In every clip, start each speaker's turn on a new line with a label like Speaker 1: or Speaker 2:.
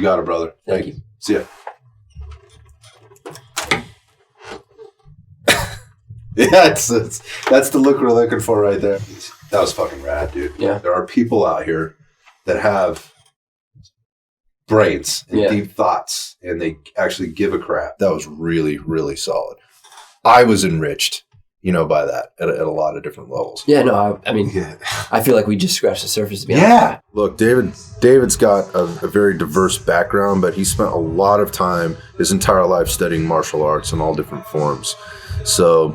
Speaker 1: You got it, brother.
Speaker 2: Thank you.
Speaker 1: See ya. Yeah, that's the look we're looking for right there. That was fucking rad, dude.
Speaker 2: Yeah.
Speaker 1: There are people out here that have brains and deep thoughts, and they actually give a crap. That was really, really solid. I was enriched, by that at a lot of different levels.
Speaker 2: Yeah, no, I mean, I feel like we just scratched the surface, to be honest.
Speaker 1: Yeah. Look, David's got a very diverse background, but he spent a lot of time, his entire life, studying martial arts in all different forms. So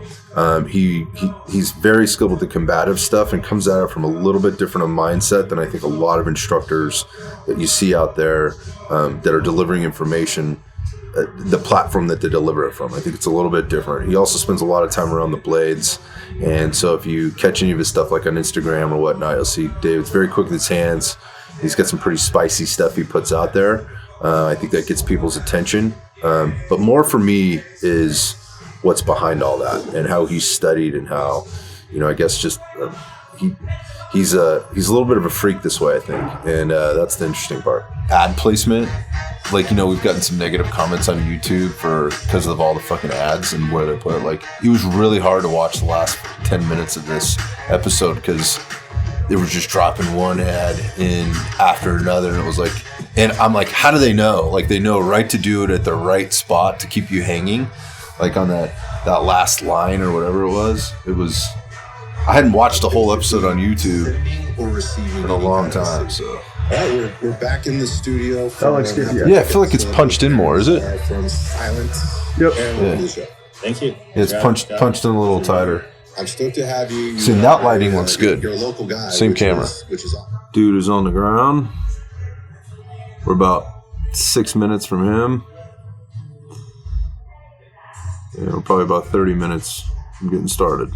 Speaker 1: he's very skilled with the combative stuff and comes at it from a little bit different a mindset than I think a lot of instructors that you see out there that are delivering information, the platform that they deliver it from. I think it's a little bit different. He also spends a lot of time around the blades. And so if you catch any of his stuff like on Instagram or whatnot, you'll see David's very quick with his hands. He's got some pretty spicy stuff he puts out there. I think that gets people's attention. But more for me is what's behind all that and how he's studied and how, I guess just he's a little bit of a freak this way, I think. And that's the interesting part. Ad placement. Like, we've gotten some negative comments on YouTube because of all the fucking ads and where they put it. Like, it was really hard to watch the last 10 minutes of this episode because they were just dropping one ad in after another. And it was like, and I'm like, how do they know? Like, they know right to do it at the right spot to keep you hanging. Like on that last line or whatever it was. I hadn't watched a whole episode on YouTube in a long time, so.
Speaker 3: All right, we're back in the studio.
Speaker 1: That looks good. Yeah, I feel like it's punched in more, is it?
Speaker 3: From Silence.
Speaker 1: Yep.
Speaker 3: Yeah.
Speaker 4: Thank you.
Speaker 1: Yeah, it's punched in a little tighter.
Speaker 3: I'm stoked to have you.
Speaker 1: See, that lighting looks good.
Speaker 3: You're a local guy.
Speaker 1: Same camera.
Speaker 3: Which is awesome. Dude
Speaker 1: is on the ground. We're about 6 minutes from him. Yeah, we're probably about 30 minutes from getting started.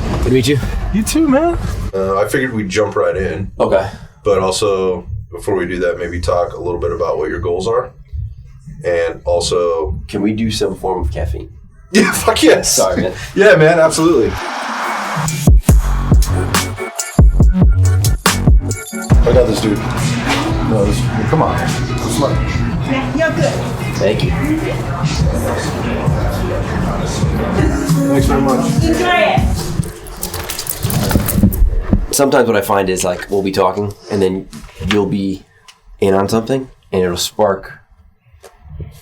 Speaker 2: Good to meet you.
Speaker 1: You too, man. I figured we'd jump right in.
Speaker 2: Okay.
Speaker 1: But also, before we do that, maybe talk a little bit about what your goals are. And also...
Speaker 2: Can we do some form of caffeine?
Speaker 1: Yeah, fuck yes.
Speaker 2: Sorry, man.
Speaker 1: Yeah, man, absolutely. I got this, dude. No, come on. Come on.
Speaker 5: Yeah, you're good.
Speaker 2: Thank you.
Speaker 1: Thanks very much.
Speaker 5: Enjoy it.
Speaker 2: Sometimes what I find is like we'll be talking and then you'll be in on something and it'll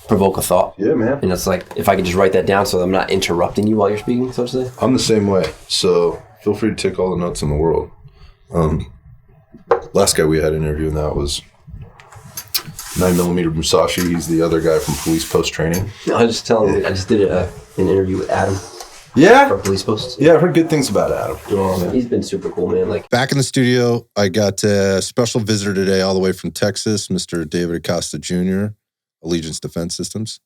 Speaker 2: provoke a thought.
Speaker 1: Yeah, man.
Speaker 2: And it's like if I could just write that down so that I'm not interrupting you while you're speaking, so to say.
Speaker 1: I'm the same way. So feel free to take all the notes in the world. Last guy we had interviewing that was 9mm Musashi. He's the other guy from Police Post Training.
Speaker 2: No, I was just telling you, I just did an interview with Adam.
Speaker 1: Yeah?
Speaker 2: For Police Post.
Speaker 1: Yeah, I've heard good things about Adam.
Speaker 2: Yeah, he's been super cool, man. Like
Speaker 3: back in the studio, I got a special visitor today all the way from Texas, Mr. David Acosta Jr., Allegiance Defense Systems.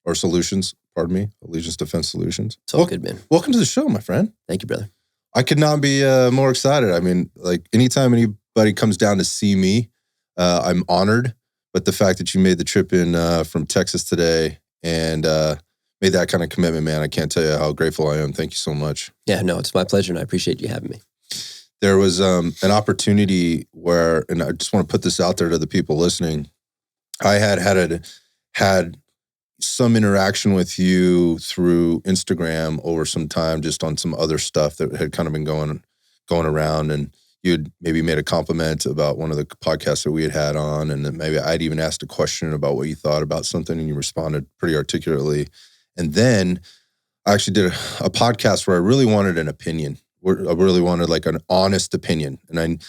Speaker 3: Or Solutions, pardon me. Allegiance Defense Solutions.
Speaker 2: It's all good, man.
Speaker 3: Welcome to the show, my friend.
Speaker 2: Thank you, brother.
Speaker 3: I could not be more excited. I mean, like anytime anybody comes down to see me, I'm honored. But the fact that you made the trip in from Texas today and made that kind of commitment, man, I can't tell you how grateful I am. Thank you so much.
Speaker 2: Yeah, no, it's my pleasure, and I appreciate you having me.
Speaker 3: There was an opportunity where, and I just want to put this out there to the people listening. I had some interaction with you through Instagram over some time, just on some other stuff that had kind of been going around, and you had maybe made a compliment about one of the podcasts that we had on, and then maybe I'd even asked a question about what you thought about something, and you responded pretty articulately. And then I actually did a podcast where I really wanted an opinion. I really wanted like an honest opinion, and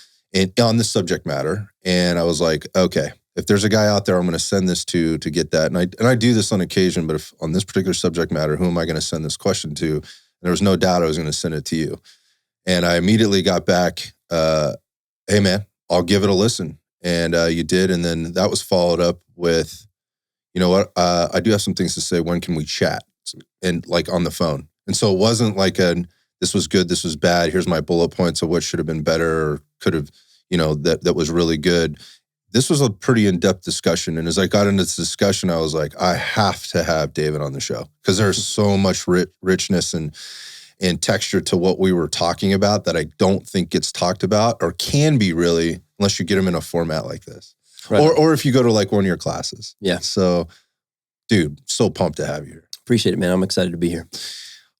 Speaker 3: on this subject matter. And I was like, okay, if there's a guy out there, I'm going to send this to get that. And I do this on occasion, but if on this particular subject matter, who am I going to send this question to? And there was no doubt I was going to send it to you. And I immediately got back, hey man, I'll give it a listen. And you did. And then that was followed up with, you know what, I do have some things to say. When can we chat? And like on the phone. And so it wasn't like this was good, this was bad, here's my bullet points of what should have been better or could have, that was really good. This was a pretty in-depth discussion. And as I got into this discussion, I was like, I have to have David on the show because there's so much richness and and texture to what we were talking about that I don't think gets talked about or can be really, unless you get them in a format like this.
Speaker 2: Right.
Speaker 3: Or if you go to like one of your classes.
Speaker 2: Yeah.
Speaker 3: So, dude, so pumped to have you here.
Speaker 2: Appreciate it, man. I'm excited to be here.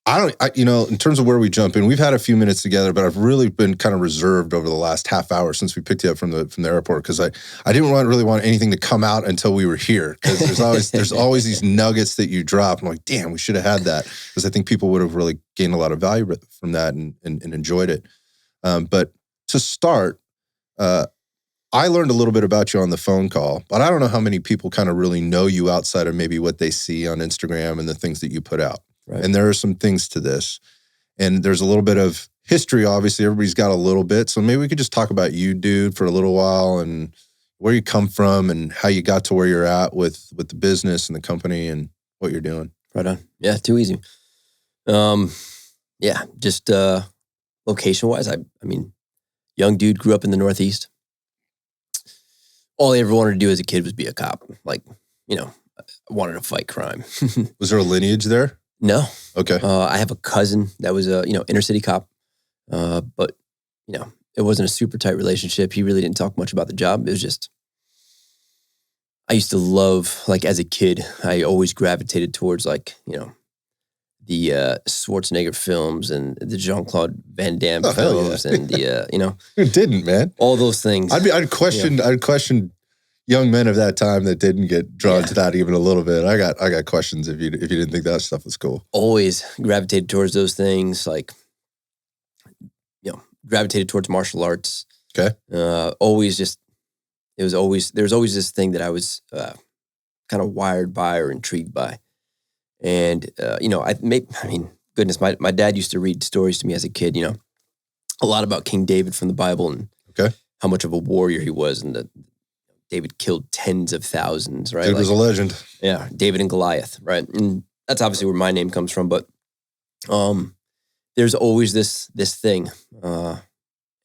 Speaker 3: In terms of where we jump in, we've had a few minutes together, but I've really been kind of reserved over the last half hour since we picked you up from the airport because I didn't really want anything to come out until we were here because there's always these nuggets that you drop. I'm like, damn, we should have had that because I think people would have really gained a lot of value from that and enjoyed it. But to start, I learned a little bit about you on the phone call, but I don't know how many people kind of really know you outside of maybe what they see on Instagram and the things that you put out.
Speaker 2: Right.
Speaker 3: And there are some things to this. And there's a little bit of history, obviously. Everybody's got a little bit. So maybe we could just talk about you, dude, for a little while and where you come from and how you got to where you're at with the business and the company and what you're doing.
Speaker 2: Right on. Yeah, too easy. Just location-wise, I mean, young dude, grew up in the Northeast. All I ever wanted to do as a kid was be a cop. Like, I wanted to fight crime.
Speaker 3: Was there a lineage there?
Speaker 2: No.
Speaker 3: Okay.
Speaker 2: I have a cousin that was a, inner city cop. But, it wasn't a super tight relationship. He really didn't talk much about the job. It was just, I used to love, like as a kid, I always gravitated towards like, the Schwarzenegger films and the Jean-Claude Van Damme films and the,
Speaker 3: Who didn't, man?
Speaker 2: all those things.
Speaker 3: I'd question young men of that time that didn't get drawn to that even a little bit. I got questions if you didn't think that stuff was cool.
Speaker 2: Always gravitated towards those things, like, gravitated towards martial arts.
Speaker 3: Okay.
Speaker 2: There was always this thing that I was kind of wired by or intrigued by. And, goodness, my dad used to read stories to me as a kid, a lot about King David from the Bible and how much of a warrior he was and that David killed tens of thousands, right?
Speaker 3: David was a legend.
Speaker 2: Yeah, David and Goliath, right? And that's obviously where my name comes from, but there's always this thing.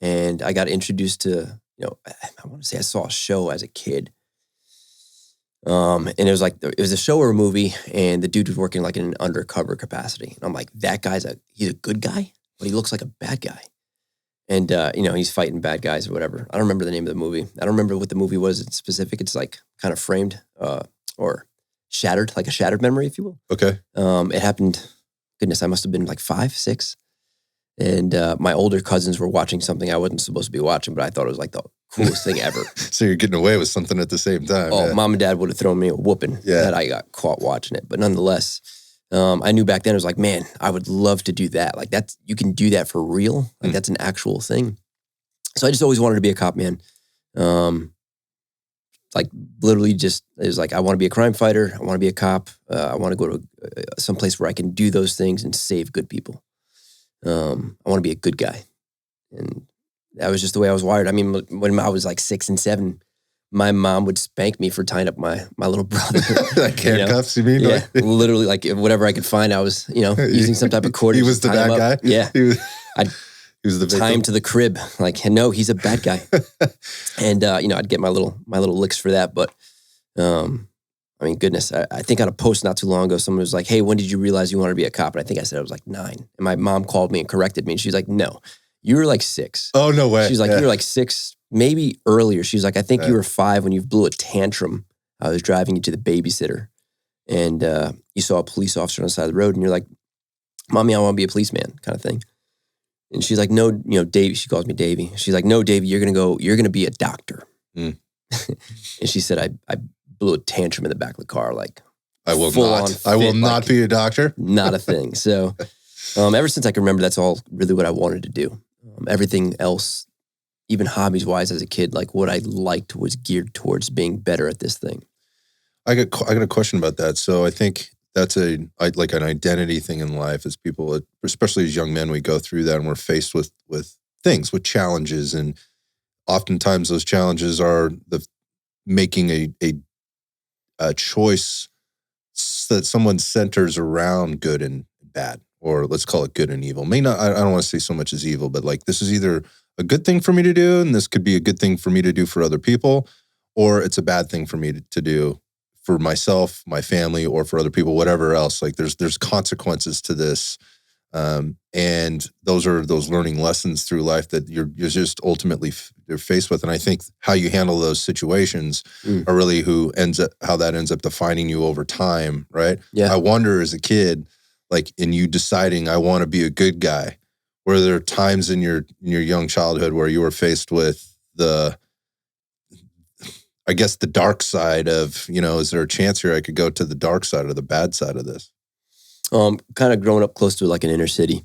Speaker 2: And I got introduced to, I want to say I saw a show as a kid. And it was a show or a movie, and the dude was working like in an undercover capacity. And I'm like, that guy's he's a good guy, but he looks like a bad guy. And, he's fighting bad guys or whatever. I don't remember the name of the movie. I don't remember what the movie was in specific. It's like kind of framed or shattered, like a shattered memory, if you will.
Speaker 3: Okay.
Speaker 2: It happened, goodness, I must have been like 5, 6. And my older cousins were watching something I wasn't supposed to be watching, but I thought it was like the coolest thing ever.
Speaker 3: So you're getting away with something at the same time.
Speaker 2: Oh, Mom and Dad would have thrown me a whooping that I got caught watching it. But nonetheless, I knew back then, I was like, man, I would love to do that. Like you can do that for real. Like that's an actual thing. So I just always wanted to be a cop, man. Literally just, it was like, I want to be a crime fighter. I want to be a cop. I want to go to some place where I can do those things and save good people. I want to be a good guy. And that was just the way I was wired. I mean, when I was like 6 and 7, my mom would spank me for tying up my little brother.
Speaker 3: Like handcuffs, you mean?
Speaker 2: Yeah, literally, like whatever I could find, I was, using some type of cord.
Speaker 3: He was the bad guy?
Speaker 2: Yeah.
Speaker 3: He was the
Speaker 2: tie him to the crib. Like, no, he's a bad guy. And, I'd get my little licks for that. But, goodness, I think on a post not too long ago, someone was like, hey, when did you realize you wanted to be a cop? And I think I said I was like 9. And my mom called me and corrected me. And she's like, no, you were like 6.
Speaker 3: Oh, no way.
Speaker 2: She's like, you were like 6, maybe earlier. She's like, I think you were 5 when you blew a tantrum. I was driving you to the babysitter. And you saw a police officer on the side of the road. And you're like, Mommy, I want to be a policeman kind of thing. And she's like, no, Davey. She calls me Davey. She's like, no, Davey, you're going to be a doctor. And she said, I blew a tantrum in the back of the car. Like,
Speaker 3: I will not be a doctor.
Speaker 2: Not a thing. So ever since I can remember, that's all really what I wanted to do. Everything else, even hobbies wise as a kid, like what I liked was geared towards being better at this thing.
Speaker 3: I got a question about that. So I think that's like an identity thing in life as people, especially as young men, we go through that and we're faced with things, with challenges. And oftentimes those challenges are making a choice that someone centers around good and bad, or let's call it good and evil. I don't want to say so much as evil, but like this is either a good thing for me to do, and this could be a good thing for me to do for other people, or it's a bad thing for me to do for myself, my family, or for other people, whatever else. Like there's consequences to this. And those are those learning lessons through life that you're just ultimately you're faced with. And I think how you handle those situations are really how that ends up defining you over time, right?
Speaker 2: Yeah.
Speaker 3: I wonder as a kid, like in you deciding I want to be a good guy, were there times in your young childhood where you were faced with the dark side of, is there a chance here I could go to the dark side or the bad side of this?
Speaker 2: Kind of growing up close to like an inner city.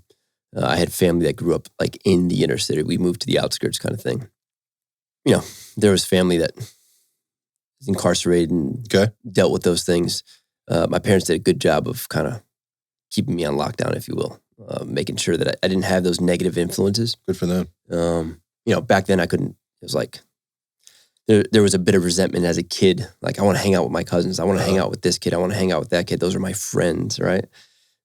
Speaker 2: I had family that grew up like in the inner city. We moved to the outskirts kind of thing. There was family that was incarcerated and dealt with those things. My parents did a good job of kind of keeping me on lockdown, if you will, making sure that I didn't have those negative influences.
Speaker 3: Good for them.
Speaker 2: Back then I couldn't, it was like, there was a bit of resentment as a kid. Like, I want to hang out with my cousins. I want to hang out with this kid. I want to hang out with that kid. Those are my friends, right?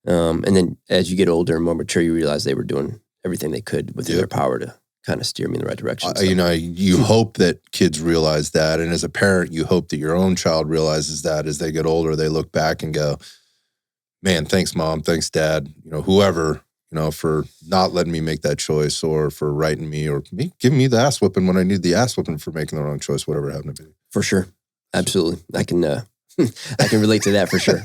Speaker 2: And then as you get older and more mature, you realize they were doing everything they could within their power to kind of steer me in the right direction.
Speaker 3: You hope that kids realize that. And as a parent, you hope that your own child realizes that as they get older, they look back and go, man, thanks mom, thanks dad, whoever, for not letting me make that choice or for writing me or giving me the ass whooping when I need the ass whooping for making the wrong choice, whatever it happened to be.
Speaker 2: For sure. Absolutely. I can relate to that for sure.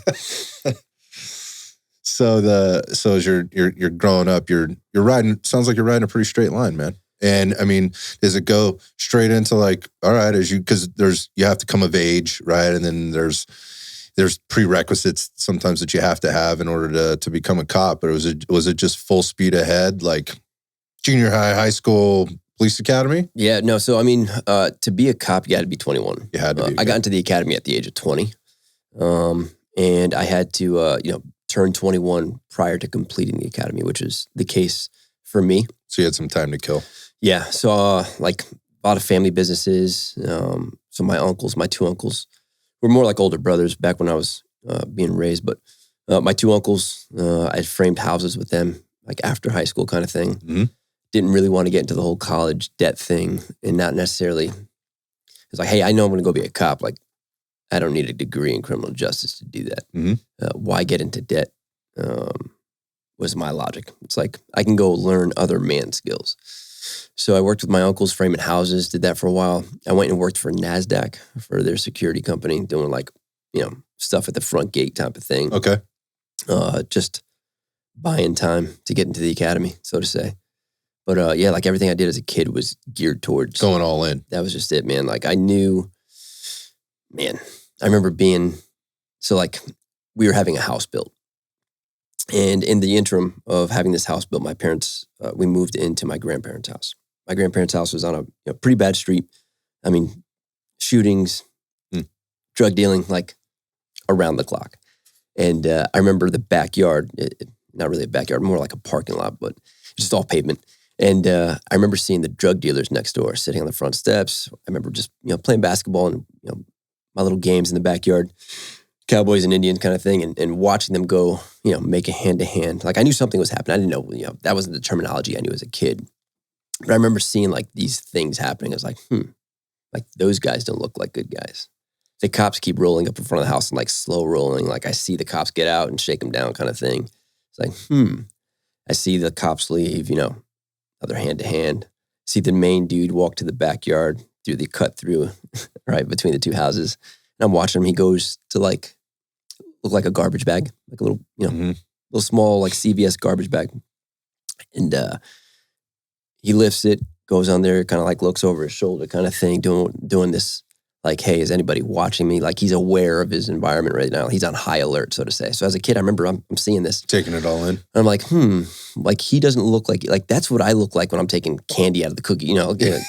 Speaker 3: So as you're growing up, you're riding, sounds like you're riding a pretty straight line, man. And I mean, does it go straight into like, all right, because you have to come of age, right? And then there's prerequisites sometimes that you have to have in order to become a cop. But was it just full speed ahead, like junior high, high school, police academy?
Speaker 2: Yeah, no. So I mean, to be a cop, you had to be 21.
Speaker 3: You had to be.
Speaker 2: I got into the academy at the age of 20, and I had to turn 21 prior to completing the academy, which is the case for me.
Speaker 3: So you had some time to kill.
Speaker 2: Yeah. So like a lot of family businesses. So my two uncles were more like older brothers back when I was being raised. But my two uncles, I had framed houses with them, like after high school kind of thing.
Speaker 3: Mm-hmm.
Speaker 2: Didn't really want to get into the whole college debt thing, and not necessarily. It's like, hey, I know I'm going to go be a cop. Like, I don't need a degree in criminal justice to do that.
Speaker 3: Mm-hmm.
Speaker 2: Why get into debt? Was my logic. It's like, I can go learn other man skills. So I worked with my uncles framing houses, did that for a while. I went and worked for NASDAQ, for their security company, doing like, stuff at the front gate type of thing.
Speaker 3: Okay.
Speaker 2: Just buying time to get into the academy, so to say. But yeah, like everything I did as a kid was geared towards
Speaker 3: going all in.
Speaker 2: That was just it, man. Like I remember so like we were having a house built. And in the interim of having this house built, my parents, we moved into my grandparents' house. My grandparents' house was on a pretty bad street. I mean, shootings, drug dealing, like around the clock. And I remember the backyard, not really a backyard, more like a parking lot, but just all pavement. And I remember seeing the drug dealers next door sitting on the front steps. I remember just, playing basketball and, my little games in the backyard, Cowboys and Indians kind of thing, and watching them go, make a hand-to-hand. Like I knew something was happening. I didn't know, that wasn't the terminology I knew as a kid. But I remember seeing like these things happening. I was like, like those guys don't look like good guys. The cops keep rolling up in front of the house and like slow rolling. Like I see the cops get out and shake them down kind of thing. It's like, I see the cops leave, other hand-to-hand. See the main dude walk to the backyard through the cut through, right, between the two houses. And I'm watching him. He goes to like, look like a garbage bag, like a little, little small, like CVS garbage bag. And he lifts it, goes on there, kind of like looks over his shoulder kind of thing, doing this, like, hey, is anybody watching me? Like he's aware of his environment right now. He's on high alert, so to say. So as a kid, I remember I'm seeing this.
Speaker 3: Taking it all in.
Speaker 2: And I'm like, like he doesn't look like that's what I look like when I'm taking candy out of the cookie,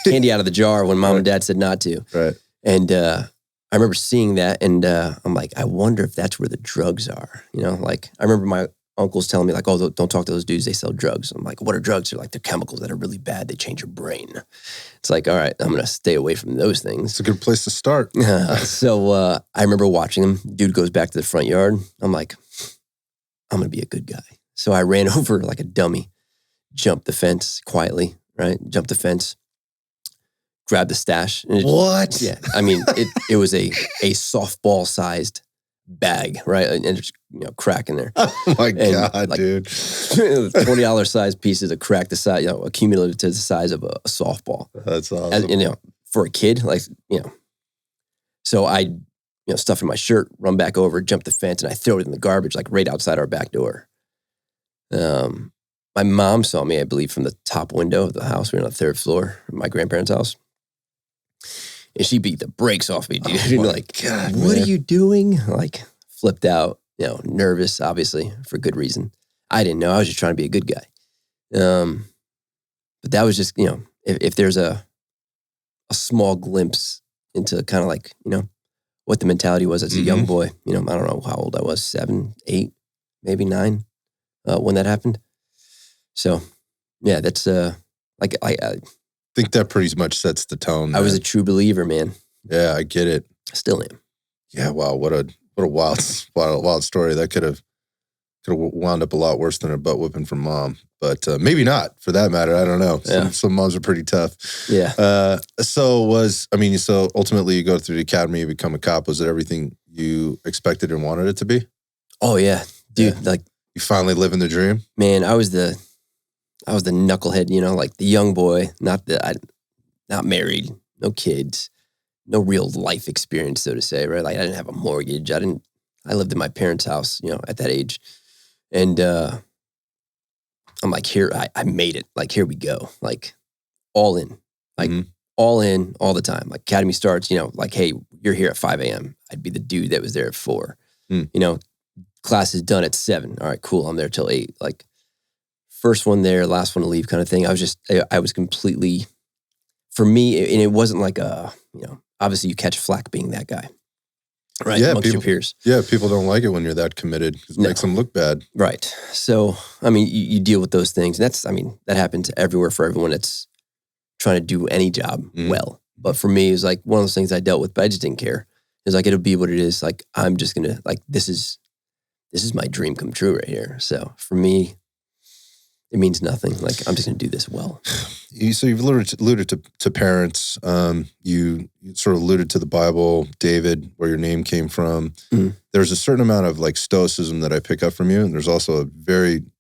Speaker 2: candy out of the jar when mom and dad said not to.
Speaker 3: Right.
Speaker 2: And I remember seeing that, and I'm like, I wonder if that's where the drugs are. Like I remember my uncles telling me like, oh, don't talk to those dudes. They sell drugs. I'm like, what are drugs? They're like, they're chemicals that are really bad. They change your brain. It's like, all right, I'm going to stay away from those things.
Speaker 3: It's a good place to start.
Speaker 2: So I remember watching him. Dude goes back to the front yard. I'm like, I'm going to be a good guy. So I ran over like a dummy, jumped the fence quietly, right? Jumped the fence, grabbed the stash. And
Speaker 3: what?
Speaker 2: Yeah. I mean, it was a softball-sized bag, right? And there's, crack in there.
Speaker 3: Oh my God,
Speaker 2: like,
Speaker 3: dude.
Speaker 2: $20 size pieces of crack the size, accumulative to the size of a softball.
Speaker 3: That's awesome.
Speaker 2: And, for a kid, so I, stuff in my shirt, run back over, jump the fence, and I throw it in the garbage, like right outside our back door. My mom saw me, I believe, from the top window of the house. We were on the 3rd floor of my grandparents' house. And she beat the brakes off me, dude.
Speaker 3: Oh my
Speaker 2: God,
Speaker 3: man.
Speaker 2: what are you doing? Like, flipped out, nervous, obviously, for good reason. I didn't know. I was just trying to be a good guy. But that was just, if there's a small glimpse into kind of like, what the mentality was as a young boy. I don't know how old I was, 7, 8, maybe 9, when that happened. So, yeah, that's I
Speaker 3: think that pretty much sets the tone.
Speaker 2: I was a true believer, man.
Speaker 3: Yeah, I get it.
Speaker 2: Still am.
Speaker 3: Yeah, wow, what a wild story. That could have wound up a lot worse than a butt whipping from mom, but maybe not for that matter. I don't know. Some moms are pretty tough.
Speaker 2: Yeah.
Speaker 3: So ultimately you go through the academy, you become a cop. Was it everything you expected and wanted it to be?
Speaker 2: Oh yeah, dude.
Speaker 3: Yeah. Like you finally living the dream.
Speaker 2: Man, I was the knucklehead, like the young boy, not married, no kids, no real life experience, so to say, right? Like I didn't have a mortgage. I lived in my parents' house, at that age. And I'm like, here, I made it. Like, here we go. Like all in, like all in all the time. Like academy starts, like, hey, you're here at 5 a.m. I'd be the dude that was there at 4, class is done at 7. All right, cool. I'm there till 8. Like first one there, last one to leave kind of thing. I was completely, for me, and it wasn't like obviously you catch flack being that guy. Right,
Speaker 3: yeah,
Speaker 2: amongst your peers.
Speaker 3: Yeah, people don't like it when you're that committed because it makes them look bad.
Speaker 2: Right. So, you deal with those things. And that happens everywhere for everyone that's trying to do any job well. But for me, it was like one of those things I dealt with, but I just didn't care. It was like, it'll be what it is. Like, I'm just going to, like, this is my dream come true right here. So for me, it means nothing. Like, I'm just going to do this well.
Speaker 3: So you've alluded to parents. You sort of alluded to the Bible, David, where your name came from. There's a certain amount of like stoicism that I pick up from you. And there's also and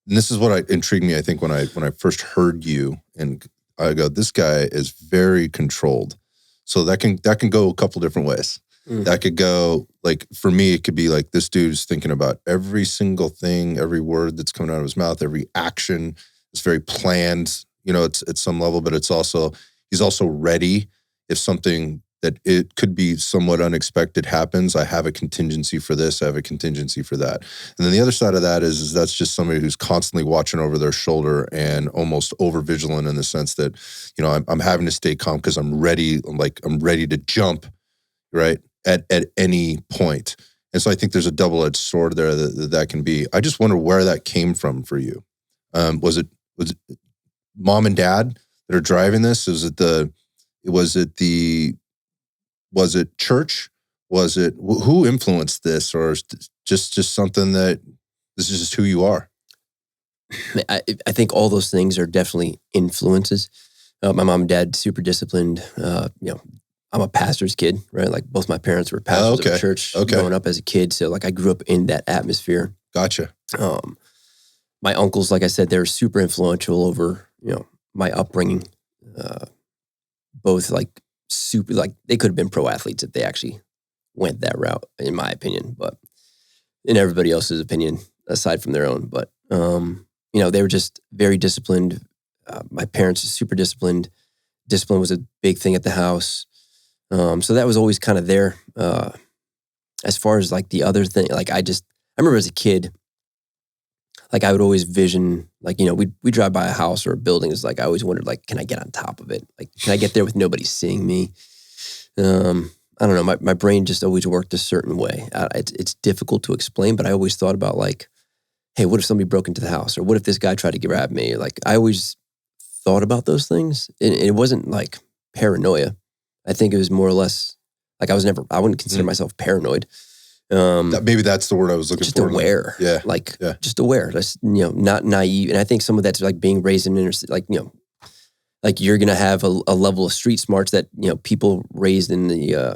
Speaker 3: this is what intrigued me, I think, when I first heard you, and I go, this guy is very controlled. So that can go a couple different ways. That could go, like, for me, it could be like this dude's thinking about every single thing, every word that's coming out of his mouth, every action. It's very planned, it's at some level, but he's also ready if something that it could be somewhat unexpected happens. I have a contingency for this. I have a contingency for that. And then the other side of that is that's just somebody who's constantly watching over their shoulder and almost over vigilant in the sense that, I'm having to stay calm because I'm ready to jump, right? At any point. And so I think there's a double-edged sword there that can be. I just wonder where that came from for you. Was it mom and dad that are driving this? Was it church? Was it who influenced this, or just something that this is just who you are?
Speaker 2: I think all those things are definitely influences. My mom and dad, super disciplined, I'm a pastor's kid, right? Like both my parents were pastors of a church growing up as a kid. So like I grew up in that atmosphere.
Speaker 3: Gotcha.
Speaker 2: My uncles, like I said, they were super influential over, my upbringing. Both like super, like they could have been pro athletes if they actually went that route, in my opinion, but in everybody else's opinion, aside from their own. But, they were just very disciplined. My parents were super disciplined. Discipline was a big thing at the house. So that was always kind of there. As far as like the other thing, like I remember as a kid, like I would always vision, like, we drive by a house or a building. It's like, I always wondered, like, can I get on top of it? Like, can I get there with nobody seeing me? I don't know. My brain just always worked a certain way. It's difficult to explain, but I always thought about like, hey, what if somebody broke into the house? Or what if this guy tried to grab me? Like, I always thought about those things. It wasn't like paranoia. I think it was more or less like I wouldn't consider myself paranoid.
Speaker 3: Maybe that's the word I was looking
Speaker 2: just
Speaker 3: for.
Speaker 2: Just aware.
Speaker 3: Yeah.
Speaker 2: Just aware. Just, not naive. And I think some of that's like being raised in like you're going to have a level of street smarts that, people raised in the,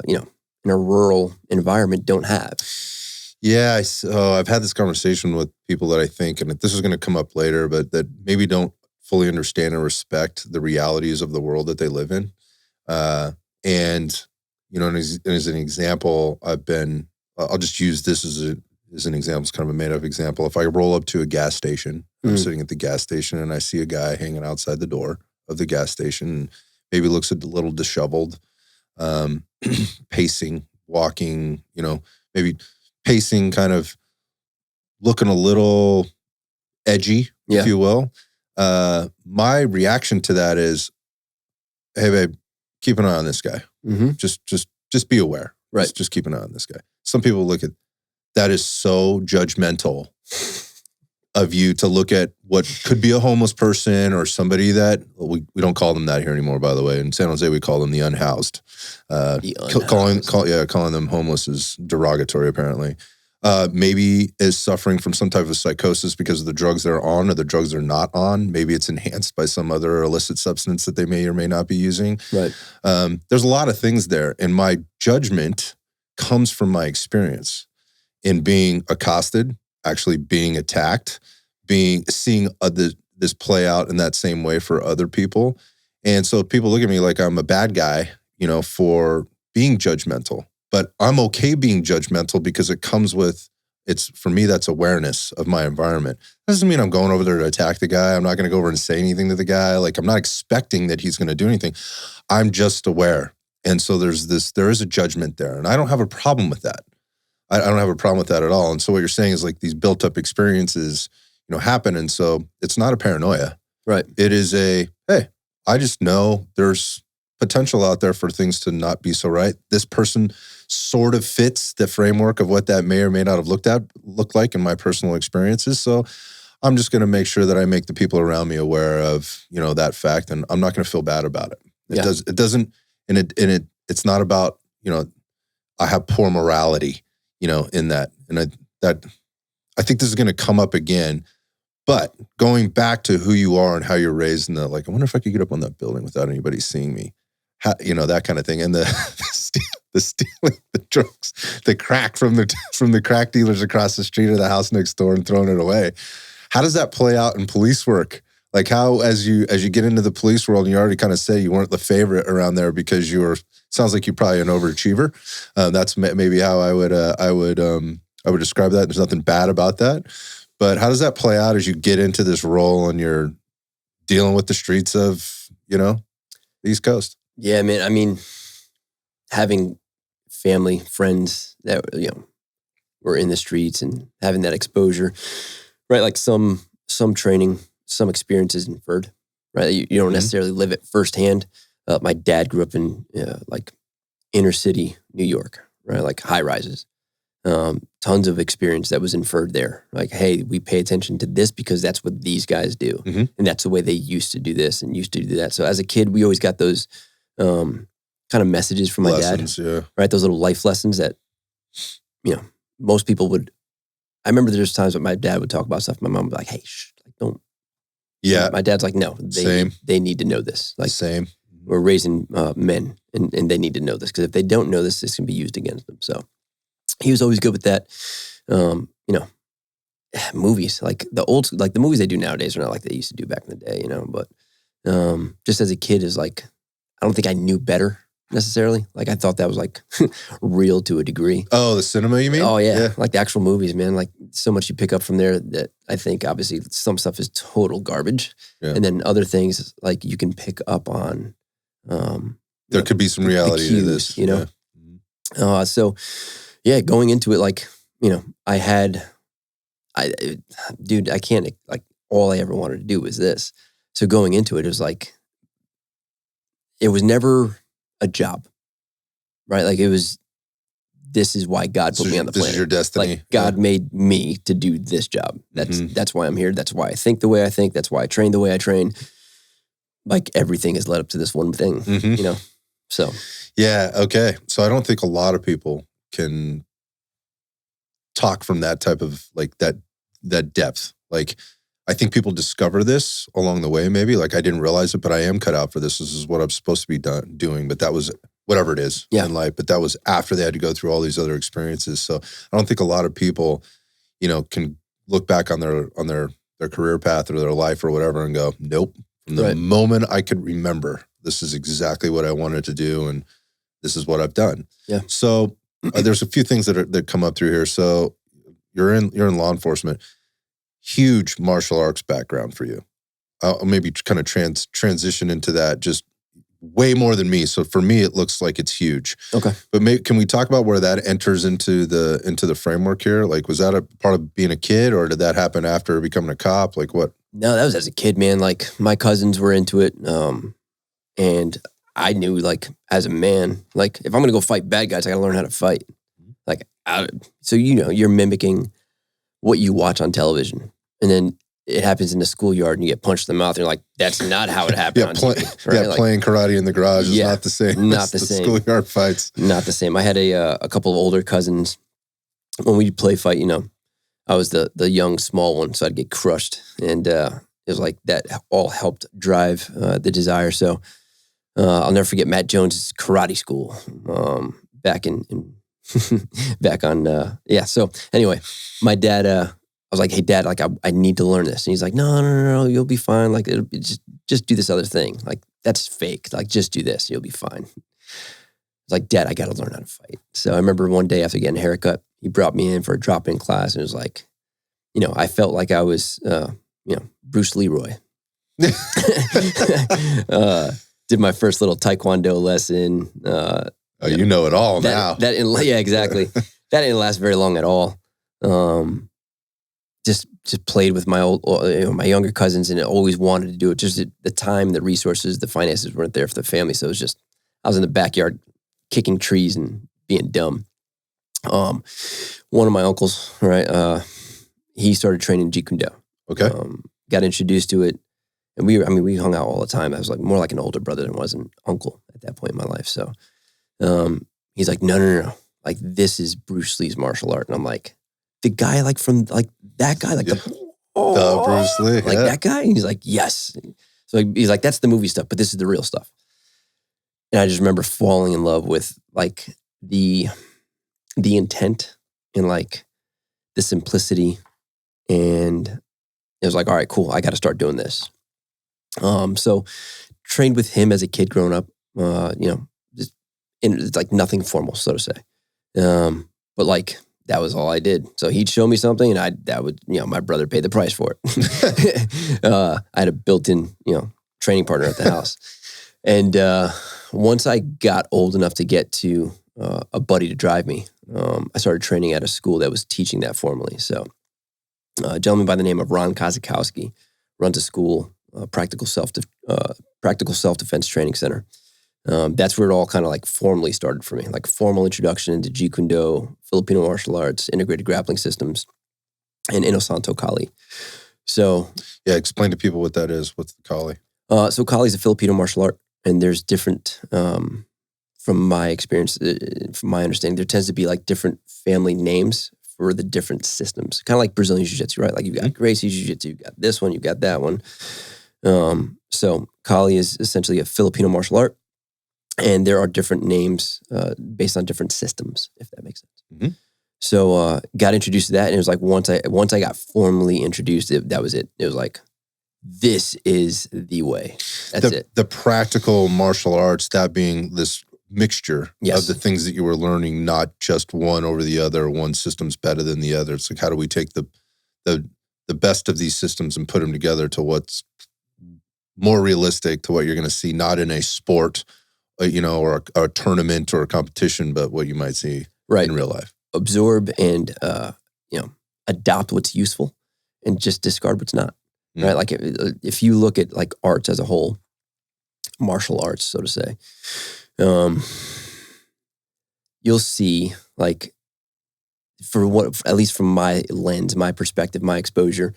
Speaker 2: in in a rural environment don't have.
Speaker 3: Yeah, so I've had this conversation with people that I think, and this is going to come up later, but that maybe don't fully understand and respect the realities of the world that they live in. And, you know, as an example, I'll just use this as an example. It's kind of a made up example. If I roll up to a gas station, I'm sitting at the gas station and I see a guy hanging outside the door of the gas station, and maybe looks a little disheveled, pacing, walking, you know, maybe pacing, kind of looking a little edgy, if you will. My reaction to that is, hey babe, keep an eye on this guy. Just be aware.
Speaker 2: Right.
Speaker 3: Just keep an eye on this guy. Some people look at that is so judgmental of you to look at what could be a homeless person or somebody that we don't call them that here anymore, by the way. In San Jose, we call them the unhoused. Calling them homeless is derogatory, apparently. Maybe is suffering from some type of psychosis because of the drugs they're on or the drugs they're not on. Maybe it's enhanced by some other illicit substance that they may or may not be using.
Speaker 2: Right.
Speaker 3: There's a lot of things there. And my judgment comes from my experience in being accosted, actually being attacked, seeing this play out in that same way for other people. And so people look at me like I'm a bad guy, you know, for being judgmental. But I'm okay being judgmental because it comes with, for me, that's awareness of my environment. That doesn't mean I'm going over there to attack the guy. I'm not going to go over and say anything to the guy. Like, I'm not expecting that he's going to do anything. I'm just aware. And so there is a judgment there. And I don't have a problem with that. I don't have a problem with that at all. And so what you're saying is like these built up experiences, you know, happen. And so it's not a paranoia.
Speaker 2: Right.
Speaker 3: It is hey, I just know there's potential out there for things to not be so right. This person sort of fits the framework of what that may or may not have looked like in my personal experiences. So I'm just going to make sure that I make the people around me aware of, you know, that fact, and I'm not going to feel bad about it. It's not about, you know, I have poor morality, you know, in that. And I think this is going to come up again. But going back to who you are and how you're raised, and I wonder if I could get up on that building without anybody seeing me, you know, that kind of thing. And the stealing the drugs, the crack from the crack dealers across the street or the house next door and throwing it away. How does that play out in police work? Like how, as you get into the police world, and you already kind of say you weren't the favorite around there because sounds like you're probably an overachiever. That's maybe how I would describe that. There's nothing bad about that. But how does that play out as you get into this role and you're dealing with the streets of, you know, the East Coast?
Speaker 2: Yeah, man. I mean, having family, friends that, you know, were in the streets and having that exposure, right? Like some training, some experiences inferred, right? You don't necessarily live it firsthand. My dad grew up in like inner city New York, right? Like high rises. Tons of experience that was inferred there. Like, hey, we pay attention to this because that's what these guys do.
Speaker 3: Mm-hmm.
Speaker 2: And that's the way they used to do this and used to do that. So as a kid, we always got those kind of messages from my
Speaker 3: lessons,
Speaker 2: dad,
Speaker 3: yeah.
Speaker 2: Right? Those little life lessons that, you know, most people would. I remember there's times that my dad would talk about stuff. My mom would be like, hey, shh, like don't.
Speaker 3: Yeah.
Speaker 2: My dad's like, no, they need to know this. Like,
Speaker 3: same.
Speaker 2: We're raising men and they need to know this because if they don't know this can be used against them. So he was always good with that. You know, movies, like the movies they do nowadays are not like they used to do back in the day, you know, but just as a kid is like, I don't think I knew better necessarily. Like I thought that was like real to a degree.
Speaker 3: Oh, the cinema, you mean?
Speaker 2: Oh yeah. Like the actual movies, man. Like so much you pick up from there that I think obviously some stuff is total garbage. Yeah. And then other things like you can pick up on.
Speaker 3: There could be some reality to this,
Speaker 2: you know? Yeah. So yeah, going into it, like, you know, I can't, like, all I ever wanted to do was this. So going into it was like, it was never a job, right? Like this is why God put me on the planet.
Speaker 3: This is your destiny.
Speaker 2: Like God made me to do this job. That's why I'm here. That's why I think the way I think. That's why I train the way I train. Like everything has led up to this one thing, you know? So.
Speaker 3: Yeah. Okay. So I don't think a lot of people can talk from that type of like that depth. Like I think people discover this along the way, maybe. Like I didn't realize it, but I am cut out for this. This is what I'm supposed to be doing. But that was whatever it is
Speaker 2: Yeah.
Speaker 3: in life. But that was after they had to go through all these other experiences. So I don't think a lot of people, can look back on their career path or their life or whatever and go, nope. From the moment I could remember, this is exactly what I wanted to do, and this is what I've done.
Speaker 2: Yeah.
Speaker 3: So there's a few things that come up through here. So you're in law enforcement. Huge martial arts background for you. I'll maybe kind of transition into that, just way more than me. So for me, it looks like it's huge.
Speaker 2: Okay.
Speaker 3: But can we talk about where that enters into the framework here? Like, was that a part of being a kid, or did that happen after becoming a cop? Like what?
Speaker 2: No, that was as a kid, man. Like my cousins were into it. And I knew, like, as a man, like if I'm going to go fight bad guys, I got to learn how to fight. Like, so, you're mimicking what you watch on television. And then it happens in the schoolyard and you get punched in the mouth. And you're like, that's not how it happened on TV. Right? Like,
Speaker 3: playing karate in the garage is not the same.
Speaker 2: Not the same.
Speaker 3: Schoolyard fights.
Speaker 2: Not the same. I had a couple of older cousins. When we'd play fight, I was the young, small one, so I'd get crushed. And it was like that all helped drive the desire. So I'll never forget Matt Jones's karate school back back on, So anyway, my dad, I was like, hey, Dad, like I need to learn this. And he's like, no, you'll be fine. Like just do this other thing. Like that's fake. Like just do this, you'll be fine. I was like, Dad, I got to learn how to fight. So I remember one day after getting a haircut, he brought me in for a drop-in class, and it was like, I felt like I was, Bruce Leroy. Did my first little Taekwondo lesson.
Speaker 3: You know it all now.
Speaker 2: Yeah, exactly. That didn't last very long at all. Just played with my my younger cousins, and always wanted to do it. Just the time, the resources, the finances weren't there for the family. So it was just, I was in the backyard kicking trees and being dumb. One of my uncles, right, he started training Jeet Kune Do.
Speaker 3: Okay.
Speaker 2: Got introduced to it. And we hung out all the time. I was like more like an older brother than was an uncle at that point in my life. So he's like, no. Like, this is Bruce Lee's martial art. And I'm like, the guy like from like that guy, like the
Speaker 3: Bruce Lee.
Speaker 2: Like that guy? And he's like, yes. So he's like, that's the movie stuff, but this is the real stuff. And I just remember falling in love with like the intent and like the simplicity. And it was like, all right, cool. I got to start doing this. So trained with him as a kid growing up, just it's like nothing formal, so to say. But like, that was all I did. So he'd show me something and my brother paid the price for it. I had a built-in, training partner at the house. And once I got old enough to get to a buddy to drive me, I started training at a school that was teaching that formally. So a gentleman by the name of Ron Kozakowski runs a school, Practical Self-Defense Training Center. That's where it all kind of like formally started for me, like formal introduction into Jeet Kune Do, Filipino martial arts, integrated grappling systems, and Inosanto Kali. So
Speaker 3: yeah, explain to people what that is. What's the Kali?
Speaker 2: So Kali is a Filipino martial art, and there's different, from my experience, from my understanding, there tends to be like different family names for the different systems. Kind of like Brazilian Jiu-Jitsu, right? Like you got Gracie Jiu-Jitsu, you got this one, you got that one. So Kali is essentially a Filipino martial art, and there are different names based on different systems, if that makes sense.
Speaker 3: Mm-hmm.
Speaker 2: So got introduced to that, and it was like once I got formally introduced, that was it. It was like, this is the way. That's it.
Speaker 3: The practical martial arts, that being this mixture
Speaker 2: Yes.
Speaker 3: of the things that you were learning, not just one over the other, one system's better than the other. It's like, how do we take the best of these systems and put them together to what's more realistic, to what you're going to see, not in a sport, or a tournament or a competition, but what you might see in real life.
Speaker 2: Absorb and, adopt what's useful and just discard what's not, right? Like if you look at like arts as a whole, martial arts, so to say, you'll see like, at least from my lens, my perspective, my exposure,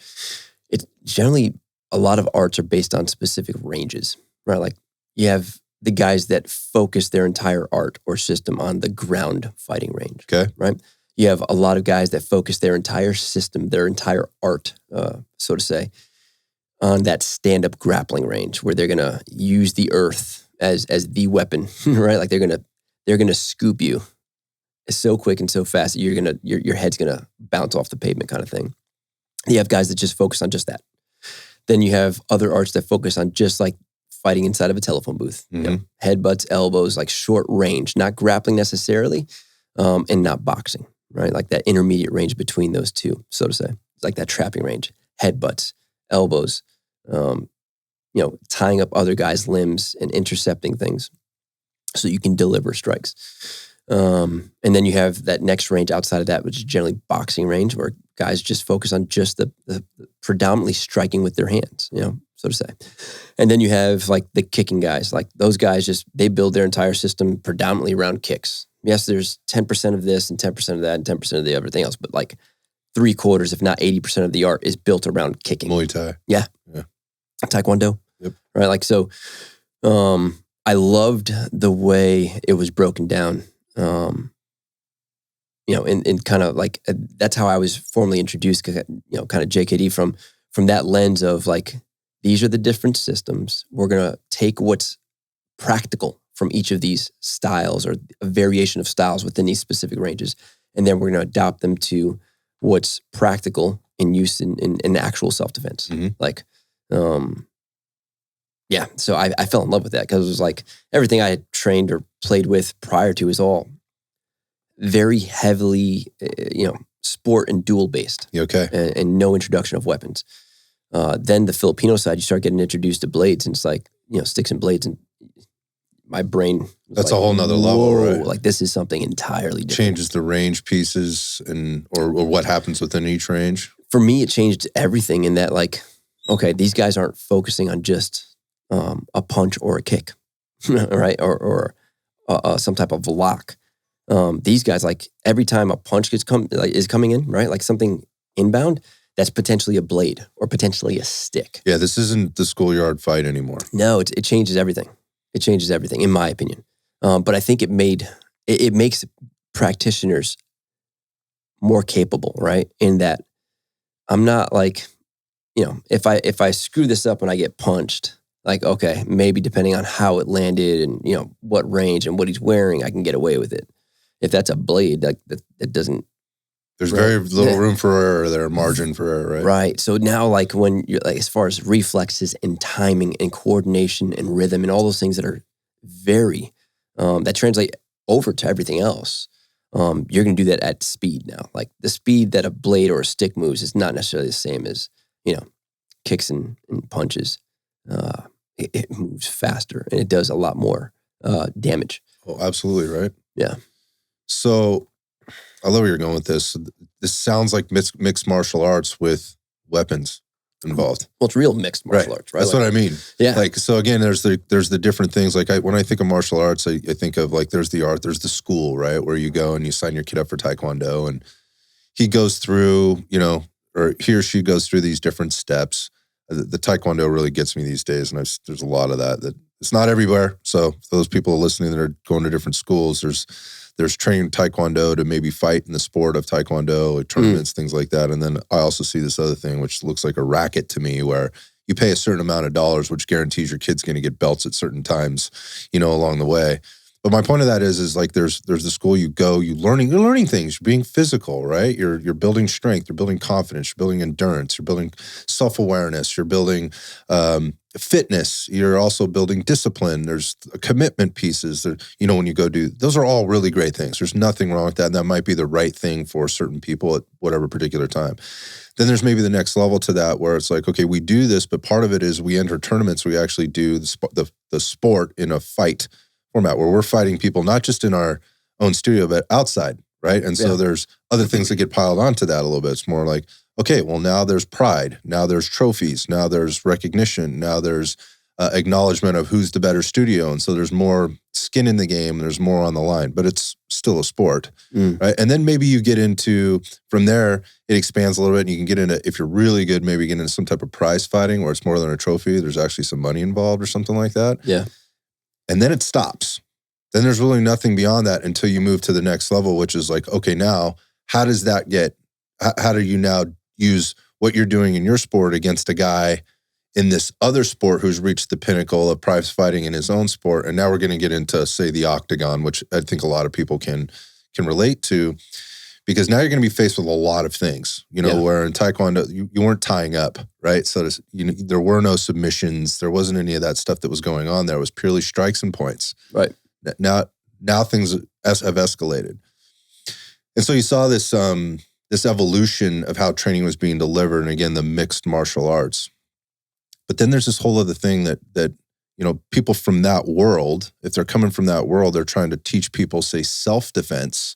Speaker 2: it's generally a lot of arts are based on specific ranges, right? Like you have the guys that focus their entire art or system on the ground fighting range.
Speaker 3: Okay.
Speaker 2: Right? You have a lot of guys that focus their entire system, their entire art, so to say, on that stand-up grappling range where they're going to use the earth as the weapon, right? Like they're going to they're going to scoop you so quick and so fast that your head's going to bounce off the pavement kind of thing. You have guys that just focus on just that. Then you have other arts that focus on just like fighting inside of a telephone booth. You know, headbutts, elbows, like short range, not grappling necessarily, and not boxing, right? Like that intermediate range between those two, so to say. It's like that trapping range, headbutts, elbows, tying up other guys' limbs and intercepting things so you can deliver strikes. And then you have that next range outside of that, which is generally boxing range, where guys just focus on just the predominantly striking with their hands, so to say. And then you have like the kicking guys, like those guys they build their entire system predominantly around kicks. Yes, there's 10% of this and 10% of that and 10% of the everything else, but like 3/4, if not 80% of the art is built around kicking.
Speaker 3: Muay Thai.
Speaker 2: Yeah. Taekwondo.
Speaker 3: Yep.
Speaker 2: Right. Like, so, I loved the way it was broken down. And kind of like, that's how I was formally introduced, kind of JKD from that lens of like, these are the different systems. We're going to take what's practical from each of these styles or a variation of styles within these specific ranges. And then we're going to adopt them to what's practical in use in actual self-defense. Like, so I fell in love with that because it was like everything I had trained or played with prior to is all very heavily, sport and duel based.
Speaker 3: Okay.
Speaker 2: And no introduction of weapons. Then the Filipino side, you start getting introduced to blades, and it's like, sticks and blades, and my brain was
Speaker 3: That's
Speaker 2: like,
Speaker 3: a whole nother level, right?
Speaker 2: Like, this is something entirely different.
Speaker 3: Changes the range pieces or what happens within each range.
Speaker 2: For me, it changed everything in that, like, okay, these guys aren't focusing on just a punch or a kick, right? Or some type of lock. These guys, like, every time a punch is coming in, right? Like something inbound, that's potentially a blade or potentially a stick.
Speaker 3: Yeah, this isn't the schoolyard fight anymore.
Speaker 2: No, it changes everything. It changes everything, in my opinion. But I think it makes practitioners more capable, right? In that I'm not like, if I screw this up and I get punched, like, okay, maybe depending on how it landed and, what range and what he's wearing, I can get away with it. If that's a blade, like that doesn't.
Speaker 3: There's very little room for error there, margin for error, right?
Speaker 2: Right. So now, like, when you're like, as far as reflexes and timing and coordination and rhythm and all those things that are very, that translate over to everything else, you're going to do that at speed now. Like, the speed that a blade or a stick moves is not necessarily the same as, kicks and punches. It moves faster and it does a lot more damage.
Speaker 3: Oh, absolutely, right?
Speaker 2: Yeah.
Speaker 3: So I love where you're going with this. This sounds like mixed martial arts with weapons involved.
Speaker 2: Well, it's real mixed martial arts, right?
Speaker 3: That's what I mean.
Speaker 2: Yeah.
Speaker 3: Like, so again, there's the different things. Like, when I think of martial arts, I think of, like, there's the art, there's the school, right? Where you go and you sign your kid up for Taekwondo, and he goes through, or he or she goes through these different steps. The Taekwondo really gets me these days, and there's a lot of that it's not everywhere. So for those people listening that are going to different schools, there's trained Taekwondo to maybe fight in the sport of Taekwondo, tournaments, things like that. And then I also see this other thing, which looks like a racket to me, where you pay a certain amount of dollars, which guarantees your kid's going to get belts at certain times, along the way. But my point of that is like, there's the school you go, you're learning things, you're being physical, right? You're building strength, you're building confidence, you're building endurance, you're building self-awareness, you're building fitness, you're also building discipline. There's commitment pieces that, when you go do, those are all really great things. There's nothing wrong with that. And that might be the right thing for certain people at whatever particular time. Then there's maybe the next level to that, where it's like, okay, we do this, but part of it is we enter tournaments, we actually do the sport in a fight format, where we're fighting people not just in our own studio, but outside, right? And so there's other things that get piled onto that a little bit. It's more like, okay, well, now there's pride, now there's trophies, now there's recognition, now there's acknowledgement of who's the better studio. And so there's more skin in the game, there's more on the line, but it's still a sport, right? And then maybe you get into, from there, it expands a little bit, and you can get into, if you're really good, maybe get into some type of prize fighting where it's more than a trophy. There's actually some money involved or something like that.
Speaker 2: Yeah.
Speaker 3: And then it stops. Then there's really nothing beyond that until you move to the next level, which is like, okay, now how does that how do you now use what you're doing in your sport against a guy in this other sport who's reached the pinnacle of prize fighting in his own sport. And now we're going to get into, say, the octagon, which I think a lot of people can relate to, because now you're going to be faced with a lot of things, where in Taekwondo, you weren't tying up, right? So there were no submissions. There wasn't any of that stuff that was going on there. It was purely strikes and points.
Speaker 2: Right.
Speaker 3: Now things have escalated. And so you saw this evolution of how training was being delivered, and again, the mixed martial arts. But then there's this whole other thing that people from that world, if they're coming from that world, they're trying to teach people, say, self-defense,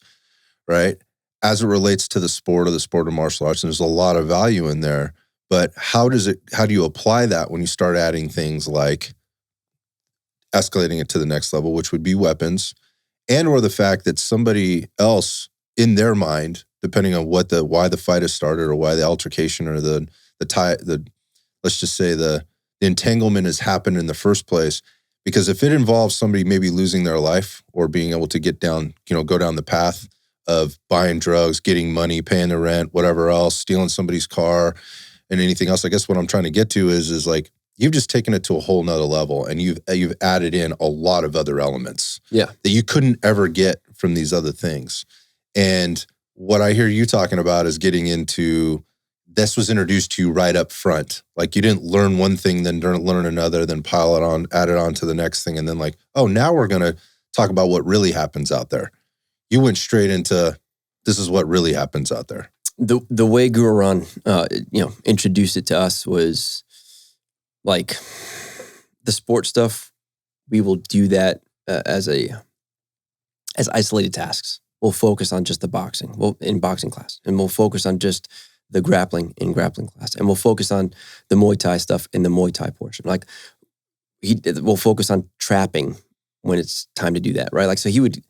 Speaker 3: right? As it relates to the sport of martial arts. And there's a lot of value in there. But how do you apply that when you start adding things like escalating it to the next level, which would be weapons, and or the fact that somebody else in their mind, depending on why the fight has started or why the altercation or the let's just say the entanglement has happened in the first place. Because if it involves somebody maybe losing their life or being able to get down, go down the path of buying drugs, getting money, paying the rent, whatever else, stealing somebody's car and anything else, I guess what I'm trying to get to is like, you've just taken it to a whole nother level, and you've added in a lot of other elements that you couldn't ever get from these other things. And what I hear you talking about is getting into, this was introduced to you right up front. Like, you didn't learn one thing, then learn another, then pile it on, add it on to the next thing. And then like, oh, now we're going to talk about what really happens out there. You went straight into, this is what really happens out there.
Speaker 2: The way Guru Ron, introduced it to us was like, the sport stuff, we will do that as isolated tasks. We'll focus on just the boxing, in boxing class, and we'll focus on just the grappling in grappling class, and we'll focus on the Muay Thai stuff in the Muay Thai portion. Like, we'll focus on trapping when it's time to do that, right? Like, so he would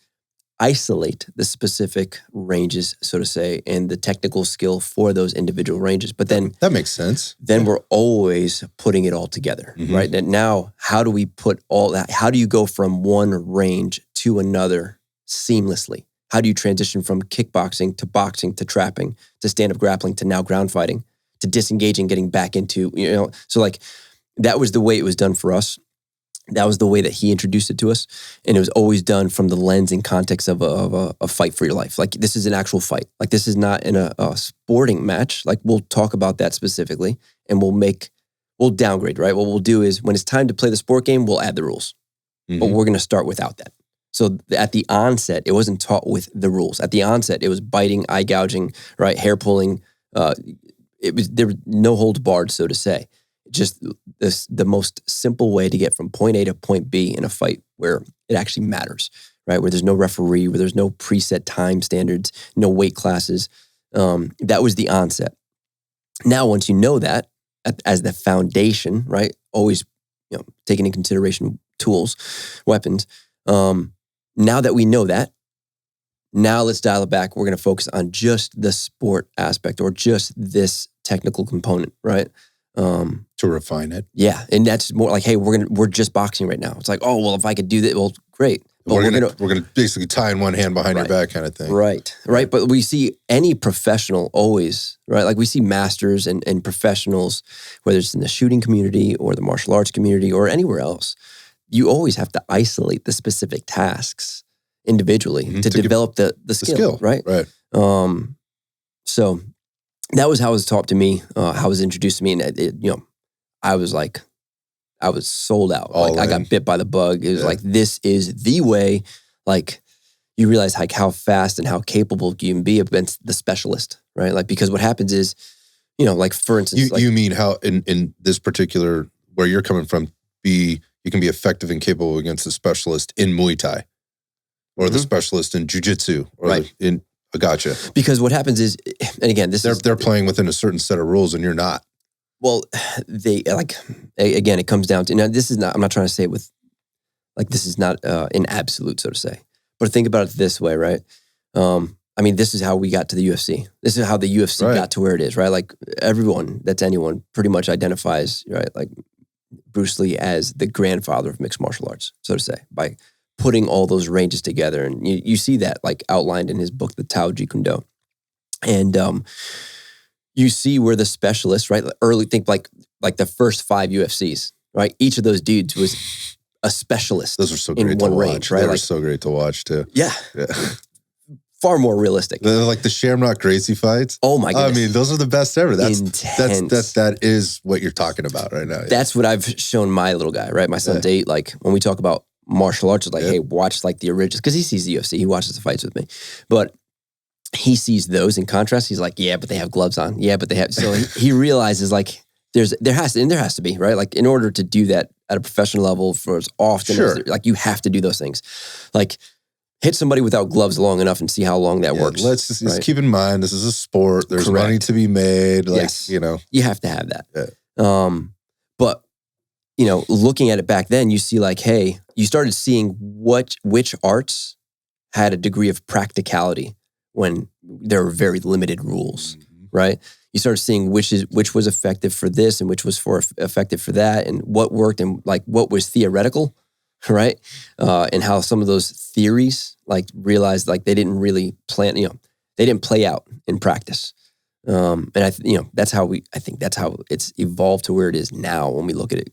Speaker 2: isolate the specific ranges, so to say, and the technical skill for those individual ranges. But then
Speaker 3: that makes sense.
Speaker 2: Then we're always putting it all together, right? And now, how do we put all that? How do you go from one range to another seamlessly? How do you transition from kickboxing to boxing to trapping to stand-up grappling to now ground fighting to disengaging, getting back into, so like, that was the way it was done for us. That was the way that he introduced it to us. And it was always done from the lens and context of a fight for your life. Like, this is an actual fight. Like, this is not in a sporting match. Like, we'll talk about that specifically, and we'll downgrade, right? What we'll do is, when it's time to play the sport game, we'll add the rules. But we're going to start without that. So at the onset, it wasn't taught with the rules. At the onset, it was biting, eye gouging, right, hair pulling. There was no holds barred, so to say. Just the most simple way to get from point A to point B in a fight where it actually matters, right? Where there's no referee, where there's no preset time standards, no weight classes. That was the onset. Now, once you know that as the foundation, right? Always, taking into consideration tools, weapons. Now that we know that, now let's dial it back. We're going to focus on just the sport aspect, or just this technical component, right?
Speaker 3: To refine it.
Speaker 2: Yeah. And that's more like, hey, we're just boxing right now. It's like, oh, well, if I could do that, well, great. But
Speaker 3: we're gonna basically tie in one hand behind your back kind of thing.
Speaker 2: Right. But we see any professional always, right? Like, we see masters and professionals, whether it's in the shooting community or the martial arts community or anywhere else. You always have to isolate the specific tasks individually to develop the skill, right?
Speaker 3: Right.
Speaker 2: So that was how it was taught to me, how it was introduced to me. And I was sold out. I got bit by the bug. It was like, this is the way. Like, you realize like how fast and how capable you can be against the specialist, right? Like, because what happens is, like, for instance,
Speaker 3: you mean how in this particular, where you're coming from, you can be effective and capable against the specialist in Muay Thai, or the specialist in Jiu-Jitsu, or in gotcha.
Speaker 2: Because what happens is, and again,
Speaker 3: they're playing within a certain set of rules, and you're not.
Speaker 2: Well, again, it comes down to, now, this is not, I'm not trying to say it with, like, this is not an absolute, so to say. But think about it this way, right? This is how we got to the UFC. This is how the UFC got to where it is, right? Like, anyone pretty much identifies, right? Like, Bruce Lee as the grandfather of mixed martial arts, so to say, by putting all those ranges together. And you see that, like, outlined in his book, The Tao Jeet Kune Do. And you see where the specialists, right? Early, think like the first 5 UFCs, right? Each of those dudes was a specialist.
Speaker 3: Those are so
Speaker 2: in
Speaker 3: great to
Speaker 2: one
Speaker 3: watch.
Speaker 2: range, right?
Speaker 3: They were
Speaker 2: Like,
Speaker 3: so great to watch too.
Speaker 2: yeah,
Speaker 3: Yeah.
Speaker 2: far more realistic.
Speaker 3: They're like the Shamrock Gracie fights.
Speaker 2: Oh my goodness.
Speaker 3: I mean, those are the best ever.
Speaker 2: Intense.
Speaker 3: That is what you're talking about right now. Yeah.
Speaker 2: That's what I've shown my little guy, right? My son's 8. Like when we talk about martial arts, it's like, hey, watch like the originals, because he sees the UFC, he watches the fights with me, but he sees those in contrast. He's like, yeah, but they have gloves on. Yeah, but they have. So he realizes like there has to be, right? Like in order to do that at a professional level for as often as like you have to do those things, like hit somebody without gloves long enough and see how long that works.
Speaker 3: Let's just keep in mind, this is a sport. There's money to be made. Like, you know,
Speaker 2: you have to have that.
Speaker 3: Yeah.
Speaker 2: But you know, looking at it back then, you see like, hey, you started seeing which arts had a degree of practicality when there were very limited rules, right? You started seeing which was effective for this and which was effective for that, and what worked and like what was theoretical, right? And how some of those theories like realized like they didn't really they didn't play out in practice. And that's how I think that's how it's evolved to where it is now when we look at it,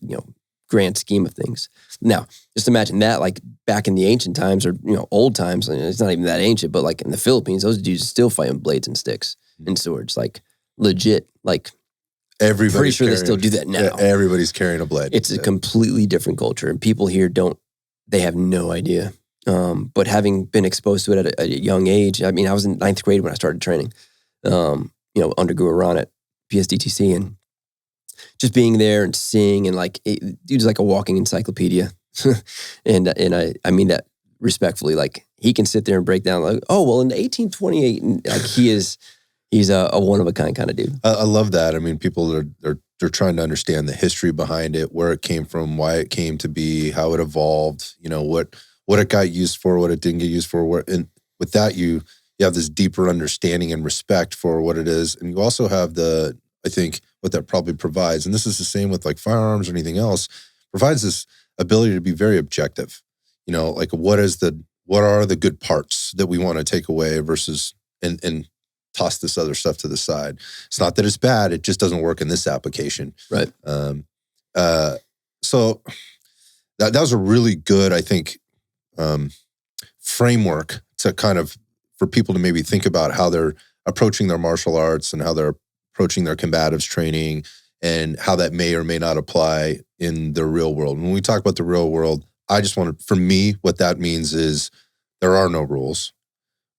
Speaker 2: grand scheme of things. Now, just imagine that like back in the ancient times or, old times, and it's not even that ancient, but like in the Philippines, those dudes still fight with blades and sticks and swords, like legit, like
Speaker 3: everybody's
Speaker 2: pretty sure they still do that now.
Speaker 3: Yeah, everybody's carrying a blade.
Speaker 2: It's a completely different culture, and people here they have no idea. But having been exposed to it at a young age, I mean, I was in 9th grade when I started training, undergrew Ron at PSDTC, and just being there and seeing and like, dude's like a walking encyclopedia. and I mean that respectfully, like he can sit there and break down like, oh, well in 1828, and like he's a one of a kind of dude.
Speaker 3: I love that. I mean, people they're trying to understand the history behind it, where it came from, why it came to be, how it evolved, what it got used for, what it didn't get used for. And with that, you have this deeper understanding and respect for what it is. And you also have I think what that probably provides, and this is the same with like firearms or anything else, provides this ability to be very objective. Like what are the good parts that we want to take away versus and toss this other stuff to the side. It's not that it's bad, it just doesn't work in this application.
Speaker 2: Right.
Speaker 3: So that was a really good, I think, framework to kind of, for people to maybe think about how they're approaching their martial arts and how they're approaching their combatives training and how that may or may not apply in the real world. When we talk about the real world, I just want to, for me, what that means is there are no rules.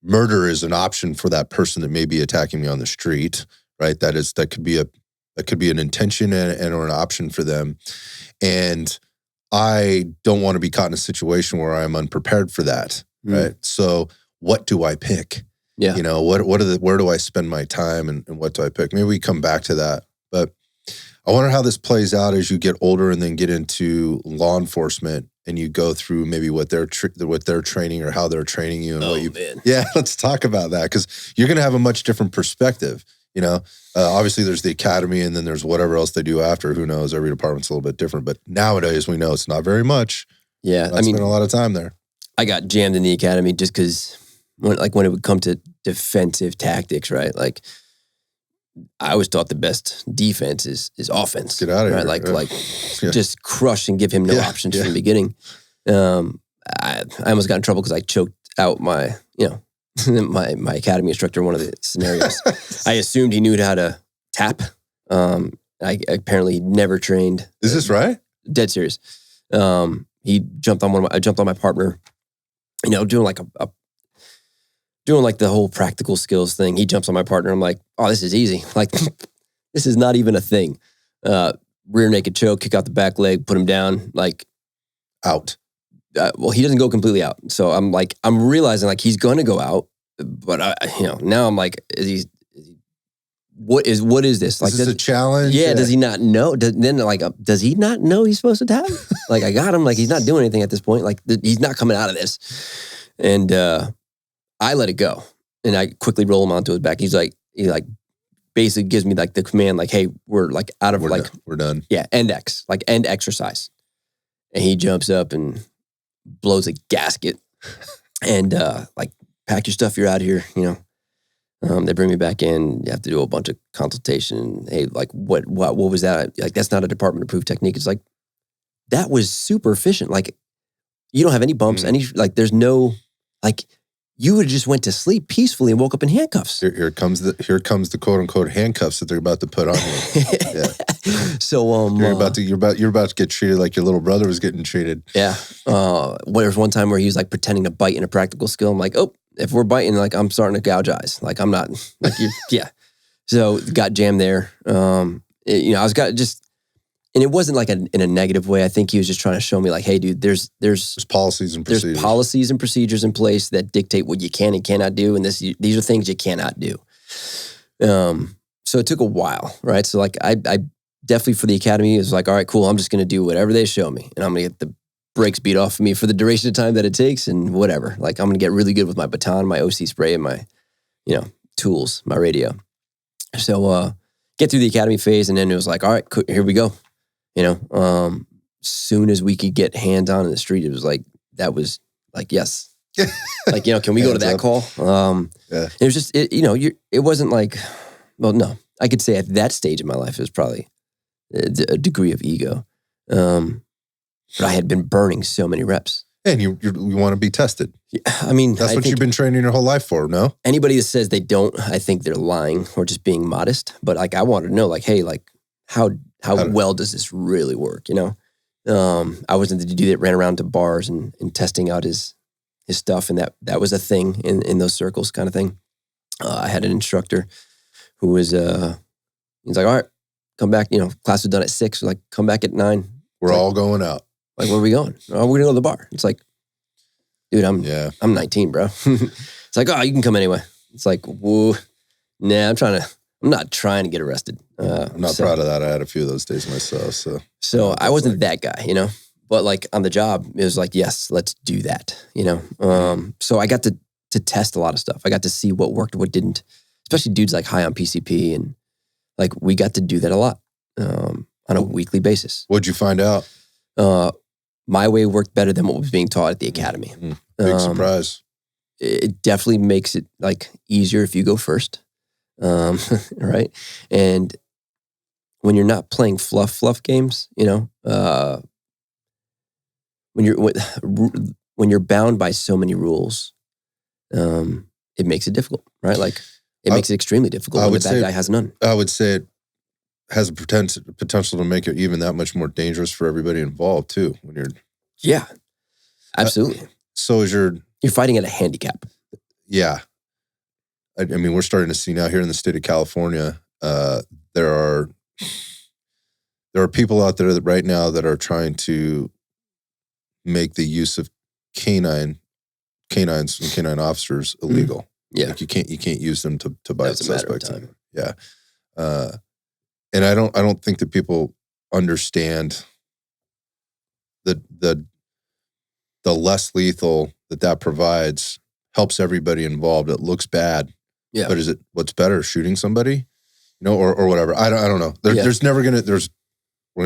Speaker 3: Murder is an option for that person that may be attacking me on the street, right? That could be an intention and or an option for them. And I don't want to be caught in a situation where I'm unprepared for that, right? So what do I pick?
Speaker 2: Yeah.
Speaker 3: Where do I spend my time and what do I pick? Maybe we come back to that. But I wonder how this plays out as you get older and then get into law enforcement and you go through maybe what they're training or how they're training you and
Speaker 2: man.
Speaker 3: Yeah, let's talk about that, because you're going to have a much different perspective. Obviously there's the academy and then there's whatever else they do after. Who knows? Every department's a little bit different, but nowadays we know it's not very much.
Speaker 2: Yeah.
Speaker 3: I spent a lot of time there.
Speaker 2: I got jammed in the academy just because when it would come to defensive tactics, right? Like I was taught the best defense is offense.
Speaker 3: Get out of
Speaker 2: right?
Speaker 3: here.
Speaker 2: Just crush and give him no options from the beginning. I almost got in trouble because I choked out my my academy instructor in one of the scenarios. I assumed he knew how to tap. I apparently never trained.
Speaker 3: Is this right?
Speaker 2: Dead serious. He jumped on I jumped on my partner, doing like the whole practical skills thing. He jumps on my partner. I'm like, oh, this is easy. Like, this is not even a thing. Rear naked choke, kick out the back leg, put him down, like
Speaker 3: out.
Speaker 2: Well, he doesn't go completely out. So I'm realizing like he's going to go out, but now I'm like, what is this? Like,
Speaker 3: is this a challenge?
Speaker 2: Yeah. Does he not know? Does he not know he's supposed to tap? Like, I got him. Like, he's not doing anything at this point. Like, he's not coming out of this. And I let it go, and I quickly roll him onto his back. He basically gives me like the command, like, "Hey, we're like out of
Speaker 3: we're done."
Speaker 2: Yeah, end exercise. And he jumps up and blows a gasket, and like, pack your stuff. You're out of here. They bring me back in. You have to do a bunch of consultation. Hey, like what was that? Like, that's not a department approved technique. It's like, that was super efficient. Like, you don't have any bumps, like there's no, like, you would have just went to sleep peacefully and woke up in handcuffs.
Speaker 3: Here comes the quote unquote handcuffs that they're about to put on you. Yeah.
Speaker 2: So
Speaker 3: you're about to get treated like your little brother was getting treated.
Speaker 2: Yeah. There was one time where he was like pretending to bite in a practical skill. I'm like, oh, if we're biting, like I'm starting to gouge eyes. Like I'm not like you. Yeah. So got jammed there. I was and it wasn't like in a negative way. I think he was just trying to show me like, hey, dude, there's
Speaker 3: policies and procedures.
Speaker 2: There's policies and procedures in place that dictate what you can and cannot do, and these are things you cannot do. So it took a while, right? So like I definitely for the academy was like, all right, cool. I'm just going to do whatever they show me, and I'm going to get the brakes beat off of me for the duration of time that it takes, and whatever. Like I'm going to get really good with my baton, my OC spray, and my tools, my radio. So get through the academy phase, and then it was like, all right, cool, here we go. Soon as we could get hands on in the street, it was like, that was like, yes. Like, can we go to that call?
Speaker 3: Yeah.
Speaker 2: It was just, it wasn't like, well, no, I could say at that stage in my life, it was probably a degree of ego. But I had been burning so many reps.
Speaker 3: And you want to be tested.
Speaker 2: Yeah, I mean,
Speaker 3: that's what you've been training your whole life for, no?
Speaker 2: Anybody that says they don't, I think they're lying or just being modest. But like, I wanted to know, like, hey, like, how well does this really work? I wasn't the dude that ran around to bars and testing out his stuff, and that was a thing in those circles, kind of thing. I had an instructor who was he's like, all right, come back. Class was done at 6. Like, come back at 9.
Speaker 3: We're all going out.
Speaker 2: Like, where are we going? Oh, we're gonna go to the bar. It's like, dude, I'm 19, bro. It's like, oh, you can come anyway. It's like, whoa, nah, I'm not trying to get arrested.
Speaker 3: I'm not proud of that. I had a few of those days myself.
Speaker 2: So I wasn't that guy, but like on the job, it was like, yes, let's do that, So I got to test a lot of stuff. I got to see what worked, what didn't, especially dudes like high on PCP. And like, we got to do that a lot on a weekly basis.
Speaker 3: What'd you find out?
Speaker 2: My way worked better than what was being taught at the academy.
Speaker 3: Big surprise.
Speaker 2: It definitely makes it like easier if you go first. Right. And when you're not playing fluff games, when you're bound by so many rules, it makes it difficult, right? Like it makes it extremely difficult when the bad guy has none.
Speaker 3: I would say it has a potential to make it even that much more dangerous for everybody involved too. When you're,
Speaker 2: yeah, absolutely.
Speaker 3: So is you're
Speaker 2: fighting at a handicap.
Speaker 3: Yeah. I mean, we're starting to see now here in the state of California, there are people out there that right now that are trying to make the use of canines and canine officers illegal.
Speaker 2: Yeah,
Speaker 3: like you can't use them to bite suspects. Yeah, and I don't think that people understand the less lethal that provides helps everybody involved. It looks bad.
Speaker 2: Yeah.
Speaker 3: But what's better, shooting somebody, or whatever? I don't know. We're going to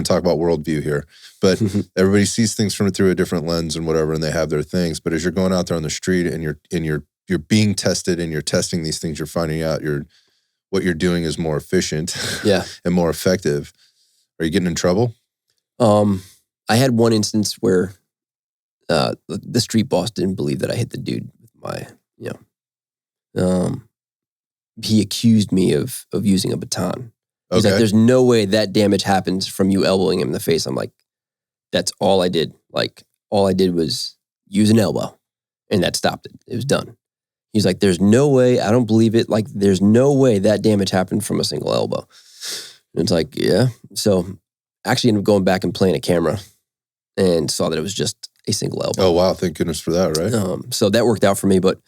Speaker 3: talk about worldview here, but everybody sees things through a different lens and whatever, and they have their things. But as you're going out there on the street and you're being tested and you're testing these things, you're finding out what you're doing is more efficient, and more effective. Are you getting in trouble?
Speaker 2: I had one instance where the street boss didn't believe that I hit the dude with my, he accused me of using a baton. He's like, there's no way that damage happens from you elbowing him in the face. I'm like, that's all I did. Like, all I did was use an elbow, and that stopped it. It was done. He's like, there's no way, I don't believe it. Like, there's no way that damage happened from a single elbow. And it's like, yeah. So actually ended up going back and playing a camera and saw that it was just a single elbow.
Speaker 3: Oh, wow. Thank goodness for that, right?
Speaker 2: So that worked out for me, but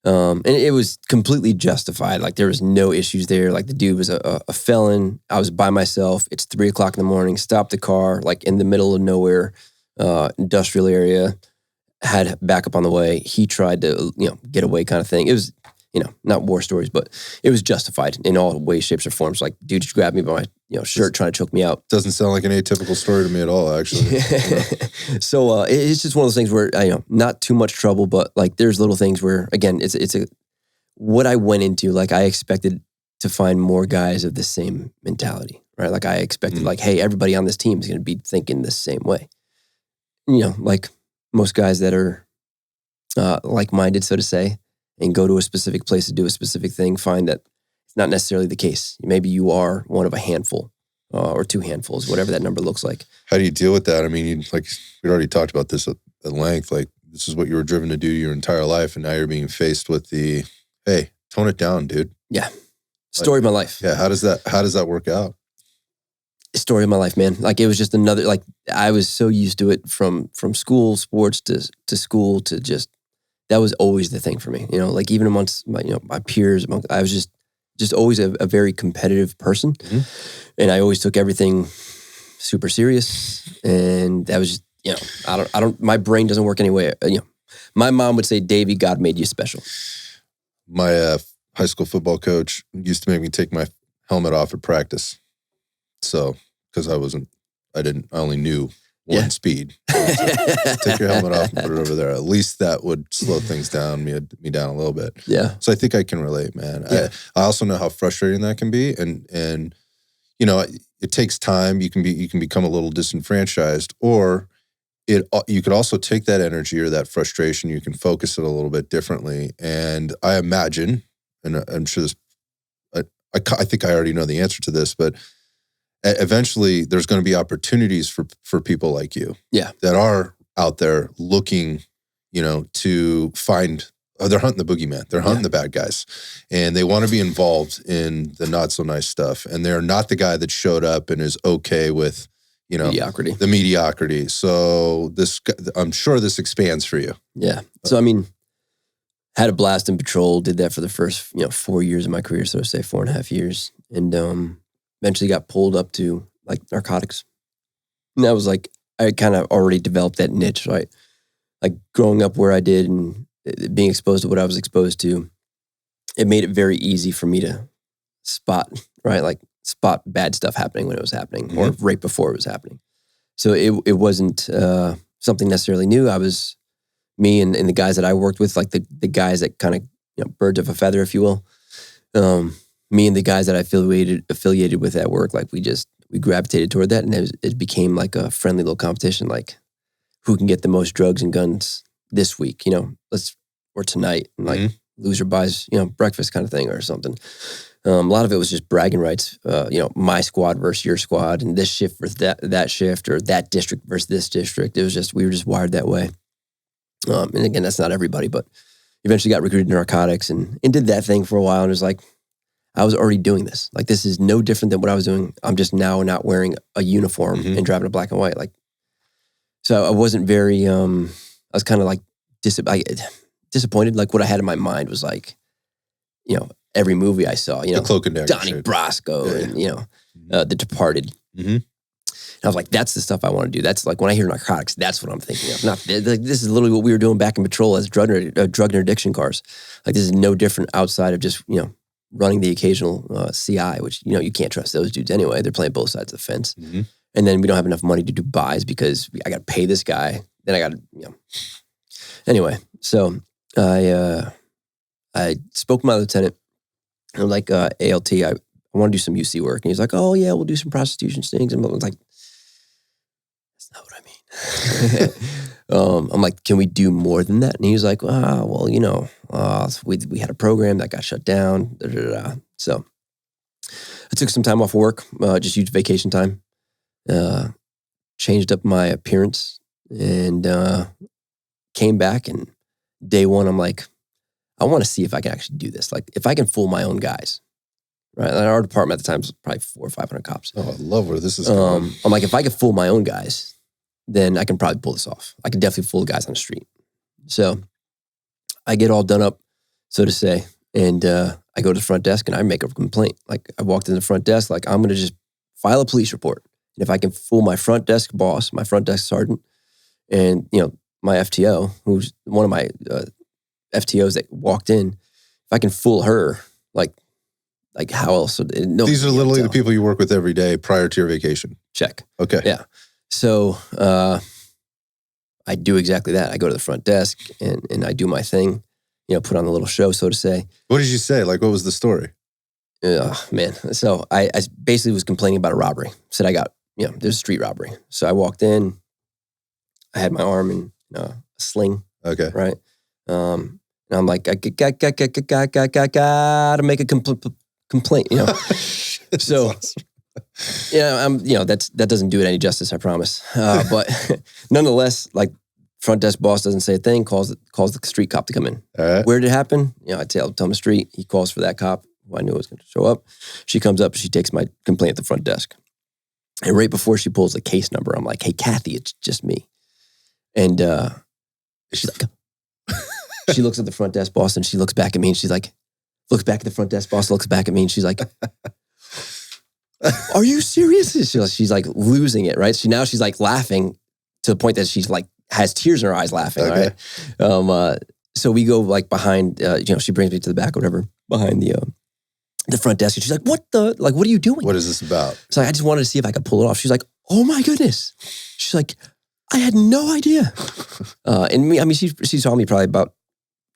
Speaker 2: and it was completely justified. Like, there was no issues there. Like, the dude was a felon. I was by myself. It's 3:00 in the morning. Stopped the car, like in the middle of nowhere, industrial area. Had backup on the way. He tried to, get away, kind of thing. It was, not war stories, but it was justified in all ways, shapes, or forms. Like, dude just grabbed me by my, shirt, trying to choke me out.
Speaker 3: Doesn't sound like an atypical story to me at all, actually.
Speaker 2: So it's just one of those things where, not too much trouble, but like there's little things where, again, what I went into, like I expected to find more guys of the same mentality, right? Like I expected like, hey, everybody on this team is going to be thinking the same way. You know, like most guys that are like-minded, so to say, and go to a specific place to do a specific thing, find that it's not necessarily the case. Maybe you are one of a handful or two handfuls, whatever that number looks like.
Speaker 3: How do you deal with that? I mean, like we already talked about this at length. Like this is what you were driven to do your entire life, and now you're being faced with the, hey, tone it down, dude.
Speaker 2: Yeah, story of my life.
Speaker 3: Yeah, how does that work out?
Speaker 2: Story of my life, man. Like it was just another. Like I was so used to it from school, sports to school to just. That was always the thing for me. You know, like even amongst my peers, I was just always a very competitive person, and I always took everything super serious. And that was just, I don't. My brain doesn't work anyway. My mom would say, "Davey, God made you special."
Speaker 3: My high school football coach used to make me take my helmet off at practice. So, because I only knew one speed. So take your helmet off and put it over there. At least that would slow things down, me down a little bit.
Speaker 2: Yeah.
Speaker 3: So I think I can relate, man.
Speaker 2: Yeah.
Speaker 3: I also know how frustrating that can be, and it takes time. You can become a little disenfranchised, or you could also take that energy or that frustration. You can focus it a little bit differently. And I imagine, and I'm sure this, I think I already know the answer to this, but eventually there's going to be opportunities for people like you that are out there looking, to find, they're hunting the boogeyman. They're hunting the bad guys, and they want to be involved in the not so nice stuff. And they're not the guy that showed up and is okay with,
Speaker 2: mediocrity.
Speaker 3: The mediocrity. So I'm sure this expands for you.
Speaker 2: Yeah. So, I mean, had a blast in patrol, did that for the first, 4 years of my career. So say 4.5 years. And, eventually got pulled up to like narcotics. And that was like, I kind of already developed that niche, right? Like growing up where I did and being exposed to what I was exposed to, it made it very easy for me to spot, right? Like spot bad stuff happening when it was happening or right before it was happening. So it wasn't something necessarily new. I was, me and the guys that I worked with, like the guys that kind of, birds of a feather, if you will. Me and the guys that I affiliated with at work, like we gravitated toward that, and it became like a friendly little competition, like who can get the most drugs and guns this week, or tonight, and like loser buys, breakfast kind of thing or something. A lot of it was just bragging rights, my squad versus your squad, and this shift versus that shift, or that district versus this district. It was just, we were just wired that way. And again, that's not everybody, but eventually got recruited to narcotics and did that thing for a while, and it was like, I was already doing this. Like, this is no different than what I was doing. I'm just now not wearing a uniform and driving a black and white. Like, so I wasn't very, I was kind of like disappointed. Like what I had in my mind was like, every movie I saw,
Speaker 3: the Cloak and Dagger
Speaker 2: Donnie
Speaker 3: shit.
Speaker 2: Brasco and, The Departed.
Speaker 3: Mm-hmm.
Speaker 2: And I was like, that's the stuff I want to do. That's like, when I hear narcotics, that's what I'm thinking of. Not like, this is literally what we were doing back in patrol as drug interdiction cars. Like, this is no different outside of just, running the occasional CI, which, you can't trust those dudes anyway. They're playing both sides of the fence.
Speaker 3: Mm-hmm.
Speaker 2: And then we don't have enough money to do buys because I got to pay this guy. Then I got to, Anyway, so I spoke to my lieutenant. And I'm like, ALT, I want to do some UC work. And he's like, oh yeah, we'll do some prostitution stings. And I was like, that's not what I mean. I'm like, can we do more than that? And he was like, well, we had a program that got shut down. So I took some time off of work, just used vacation time, changed up my appearance, and came back. And day one, I'm like, I want to see if I can actually do this. Like, if I can fool my own guys, right? And our department at the time was probably 400 or 500 cops.
Speaker 3: Oh, I love where this is going.
Speaker 2: I'm like, if I can fool my own guys, then I can probably pull this off. I can definitely fool the guys on the street. So I get all done up, so to say, and I go to the front desk and I make a complaint. Like, I walked in the front desk, like, I'm going to just file a police report. And if I can fool my front desk boss, my front desk sergeant, and, my FTO, who's one of my FTOs that walked in, if I can fool her, like how else?
Speaker 3: These are literally the people you work with every day prior to your vacation.
Speaker 2: Check.
Speaker 3: Okay.
Speaker 2: Yeah. So I do exactly that. I go to the front desk and I do my thing. put on the little show, so to say.
Speaker 3: What did you say? Like, what was the story?
Speaker 2: Man. So I basically was complaining about a robbery. Said I got, there's a street robbery. So I walked in. I had my arm in a sling.
Speaker 3: Okay.
Speaker 2: Right. And I'm like, I gotta make a complaint, So,
Speaker 3: awesome.
Speaker 2: that doesn't do it any justice, I promise. But nonetheless, like, front desk boss doesn't say a thing, calls the street cop to come in.
Speaker 3: All right.
Speaker 2: Where did it happen? I tell him the street. He calls for that cop, who I knew was going to show up. She comes up, she takes my complaint at the front desk. And right before she pulls the case number, I'm like, hey, Kathy, it's just me. And she's like, she looks at the front desk boss and she looks back at me and she's like, looks back at the front desk boss, looks back at me and she's like, are you serious? She's like losing it, right? She's like laughing to the point that she's like, has tears in her eyes laughing,
Speaker 3: Okay.
Speaker 2: right? So we go like behind, she brings me to the back or whatever, behind the front desk. And she's like, what are you doing?
Speaker 3: What is this about?
Speaker 2: So I just wanted to see if I could pull it off. She's like, oh my goodness. She's like, I had no idea. And she saw me probably about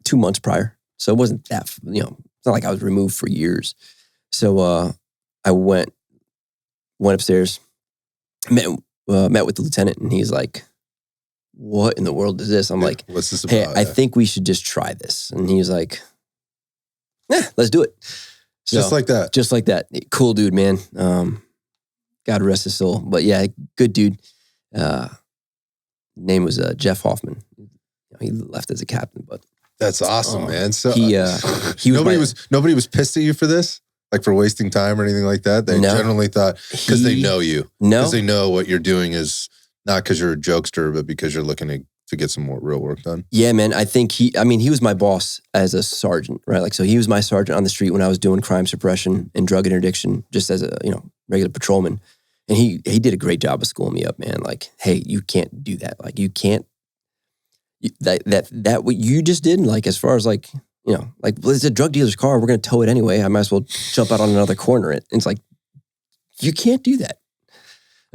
Speaker 2: 2 months prior. So it wasn't that, it's not like I was removed for years. So I went upstairs, met with the lieutenant, and he's like, what in the world is this? I'm like,
Speaker 3: what's this
Speaker 2: hey,
Speaker 3: about?
Speaker 2: I think we should just try this. And he's like, let's do it. So,
Speaker 3: Just like that.
Speaker 2: Just like that. Cool dude, man. God rest his soul. But yeah, good dude. Name was Jeff Hoffman. He left as a captain, but
Speaker 3: That's awesome, man. So
Speaker 2: he
Speaker 3: nobody was pissed at you for this, like for wasting time or anything like that. They
Speaker 2: No.
Speaker 3: generally thought because they know you,
Speaker 2: no.
Speaker 3: because they know what you're doing is not because you're a jokester, but because you're looking to get some more real work done.
Speaker 2: Yeah, man. I think he was my boss as a sergeant, right? Like, so he was my sergeant on the street when I was doing crime suppression and drug interdiction, just as a, regular patrolman. And he did a great job of schooling me up, man. Like, hey, you can't do that. Like, you can't, that what you just did, like, as far as like, like, well, it's a drug dealer's car. We're going to tow it anyway. I might as well jump out on another corner. And it's like, you can't do that.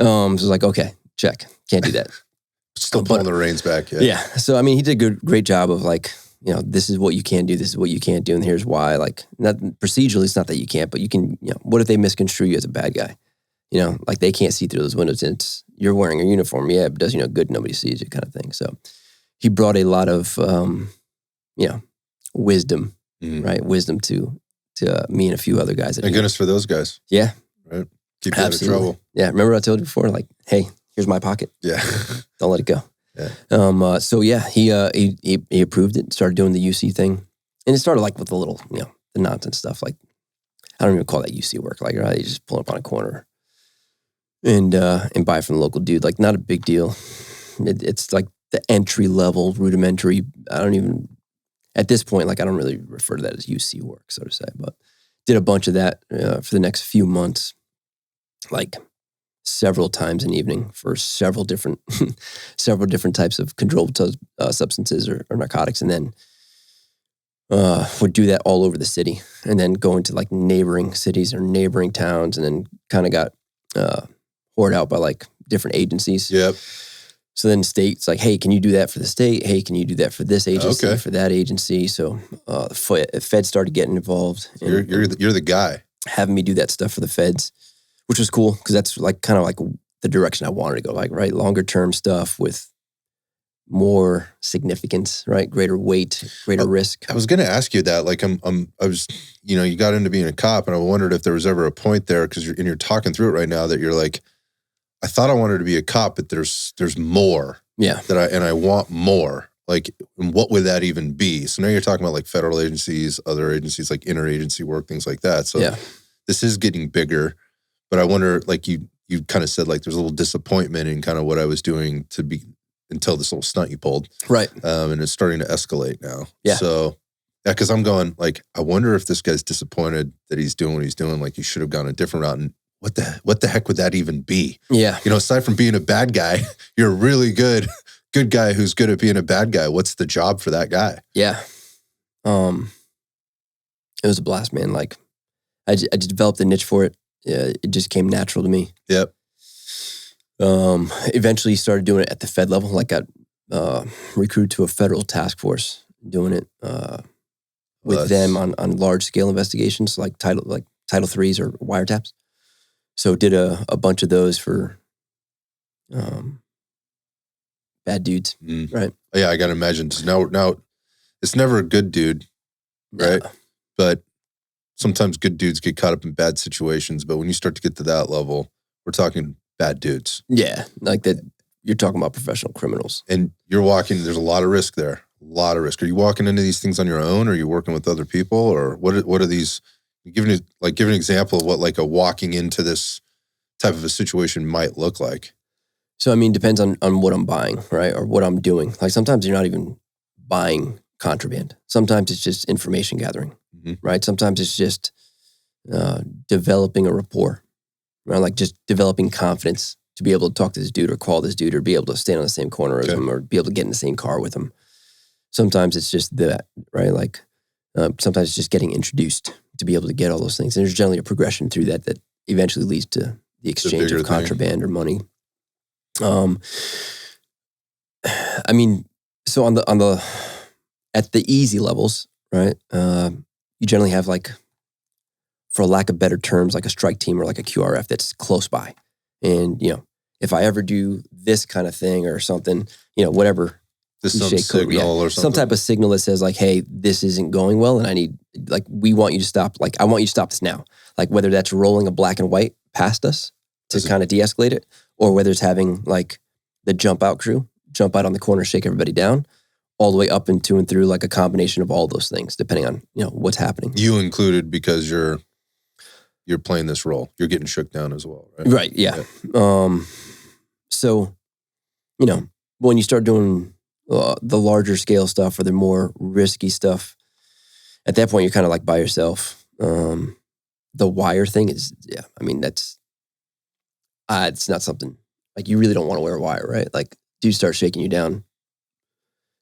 Speaker 2: So it's like, okay, check. Can't do that.
Speaker 3: Still pulling the reins back.
Speaker 2: Yeah. So, he did a great job of like, this is what you can do. This is what you can't do. And here's why. Like, not procedurally, it's not that you can't, but you can, what if they misconstrue you as a bad guy? Like they can't see through those windows and you're wearing a uniform. Yeah, but does good, nobody sees you kind of thing. So he brought a lot of, wisdom, right? Wisdom to me and a few other guys.
Speaker 3: Thank goodness for those guys.
Speaker 2: Yeah.
Speaker 3: Right. Keep you out of trouble.
Speaker 2: Yeah. Remember I told you before, like, hey, here's my pocket.
Speaker 3: Yeah.
Speaker 2: Don't let it go.
Speaker 3: Yeah.
Speaker 2: So yeah, he approved it, started doing the UC thing. And it started like with the little, the nonsense stuff. Like, I don't even call that UC work. Like, right, you just pull up on a corner and buy from the local dude. Like, not a big deal. It's like the entry level, rudimentary. At this point, like, I don't really refer to that as UC work, so to say. But did a bunch of that for the next few months, like several times an evening for several different types of controlled substances or narcotics, and then would do that all over the city, and then go into like neighboring cities or neighboring towns, and then kind of got poured out by like different agencies.
Speaker 3: Yep.
Speaker 2: So then state's like, hey, can you do that for the state? Hey, can you do that for this agency, for that agency? So the feds started getting involved. And,
Speaker 3: You're the guy.
Speaker 2: having me do that stuff for the feds, which was cool because that's like kind of like the direction I wanted to go. Like, right, longer term stuff with more significance, right? Greater weight, greater risk.
Speaker 3: I was going to ask you that. Like, I was, you got into being a cop, and I wondered if there was ever a point there because you're talking through it right now that you're like, I thought I wanted to be a cop, but there's more.
Speaker 2: Yeah.
Speaker 3: I want more. Like, and what would that even be? So now you're talking about like federal agencies, other agencies, like interagency work, things like that. So this is getting bigger, but I wonder, like you kind of said, like there's a little disappointment in kind of what I was doing until this little stunt you pulled.
Speaker 2: Right.
Speaker 3: And it's starting to escalate now.
Speaker 2: Yeah.
Speaker 3: So, yeah, because I'm going like, I wonder if this guy's disappointed that he's doing what he's doing. Like, he should have gone a different route. And what the heck would that even be?
Speaker 2: Yeah.
Speaker 3: Aside from being a bad guy, you're a really good guy who's good at being a bad guy. What's the job for that guy?
Speaker 2: Yeah. It was a blast, man. Like, I just developed a niche for it. Yeah, it just came natural to me.
Speaker 3: Yep.
Speaker 2: Eventually started doing it at the Fed level. Like, got recruited to a federal task force doing it. with them on large scale investigations like Title IIIs or wiretaps. So did a bunch of those for bad dudes, right?
Speaker 3: Yeah, I gotta imagine. Now, it's never a good dude, right?
Speaker 2: Yeah.
Speaker 3: But sometimes good dudes get caught up in bad situations. But when you start to get to that level, we're talking bad dudes.
Speaker 2: Yeah, like that. You're talking about professional criminals.
Speaker 3: And you're walking, there's a lot of risk there. A lot of risk. Are you walking into these things on your own, or are you working with other people? Or what are these, give an example of what like a walking into this type of a situation might look like.
Speaker 2: So, I mean, depends on what I'm buying, right? Or what I'm doing. Like sometimes you're not even buying contraband. Sometimes it's just information gathering, right? Sometimes it's just developing a rapport, right? Like just developing confidence to be able to talk to this dude or call this dude or be able to stand on the same corner as him or be able to get in the same car with him. Sometimes it's just that, right? Like sometimes it's just getting introduced to be able to get all those things. And there's generally a progression through that eventually leads to the exchange of contraband or money. I mean, so at the easy levels, right? You generally have like, for lack of better terms, like a strike team or like a QRF that's close by. And, if I ever do this kind of thing or something, whatever.
Speaker 3: This some signal or something.
Speaker 2: Some type of signal that says like, hey, this isn't going well and we want you to stop. Like, I want you to stop this now. Like whether that's rolling a black and white past us to kind of de-escalate it, or whether it's having like the jump out crew, jump out on the corner, shake everybody down, all the way up and through like a combination of all those things, depending on, what's happening.
Speaker 3: You included because you're playing this role. You're getting shook down as well, right?
Speaker 2: Right, yeah. So, when you start doing the larger scale stuff or the more risky stuff, at that point, you're kind of like by yourself. The wire thing is, that's, it's not something, like you really don't want to wear a wire, right? Like dudes start shaking you down.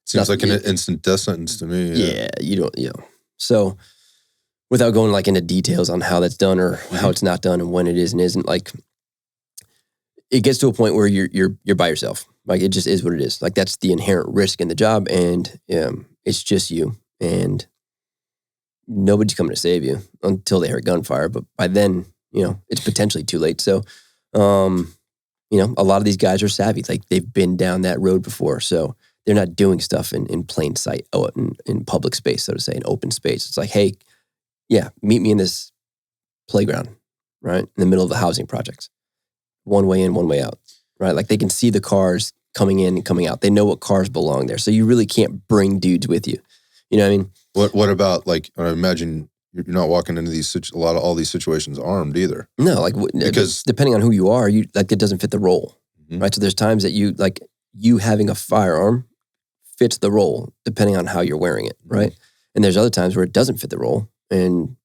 Speaker 3: Seems like an instant death sentence to me.
Speaker 2: Yeah, you don't, So without going like into details on how that's done or how it's not done and when it is and isn't, like it gets to a point where you're by yourself. Like it just is what it is. Like that's the inherent risk in the job, and it's just you, and nobody's coming to save you until they hear gunfire. But by then, it's potentially too late. So, a lot of these guys are savvy. Like they've been down that road before, so they're not doing stuff in plain sight, in public space, so to say, in open space. It's like, hey, meet me in this playground, right, in the middle of the housing projects. One way in, one way out, right? Like they can see the cars coming in and coming out. They know what cars belong there. So you really can't bring dudes with you. You know what I mean?
Speaker 3: What about like, I imagine you're not walking into all these situations armed either.
Speaker 2: No, like because depending on who you are, it doesn't fit the role, right? So there's times that you having a firearm fits the role depending on how you're wearing it, right? And there's other times where it doesn't fit the role and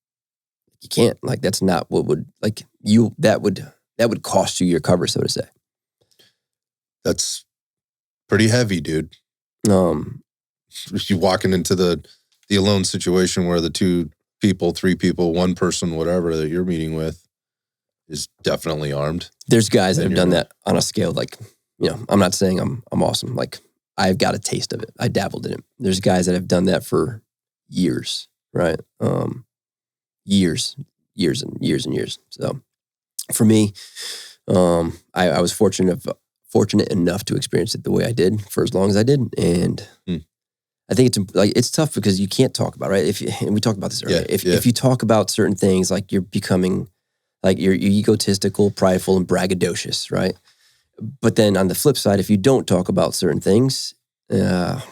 Speaker 2: you can't. Like that's not what would that would cost you your cover, so to say.
Speaker 3: That's pretty heavy, dude. You walking into the alone situation where the 2 people, 3 people, 1 person, whatever that you're meeting with is definitely armed.
Speaker 2: There's guys that have done that on a scale like, I'm not saying I'm awesome. Like I've got a taste of it. I dabbled in it. There's guys that have done that for years, right? Years and years and years. So for me, I was fortunate enough to experience it the way I did for as long as I did, and I think it's tough because you can't talk about it, right? And we talked about this earlier. If you talk about certain things, like you're becoming, like you're egotistical, prideful, and braggadocious, right? But then on the flip side, if you don't talk about certain things, and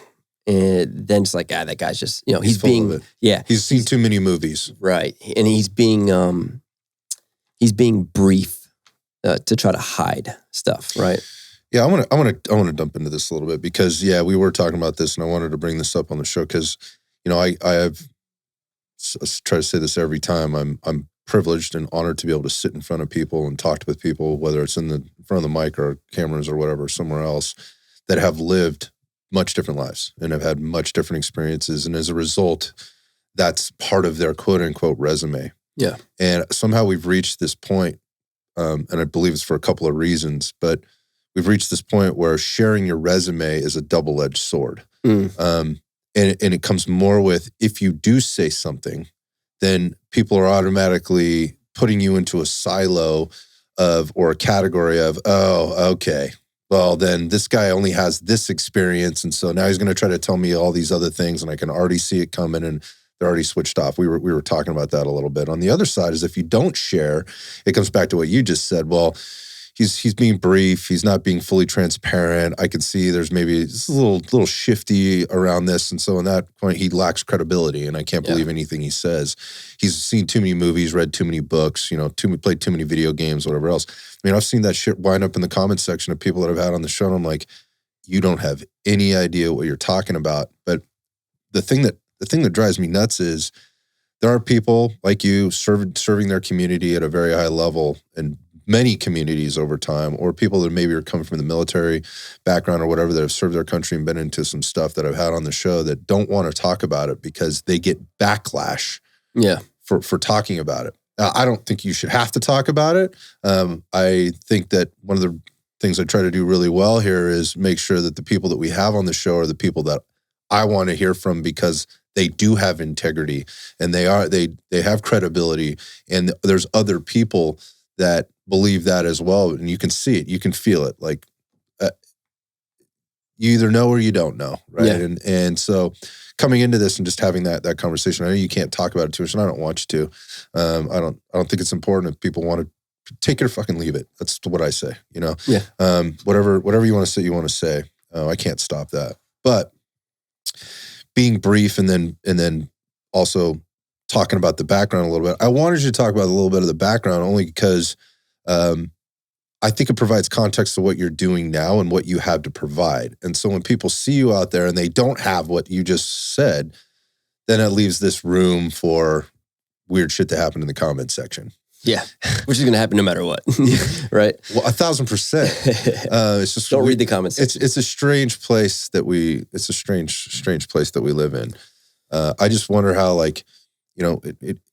Speaker 2: then it's like, that guy's just, he's being,
Speaker 3: he's seen too many movies,
Speaker 2: right? And he's being brief. To try to hide stuff, right?
Speaker 3: Yeah, I want to dump into this a little bit because we were talking about this and I wanted to bring this up on the show because I try to say this every time. I'm privileged and honored to be able to sit in front of people and talk with people, whether it's in front of the mic or cameras or whatever, somewhere else, that have lived much different lives and have had much different experiences, and as a result, that's part of their quote unquote resume.
Speaker 2: Yeah,
Speaker 3: and somehow we've reached this point. And I believe it's for a couple of reasons, but we've reached this point where sharing your resume is a double-edged sword. and it comes more with, if you do say something, then people are automatically putting you into a silo of, or a category of, oh, okay, well, then this guy only has this experience. And so now he's going to try to tell me all these other things, and I can already see it coming, and they're already switched off. We were talking about that a little bit. On the other side is, if you don't share, it comes back to what you just said. Well, he's being brief. He's not being fully transparent. I can see there's maybe it's a little shifty around this. And so in that point, he lacks credibility, and I can't believe anything he says. He's seen too many movies, read too many books, played too many video games, whatever else. I mean, I've seen that shit wind up in the comments section of people that I've had on the show, and I'm like, you don't have any idea what you're talking about. But the thing that drives me nuts is there are people like you serving their community at a very high level, and many communities over time, or people that maybe are coming from the military background or whatever, that have served their country and been into some stuff that I've had on the show, that don't want to talk about it because they get backlash for talking about it. Now, I don't think you should have to talk about it. I think that one of the things I try to do really well here is make sure that the people that we have on the show are the people that I want to hear from, because they do have integrity, and they have credibility, and there's other people that believe that as well, and you can see it, you can feel it. Like you either know or you don't know, right? Yeah. And so coming into this and just having that conversation, I know you can't talk about it too much, and I don't want you to. I don't think it's important. If people want to take it or fucking leave it, that's what I say.
Speaker 2: Yeah.
Speaker 3: Whatever you want to say, I can't stop that. But being brief and then also talking about the background a little bit. I wanted you to talk about a little bit of the background only because I think it provides context to what you're doing now and what you have to provide. And so when people see you out there and they don't have what you just said, then it leaves this room for weird shit to happen in the comment section.
Speaker 2: Yeah, which is going to happen no matter what, right?
Speaker 3: Well, 1,000%. It's just
Speaker 2: don't read the comments.
Speaker 3: It's a strange place that it's a strange place that we live in. I just wonder how, like,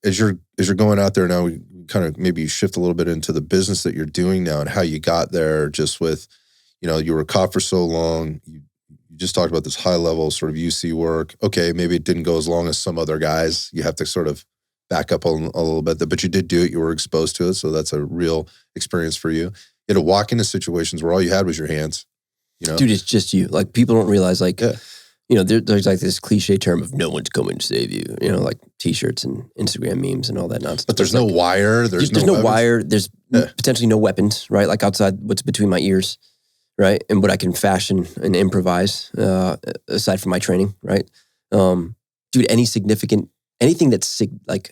Speaker 3: as you're going out there now, we kind of maybe shift a little bit into the business that you're doing now and how you got there. Just with, you were a cop for so long. You just talked about this high level sort of UC work. Okay, maybe it didn't go as long as some other guys. You have to sort of back up a little bit, but you did do it. You were exposed to it, so that's a real experience for you. You had to walk into situations where all you had was your hands.
Speaker 2: Dude, it's just you. Like, people don't realize, like, there's like this cliche term of no one's coming to save you. Like T-shirts and Instagram memes and all that nonsense.
Speaker 3: But there's no wire. There's
Speaker 2: no wire. There's potentially no weapons, right? Like outside what's between my ears, right? And what I can fashion and improvise aside from my training, right? Dude, anything that's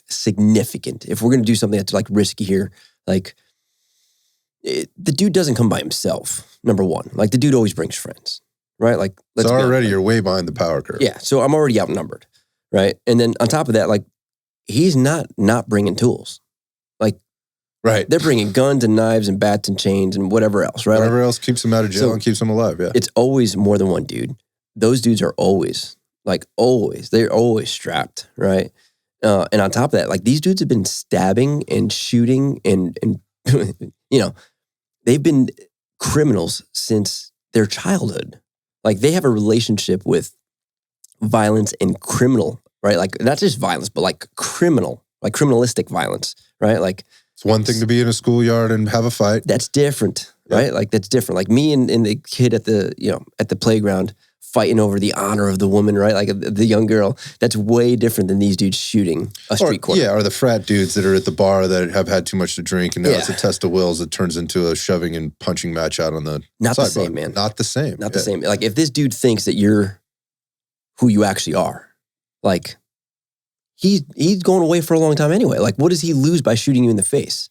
Speaker 2: significant. If we're going to do something that's like risky here, like the dude doesn't come by himself. Number one, like the dude always brings friends, right? Like,
Speaker 3: so already you're way behind the power curve.
Speaker 2: Yeah. So I'm already outnumbered, right? And then on top of that, like, he's not bringing tools. Like,
Speaker 3: right.
Speaker 2: They're bringing guns and knives and bats and chains and whatever else, right?
Speaker 3: Whatever else keeps them out of jail and keeps them alive. Yeah.
Speaker 2: It's always more than one dude. Those dudes are always they're always strapped, right? And on top of that, like, these dudes have been stabbing and shooting and they've been criminals since their childhood. Like, they have a relationship with violence and criminal, right? Like, not just violence, but like criminalistic violence, right? Like,
Speaker 3: it's one thing to be in a schoolyard and have a fight.
Speaker 2: That's different, right? Like, that's different. Like me and the kid at the playground fighting over the honor of the woman, right? Like the young girl. That's way different than these dudes shooting a street corner.
Speaker 3: Yeah, or the frat dudes that are at the bar that have had too much to drink, and now it's a test of wills that turns into a shoving and punching match out on the
Speaker 2: Not
Speaker 3: sidewalk.
Speaker 2: the same, man.
Speaker 3: Not the same.
Speaker 2: Not the same. Like, if this dude thinks that you're who you actually are, like, he's going away for a long time anyway. Like, what does he lose by shooting you in the face?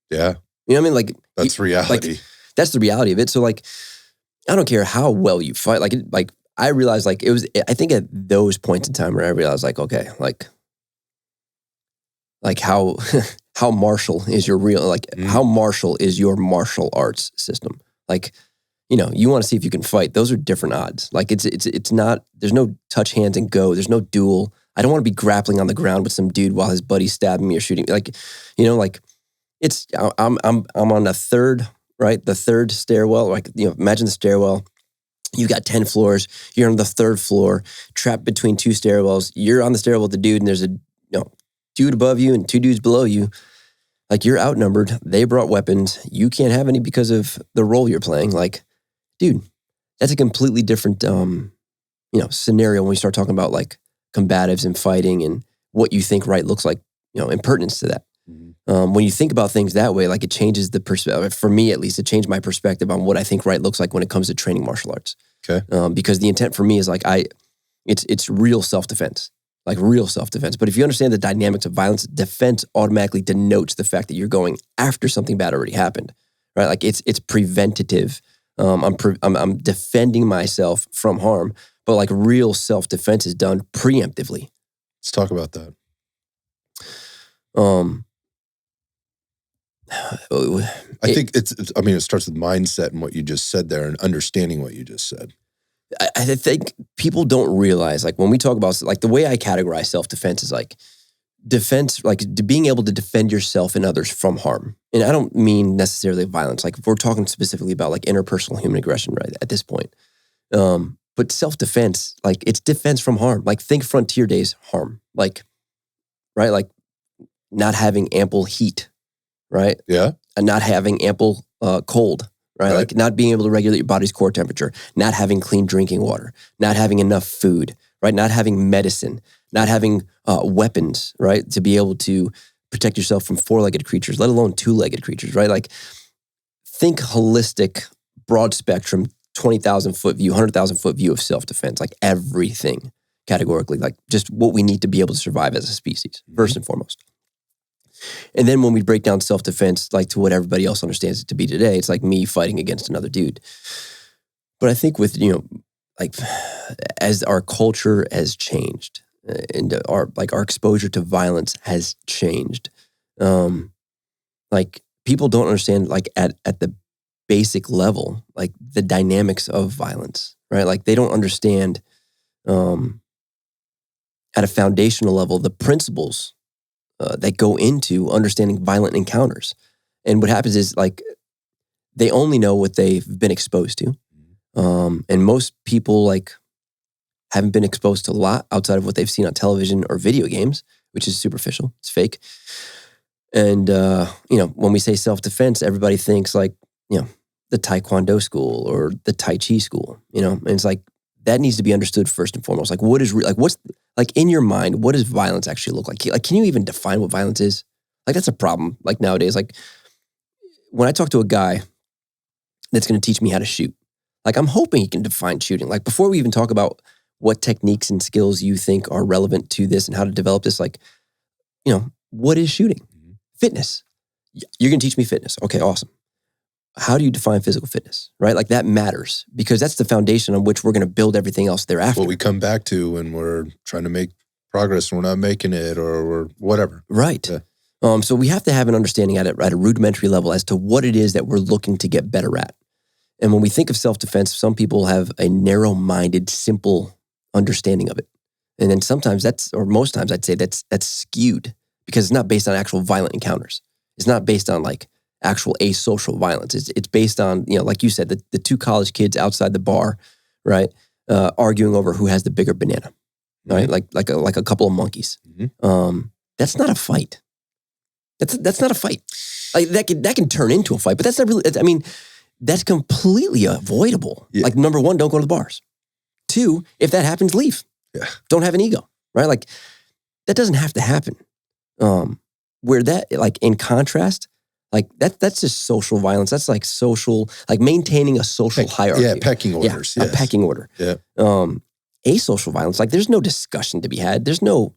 Speaker 3: Yeah.
Speaker 2: You know what I mean? Like,
Speaker 3: that's reality.
Speaker 2: Like, that's the reality of it. So, like, I don't care how well you fight. Like I realized, like, I think at those points in time where I realized, like, okay, like how martial is your how martial is your martial arts system? Like, you want to see if you can fight. Those are different odds. Like, it's not, there's no touch hands and go. There's no duel. I don't want to be grappling on the ground with some dude while his buddy's stabbing me or shooting me. Like, like, it's, I'm on a third, right? The third stairwell, like, imagine the stairwell, You've got 10 floors. You're on the 3rd floor, trapped between 2 stairwells. You're on the stairwell with the dude, and there's a dude above you and 2 dudes below you. Like, you're outnumbered. They brought weapons. You can't have any because of the role you're playing. Like, dude, that's a completely different scenario when we start talking about like combatives and fighting and what you think right looks like, impertinence to that. When you think about things that way, like, it changes the perspective. For me, at least, it changed my perspective on what I think right looks like when it comes to training martial arts.
Speaker 3: Okay.
Speaker 2: Because the intent for me is like, it's real self-defense, like real self-defense. But if you understand the dynamics of violence, defense automatically denotes the fact that you're going after something bad already happened, right? Like, it's preventative. I'm defending myself from harm, but like real self-defense is done preemptively.
Speaker 3: Let's talk about that. I think it starts with mindset and what you just said there and understanding what you just said.
Speaker 2: I think people don't realize, like, when we talk about, like, the way I categorize self-defense is like defense, like being able to defend yourself and others from harm. And I don't mean necessarily violence. Like, if we're talking specifically about like interpersonal human aggression, right, at this point. But self-defense, like, it's defense from harm. Like, think frontier days harm. Like, right, like not having ample heat, right?
Speaker 3: Yeah.
Speaker 2: And not having ample cold, right? Like, not being able to regulate your body's core temperature, not having clean drinking water, not having enough food, right? Not having medicine, not having weapons, right? To be able to protect yourself from 4-legged creatures, let alone 2-legged creatures, right? Like, think holistic, broad spectrum, 20,000 foot view, 100,000 foot view of self-defense, like everything categorically, like just what we need to be able to survive as a species, first and foremost. And then when we break down self-defense, like to what everybody else understands it to be today, it's like me fighting against another dude. But I think with, like, as our culture has changed and our exposure to violence has changed, like, people don't understand, like, at the basic level, like the dynamics of violence, right? Like, they don't understand at a foundational level the principles that go into understanding violent encounters. And what happens is, like, they only know what they've been exposed to. And most people, like, haven't been exposed to a lot outside of what they've seen on television or video games, which is superficial. It's fake. And, when we say self-defense, everybody thinks like, the Taekwondo school or the Tai Chi school, and it's like, that needs to be understood first and foremost. Like, what is, what's, like, in your mind, what does violence actually look like? Like, can you even define what violence is? Like, that's a problem, like, nowadays. Like, when I talk to a guy that's going to teach me how to shoot, like, I'm hoping he can define shooting. Like, before we even talk about what techniques and skills you think are relevant to this and how to develop this, like, what is shooting? Fitness. You're going to teach me fitness. Okay, awesome. How do you define physical fitness, right? Like, that matters because that's the foundation on which we're going to build everything else thereafter.
Speaker 3: What we come back to when we're trying to make progress and we're not making it or we're whatever.
Speaker 2: Right.
Speaker 3: Yeah.
Speaker 2: So we have to have an understanding at a rudimentary level as to what it is that we're looking to get better at. And when we think of self-defense, some people have a narrow-minded, simple understanding of it. And then sometimes most times I'd say that's skewed because it's not based on actual violent encounters. It's not based on like actual asocial violence. It's based on, like you said, the 2 college kids outside the bar, right? Arguing over who has the bigger banana, right? Like a couple of monkeys. That's not a fight. That's not a fight. Like, that can turn into a fight, but that's not really, I mean, that's completely avoidable.
Speaker 3: Yeah.
Speaker 2: Like, number 1, don't go to the bars. 2, if that happens, leave.
Speaker 3: Yeah.
Speaker 2: Don't have an ego, right? Like, that doesn't have to happen. Where that, like, in contrast, like, that's just social violence. That's like social, like maintaining a social hierarchy.
Speaker 3: Yeah, pecking orders.
Speaker 2: Yeah,
Speaker 3: yes.
Speaker 2: a pecking order.
Speaker 3: Yeah.
Speaker 2: Asocial violence, like, there's no discussion to be had. There's no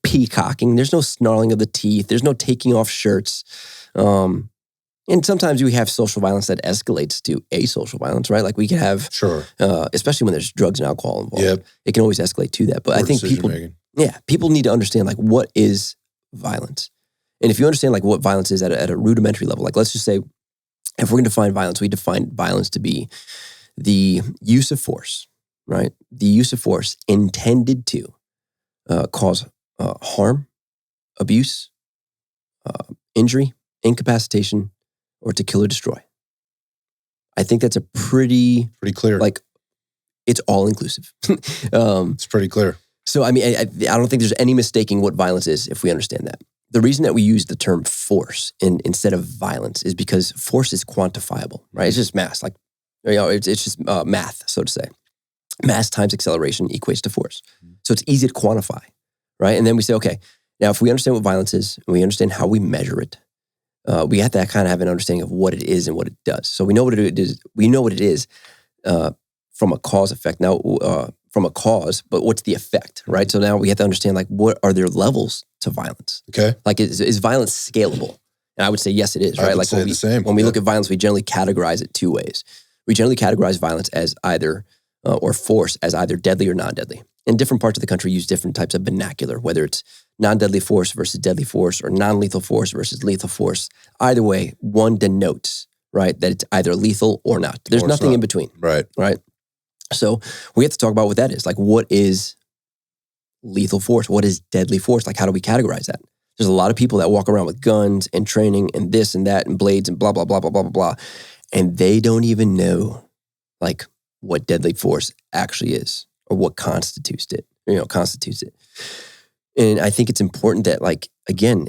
Speaker 2: peacocking. There's no snarling of the teeth. There's no taking off shirts. And sometimes we have social violence that escalates to asocial violence, right? Like, we can have,
Speaker 3: Sure.
Speaker 2: especially when there's drugs and alcohol involved.
Speaker 3: Yep.
Speaker 2: It can always escalate to that. But I think people need to understand, like, what is violence. And if you understand, like, what violence is at a rudimentary level, like, let's just say, if we're going to define violence, we define violence to be the use of force, right? The use of force intended to cause harm, abuse, injury, incapacitation, or to kill or destroy. I think that's a pretty
Speaker 3: clear.
Speaker 2: Like, It's all inclusive.
Speaker 3: It's pretty clear.
Speaker 2: So, I mean, I don't think there's any mistaking what violence is if we understand that. The reason that we use the term force instead of violence is because force is quantifiable, right? It's just mass, like, it's just math, so to say. Mass times acceleration equates to force. So it's easy to quantify, right? And then we say, okay, now if we understand what violence is and we understand how we measure it, we have to kind of have an understanding of what it is and what it does. So we know what it is. We know what it is from a cause effect. Now, from a cause, but what's the effect, right? So now we have to understand, like, what are there levels to violence?
Speaker 3: Okay.
Speaker 2: Like, is violence scalable? And I would say yes, it is, right? Like when we look at violence, we generally categorize it two ways. We generally categorize violence as either, or force as either deadly or non-deadly. And different parts of the country use different types of vernacular, whether it's non-deadly force versus deadly force or non-lethal force versus lethal force. Either way, one denotes, right, that it's either lethal or not. There's nothing in between.
Speaker 3: Right.
Speaker 2: Right. So we have to talk about what that is. Like, what is lethal force? What is deadly force? Like, how do we categorize that? There's a lot of people that walk around with guns and training and this and that and blades and blah, blah, blah, blah, blah, blah, blah. And they don't even know, like, what deadly force actually is or what constitutes it. And I think it's important that, like, again,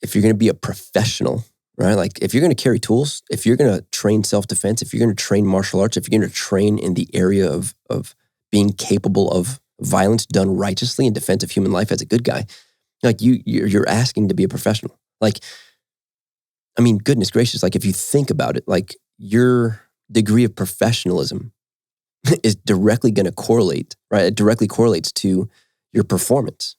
Speaker 2: if you're going to be a professional, right? Like, if you're going to carry tools, if you're going to train self-defense, if you're going to train martial arts, if you're going to train in the area of being capable of violence done righteously in defense of human life as a good guy, like, you're asking to be a professional. Like, I mean, goodness gracious, like, if you think about it, like, your degree of professionalism is directly going to correlate, right? It directly correlates to your performance.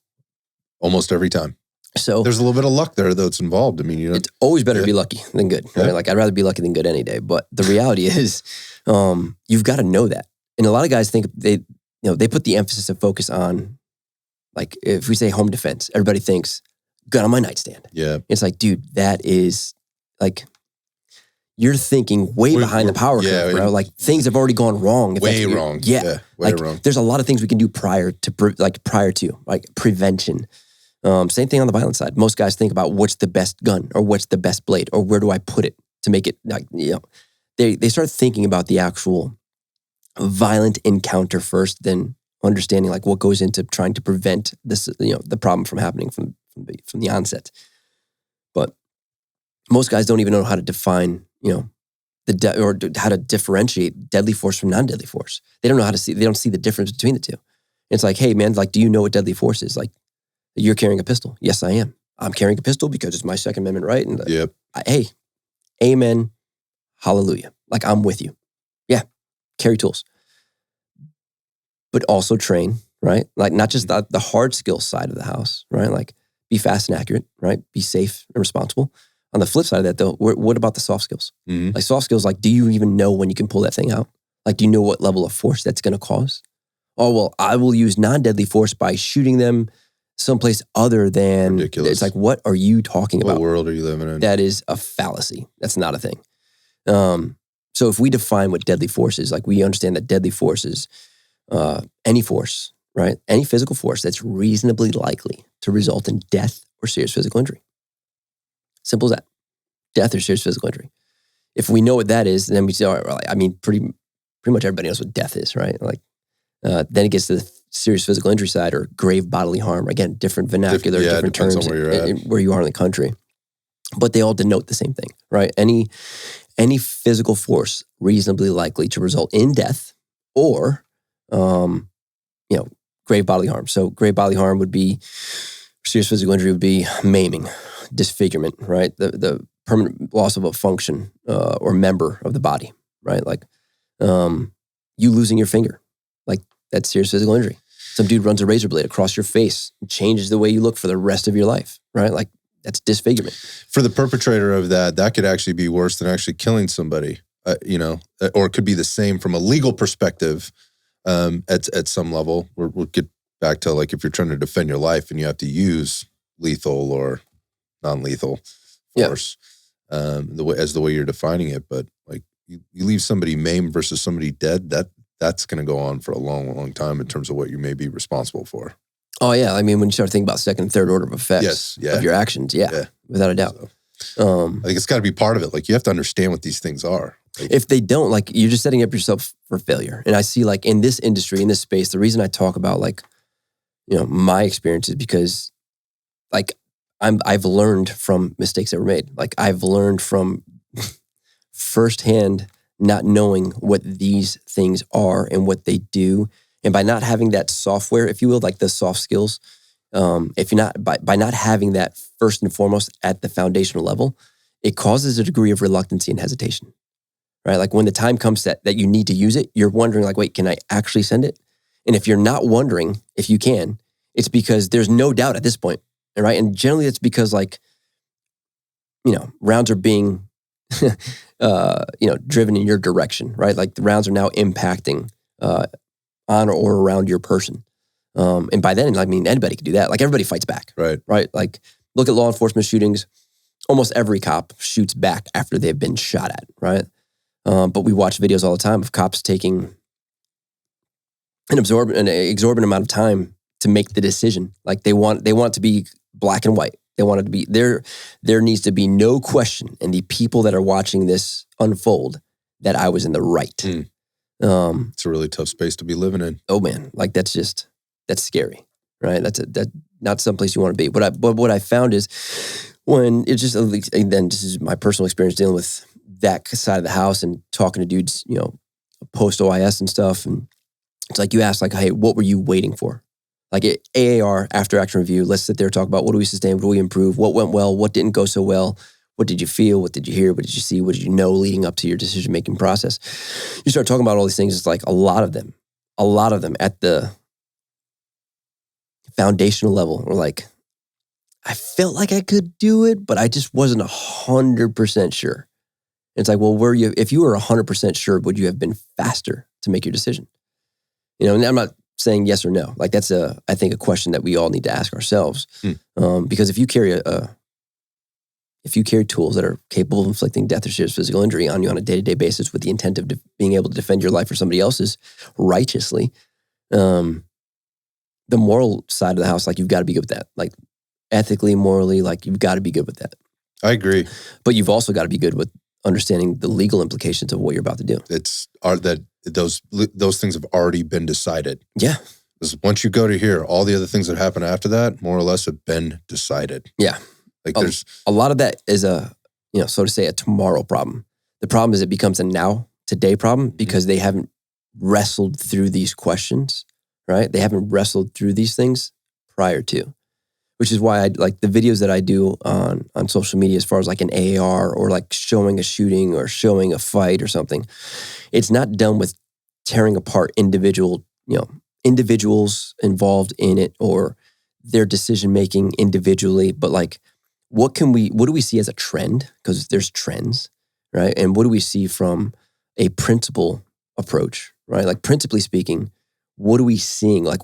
Speaker 3: Almost every time.
Speaker 2: So
Speaker 3: there's a little bit of luck there, though, it's involved. I mean,
Speaker 2: it's always better to be lucky than good. Right? Like, I'd rather be lucky than good any day. But the reality is, you've got to know that. And a lot of guys think they put the emphasis and focus on, like, if we say home defense, everybody thinks gun on my nightstand.
Speaker 3: Yeah.
Speaker 2: It's like, dude, that is, like, you're thinking way behind the power curve, bro. Like, things have already gone wrong.
Speaker 3: Way wrong.
Speaker 2: Yeah.
Speaker 3: Way
Speaker 2: like,
Speaker 3: wrong.
Speaker 2: There's a lot of things we can do prior to prevention. Same thing on the violence side. Most guys think about what's the best gun or what's the best blade or where do I put it to make it, like, they start thinking about the actual violent encounter first, then understanding, like, what goes into trying to prevent this, the problem from happening from the onset. But most guys don't even know how to define, or how to differentiate deadly force from non-deadly force. They don't know how to see. They don't see the difference between the two. It's like, hey, man, like, do you know what deadly force is? Like, you're carrying a pistol. Yes, I am. I'm carrying a pistol because it's my Second Amendment right. And hey, amen, hallelujah. Like, I'm with you. Yeah, carry tools, but also train, right? Like, not just the hard skill side of the house, right? Like, be fast and accurate, right? Be safe and responsible. On the flip side of that, though, what about the soft skills? Mm-hmm. Like, soft skills, like, do you even know when you can pull that thing out? Like, do you know what level of force that's going to cause? Oh, well, I will use non-deadly force by shooting them someplace other than...
Speaker 3: Ridiculous.
Speaker 2: It's like, what are you talking about?
Speaker 3: What world are you living in?
Speaker 2: That is a fallacy. That's not a thing. So if we define what deadly force is, like, we understand that deadly force is any force, right? Any physical force that's reasonably likely to result in death or serious physical injury. Simple as that. Death or serious physical injury. If we know what that is, then we say, all right, I mean, pretty much everybody knows what death is, right? Like, then it gets to the serious physical injury side or grave bodily harm. Again, different vernacular, different terms where you are in the country. But they all denote the same thing, right? Any physical force reasonably likely to result in death or, grave bodily harm. So grave bodily harm would be, serious physical injury would be maiming, disfigurement, right? The permanent loss of a function or member of the body, right? Like you losing your finger, like, that's serious physical injury. Some dude runs a razor blade across your face and changes the way you look for the rest of your life, right? Like, that's disfigurement.
Speaker 3: For the perpetrator of that could actually be worse than actually killing somebody, or it could be the same from a legal perspective at some level. We'll get back to, like, if you're trying to defend your life and you have to use lethal or non-lethal force, as the way you're defining it. But, like, you leave somebody maimed versus somebody dead, that's going to go on for a long, long time in terms of what you may be responsible for.
Speaker 2: Oh, yeah. I mean, when you start thinking about second and third order of effects of your actions, without a doubt.
Speaker 3: So, I think it's got to be part of it. Like, you have to understand what these things are.
Speaker 2: If they don't, like, you're just setting up yourself for failure. And I see, like, in this industry, in this space, the reason I talk about, like, my experience is because, like, I've learned from mistakes that were made. Like, I've learned from firsthand not knowing what these things are and what they do. And by not having that software, if you will, like the soft skills, if you're not, by not having that first and foremost at the foundational level, it causes a degree of reluctancy and hesitation, right? Like when the time comes that you need to use it, you're wondering like, wait, can I actually send it? And if you're not wondering if you can, it's because there's no doubt at this point, right? And generally it's because like, rounds are being, driven in your direction, right? Like the rounds are now impacting on or around your person. And by then, I mean, anybody can do that. Like everybody fights back,
Speaker 3: Right.
Speaker 2: right? Like look at law enforcement shootings. Almost every cop shoots back after they've been shot at, right? But we watch videos all the time of cops taking an exorbitant amount of time to make the decision. Like they want it to be black and white. They want it to be there needs to be no question. And the people that are watching this unfold that I was in the right.
Speaker 3: It's a really tough space to be living in.
Speaker 2: Oh man, like that's scary, right? That's not someplace you want to be. But what I found is when it's just, and then this is my personal experience dealing with that side of the house and talking to dudes, post OIS and stuff. And it's like you ask like, hey, what were you waiting for? Like AAR, after action review, let's sit there and talk about what do we sustain, what do we improve, what went well, what didn't go so well, what did you feel, what did you hear, what did you see, what did you know leading up to your decision-making process. You start talking about all these things, it's like a lot of them at the foundational level were like, I felt like I could do it, but I just wasn't 100% sure. And it's like, well, if you were 100% sure, would you have been faster to make your decision? And I'm not saying yes or no. Like that's I think a question that we all need to ask ourselves. Because if you carry tools that are capable of inflicting death or serious physical injury on you on a day-to-day basis with the intent of being able to defend your life or somebody else's righteously, the moral side of the house, like you've got to be good with that. Like ethically, morally, like you've got to be good with that.
Speaker 3: I agree.
Speaker 2: But you've also got to be good with understanding the legal implications of what you're about to do.
Speaker 3: Those things have already been decided.
Speaker 2: Yeah.
Speaker 3: Because once you go to here, all the other things that happen after that, more or less, have been decided.
Speaker 2: Yeah.
Speaker 3: Like there's
Speaker 2: a lot of that is so to say, a tomorrow problem. The problem is it becomes a now, today problem because they haven't wrestled through these questions, right? They haven't wrestled through these things prior to. Which is why I like the videos that I do on social media as far as like an AAR or like showing a shooting or showing a fight or something. It's not done with tearing apart individuals involved in it or their decision-making individually, but like what do we see as a trend? Because there's trends, right? And what do we see from a principle approach, right? Like principally speaking, what are we seeing? Like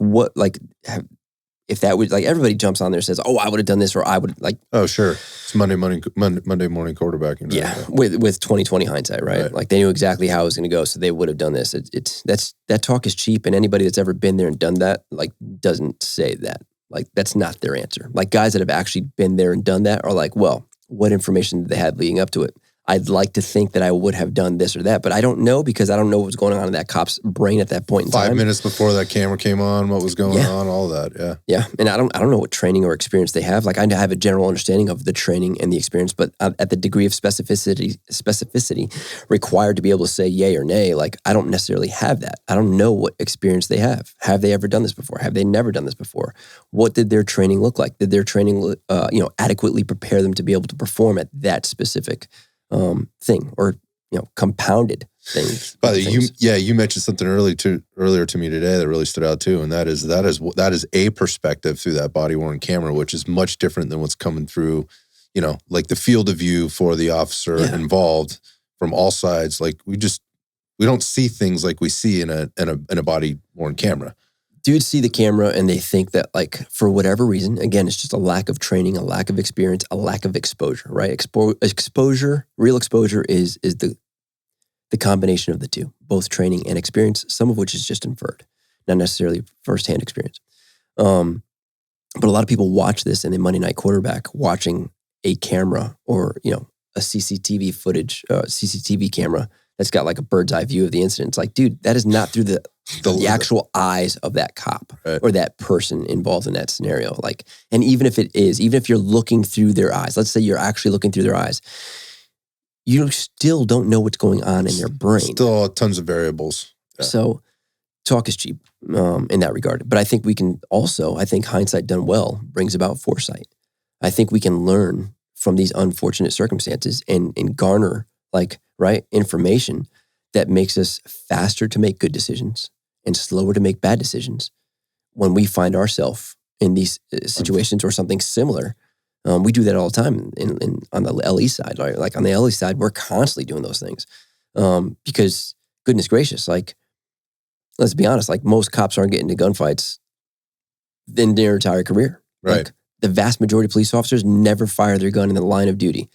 Speaker 2: if that would like everybody jumps on there and says, "Oh, I would have done this," or "I would like."
Speaker 3: Oh, sure, it's Monday morning quarterbacking.
Speaker 2: Yeah, with 20/20 hindsight, right? Like they knew exactly how it was going to go, so they would have done this. That talk is cheap, and anybody that's ever been there and done that, like, doesn't say that. Like that's not their answer. Like guys that have actually been there and done that are like, well, what information did they have leading up to it? I'd like to think that I would have done this or that, but I don't know because I don't know what was going on in that cop's brain at that point in time.
Speaker 3: 5 minutes before that camera came on, what was going on, all of that, yeah.
Speaker 2: Yeah, and I don't know what training or experience they have. Like I have a general understanding of the training and the experience, but at the degree of specificity required to be able to say yay or nay, like I don't necessarily have that. I don't know what experience they have. Have they ever done this before? Have they never done this before? What did their training look like? Did their training, adequately prepare them to be able to perform at that specific thing or compounded thing.
Speaker 3: By the way, you mentioned something earlier to me today that really stood out too, and that is a perspective through that body worn camera, which is much different than what's coming through, like the field of view for the officer involved from all sides. Like we don't see things like we see in a body worn camera.
Speaker 2: Dudes see the camera and they think that, like, for whatever reason, again, it's just a lack of training, a lack of experience, a lack of exposure, right? Real exposure is the combination of the two, both training and experience, some of which is just inferred, not necessarily firsthand experience. But a lot of people watch this and they Monday Night Quarterback watching a camera or, a CCTV camera that's got like a bird's eye view of the incident. It's like, dude, that is not through the actual eyes of that cop or that person involved in that scenario. Like, and even if it is, even if you're looking through their eyes, let's say you're actually looking through their eyes, you still don't know what's going on in their brain.
Speaker 3: Still tons of variables. Yeah.
Speaker 2: So talk is cheap in that regard. But I think we can also, I think hindsight done well brings about foresight. I think we can learn from these unfortunate circumstances and garner information that makes us faster to make good decisions and slower to make bad decisions when we find ourselves in these situations or something similar. We do that all the time on the LE side. Right? Like on the LE side, we're constantly doing those things because goodness gracious, like, let's be honest, like most cops aren't getting into gunfights in their entire career.
Speaker 3: Right.
Speaker 2: Like, the vast majority of police officers never fire their gun in the line of duty,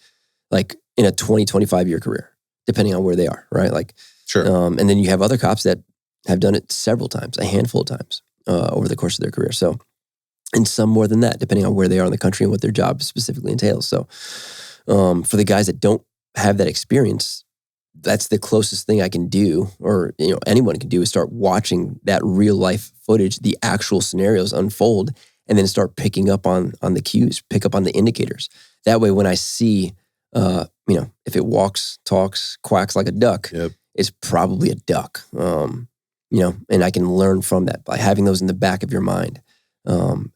Speaker 2: like in a 20, 25-year career, depending on where they are, right? Like,
Speaker 3: sure.
Speaker 2: And then you have other cops that have done it several times, a handful of times over the course of their career. So, and some more than that, depending on where they are in the country and what their job specifically entails. So for the guys that don't have that experience, that's the closest thing I can do, or anyone can do, is start watching that real life footage, the actual scenarios unfold, and then start picking up on the cues, pick up on the indicators. That way, when I see, if it walks, talks, quacks like a duck, it's probably a duck. And I can learn from that by having those in the back of your mind,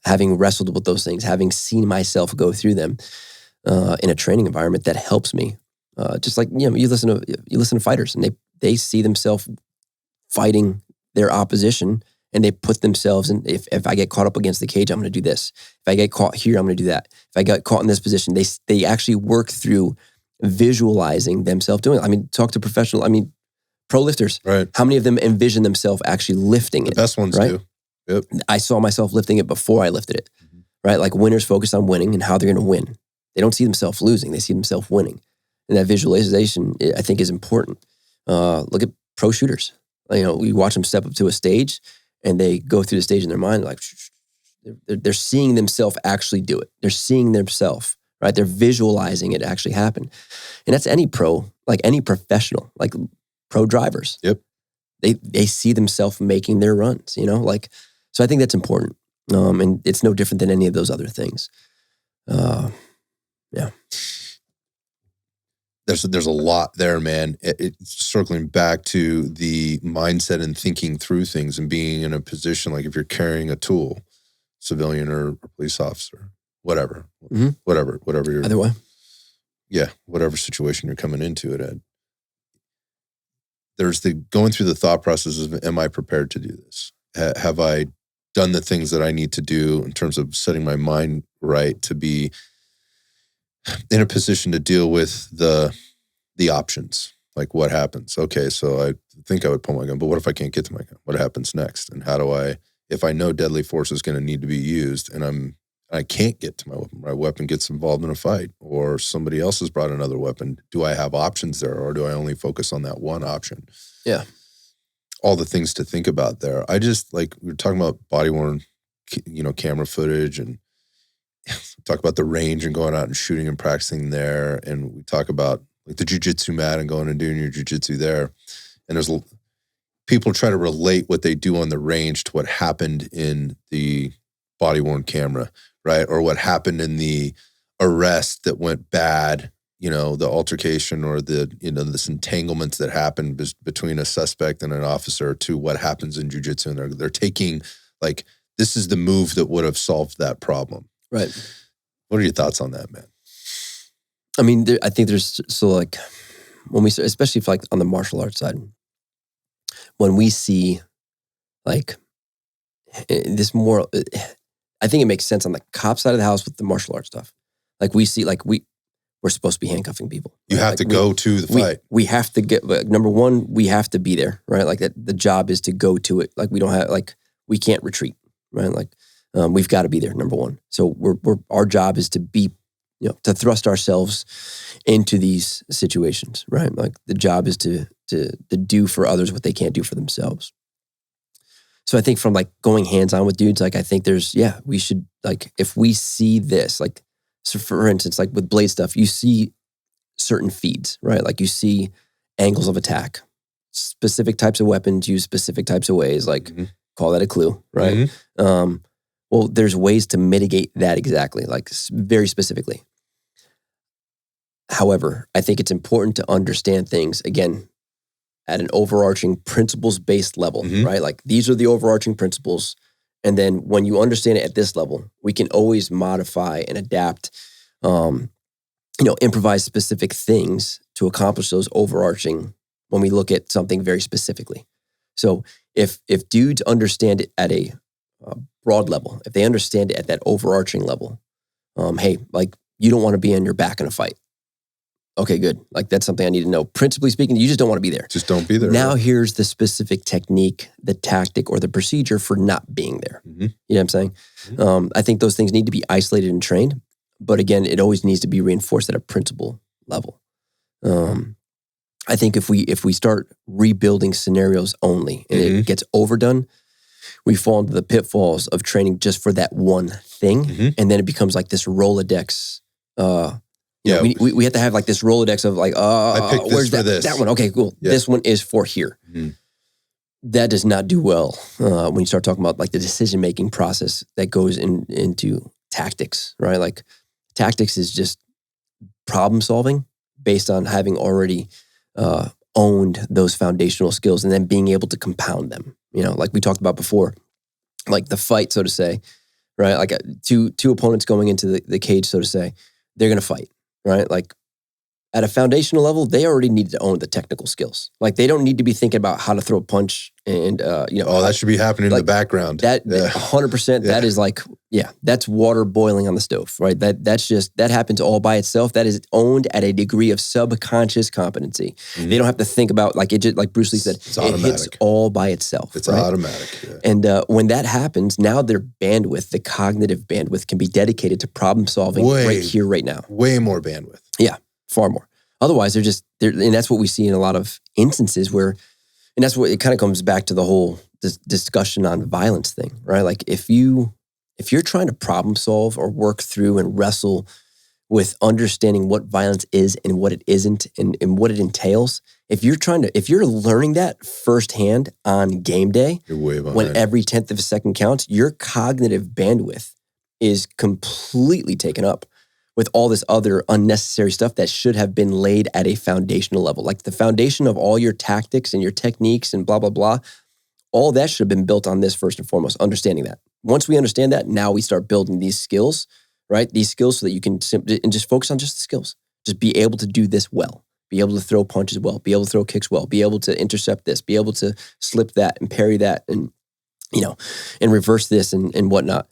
Speaker 2: having wrestled with those things, having seen myself go through them in a training environment that helps me. Just like, you listen to fighters and they see themselves fighting their opposition, and they put themselves in, if I get caught up against the cage, I'm going to do this. If I get caught here, I'm going to do that. If I get caught in this position, they actually work through visualizing themselves doing it. I mean, talk to pro lifters.
Speaker 3: Right.
Speaker 2: How many of them envision themselves actually lifting it?
Speaker 3: The best ones do. Yep.
Speaker 2: I saw myself lifting it before I lifted it, right? Like winners focus on winning and how they're going to win. They don't see themselves losing. They see themselves winning. And that visualization, I think, is important. Look at pro shooters. We watch them step up to a stage, and they go through the stage in their mind, like they're seeing themselves actually do it. They're seeing themselves, right? They're visualizing it actually happen. And that's any pro, like any professional, like pro drivers.
Speaker 3: Yep.
Speaker 2: They see themselves making their runs, so I think that's important. And it's no different than any of those other things. Yeah.
Speaker 3: There's a lot there, man. It's circling back to the mindset and thinking through things and being in a position, like if you're carrying a tool, civilian or police officer, whatever you're,
Speaker 2: Either way.
Speaker 3: Yeah, whatever situation you're coming into it at. There's the going through the thought process of, am I prepared to do this? Have I done the things that I need to do in terms of setting my mind right to be in a position to deal with the options, like what happens? Okay, so I think I would pull my gun, but what if I can't get to my gun? What happens next? And how do if I know deadly force is going to need to be used and I can't get to my weapon gets involved in a fight, or somebody else has brought another weapon, do I have options there, or do I only focus on that one option?
Speaker 2: Yeah.
Speaker 3: All the things to think about there. I just, like, we were talking about body-worn, camera footage, and talk about the range and going out and shooting and practicing there. And we talk about like the jiu-jitsu mat and going and doing your jiu-jitsu there. And there's people try to relate what they do on the range to what happened in the body-worn camera, right? Or what happened in the arrest that went bad, the altercation or this entanglements that happened between a suspect and an officer, to what happens in jiu-jitsu. And they're taking, like, this is the move that would have solved that problem.
Speaker 2: Right.
Speaker 3: What are your thoughts on that, man?
Speaker 2: I mean, I think there's, so like, when we, especially if like on the martial arts side, when we see like this more, I think it makes sense on the cop side of the house with the martial arts stuff. Like we see, like we're supposed to be handcuffing people.
Speaker 3: You have to go to the fight.
Speaker 2: We have to get, number one, we have to be there, right? Like that, the job is to go to it. Like we don't have, like, we can't retreat, right? Like, we've got to be there, number one. So our job is to be, to thrust ourselves into these situations, right? Like the job is to do for others what they can't do for themselves. So I think from like going hands-on with dudes, like I think we should, like, if we see this, like, so for instance, like with blade stuff, you see certain feeds, right? Like you see angles of attack, specific types of weapons, use specific types of ways, like call that a clue, right? Well, there's ways to mitigate that exactly, like very specifically. However, I think it's important to understand things, again, at an overarching principles-based level, right? Like these are the overarching principles. And then when you understand it at this level, we can always modify and adapt, improvise specific things to accomplish those overarching when we look at something very specifically. So if dudes understand it at a broad level, if they understand it at that overarching level, hey, like you don't want to be on your back in a fight. Okay, good. Like that's something I need to know. Principally speaking, you just don't want to be there.
Speaker 3: Just don't be there.
Speaker 2: Now here's the specific technique, the tactic, or the procedure for not being there. You know what I'm saying? I think those things need to be isolated and trained. But again, it always needs to be reinforced at a principle level. I think if we start rebuilding scenarios only and it gets overdone, we fall into the pitfalls of training just for that one thing. And then it becomes like this Rolodex. We have to have like this Rolodex of like,
Speaker 3: I picked
Speaker 2: where's
Speaker 3: this.
Speaker 2: that one? Okay, cool.
Speaker 3: Yeah.
Speaker 2: This one is for here. That does not do well when you start talking about like the decision-making process that goes into tactics, right? Like tactics is just problem solving based on having already owned those foundational skills and then being able to compound them. Like we talked about before, like the fight, so to say, right? Like two opponents going into the cage, so to say, they're going to fight, right? Like at a foundational level, they already need to own the technical skills. Like they don't need to be thinking about how to throw a punch and,
Speaker 3: that should be happening
Speaker 2: like,
Speaker 3: in the background.
Speaker 2: That 100%, that is like, that's water boiling on the stove, right? That happens all by itself. That is owned at a degree of subconscious competency. They don't have to think about, like it just, like Bruce Lee said, it hits all by itself.
Speaker 3: It's
Speaker 2: right?
Speaker 3: automatic. Yeah.
Speaker 2: And when that happens, now their bandwidth, the cognitive bandwidth can be dedicated to problem solving right here, right now.
Speaker 3: Way more bandwidth.
Speaker 2: Yeah. Far more. Otherwise, and that's what we see in a lot of instances where, and that's what it kind of comes back to the whole discussion on violence thing, right? Like if you're trying to problem solve or work through and wrestle with understanding what violence is and what it isn't and what it entails, if you're learning that firsthand on game day,
Speaker 3: you're way behind.
Speaker 2: When every 10th of a second counts, your cognitive bandwidth is completely taken up with all this other unnecessary stuff that should have been laid at a foundational level. Like the foundation of all your tactics and your techniques and blah, blah, blah, all that should have been built on this first and foremost, understanding that. Once we understand that, now we start building these skills, right? These skills so that you can simply, and just focus on just the skills. Just be able to do this well, be able to throw punches well, be able to throw kicks well, be able to intercept this, be able to slip that and parry that and, and reverse this and whatnot.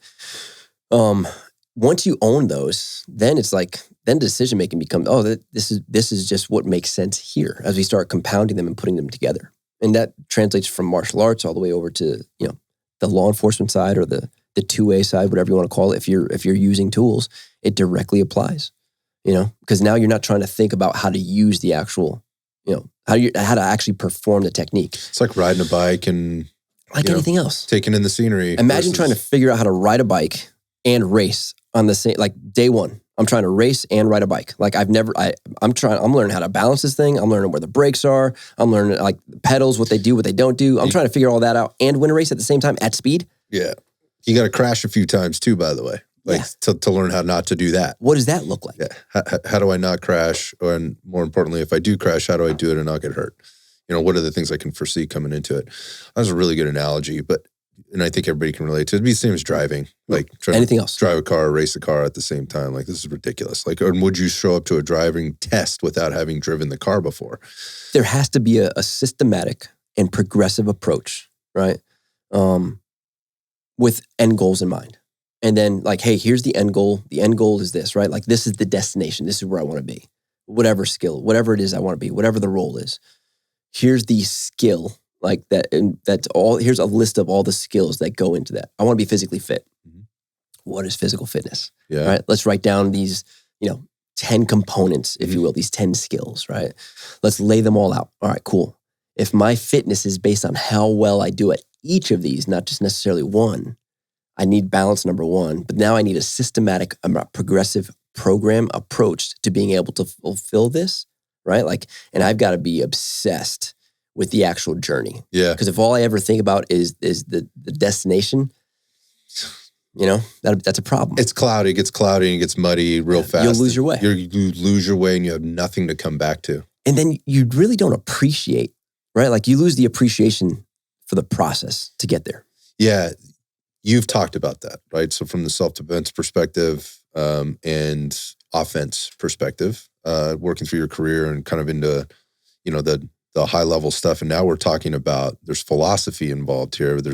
Speaker 2: Once you own those, then it's like, then decision-making becomes, this is just what makes sense here as we start compounding them and putting them together. And that translates from martial arts all the way over to, the law enforcement side or the 2A side, whatever you want to call it. If you're using tools, it directly applies, because now you're not trying to think about how to use the actual, how to actually perform the technique.
Speaker 3: It's like riding a bike and
Speaker 2: anything else.
Speaker 3: Taking in the scenery.
Speaker 2: Imagine trying to figure out how to ride a bike and race on the same, like day one, I'm trying to race and ride a bike. Like I'm learning how to balance this thing. I'm learning where the brakes are. I'm learning like pedals, what they do, what they don't do. I'm trying to figure all that out and win a race at the same time at speed.
Speaker 3: Yeah. You got to crash a few times too, by the way, to learn how not to do that.
Speaker 2: What does that look like?
Speaker 3: Yeah. How do I not crash? And more importantly, if I do crash, how do I do it and not get hurt? What are the things I can foresee coming into it? That was a really good analogy, and I think everybody can relate to it. It'd be the same as driving, like
Speaker 2: anything else.
Speaker 3: Drive a car, or race a car at the same time. Like, this is ridiculous. Like, or would you show up to a driving test without having driven the car before?
Speaker 2: There has to be a systematic and progressive approach, right? With end goals in mind. And then like, hey, here's the end goal. The end goal is this, right? Like this is the destination. This is where I want to be. Whatever skill, whatever it is I want to be, whatever the role is. Here's the skill. Like that, and that's all. Here's a list of all the skills that go into that. I want to be physically fit. What is physical fitness?
Speaker 3: Yeah.
Speaker 2: Right. Let's write down these, 10 components, if you will, these 10 skills, right? Let's lay them all out. All right, cool. If my fitness is based on how well I do at each of these, not just necessarily one, I need balance, number one, but now I need a systematic, progressive program approach to being able to fulfill this, right? Like, and I've got to be obsessed with the actual journey.
Speaker 3: Yeah.
Speaker 2: Because if all I ever think about is the destination, you know, that's a problem.
Speaker 3: It's cloudy, it gets cloudy, and it gets muddy real fast.
Speaker 2: You'll lose your way.
Speaker 3: You lose your way and you have nothing to come back to.
Speaker 2: And then you really don't appreciate, right? Like you lose the appreciation for the process to get there.
Speaker 3: Yeah. You've talked about that, right? So from the self-defense perspective and offense perspective, working through your career and kind of into, you know, the high level stuff. And now we're talking about there's philosophy involved here. But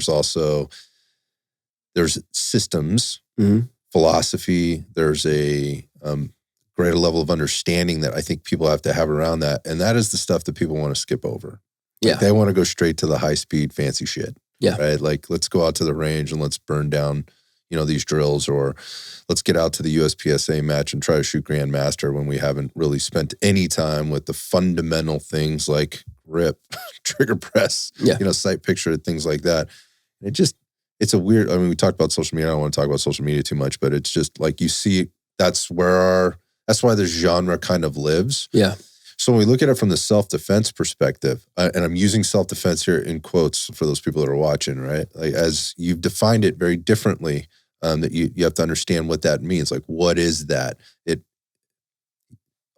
Speaker 3: there's systems, philosophy. There's a greater level of understanding that I think people have to have around that. And that is the stuff that people want to skip over.
Speaker 2: Yeah.
Speaker 3: Like they want to go straight to the high speed, fancy shit.
Speaker 2: Yeah.
Speaker 3: Right. Like let's go out to the range and let's burn down, you know, these drills, or let's get out to the USPSA match and try to shoot Grandmaster when we haven't really spent any time with the fundamental things like grip, trigger press, you know, sight picture, things like that. And it's a weird, I mean, we talked about social media. I don't want to talk about social media too much, but it's just like you see, that's why this genre kind of lives.
Speaker 2: Yeah.
Speaker 3: So when we look at it from the self-defense perspective, and I'm using self-defense here in quotes for those people that are watching, right? Like as you've defined it very differently, that you have to understand what that means. Like, what is that?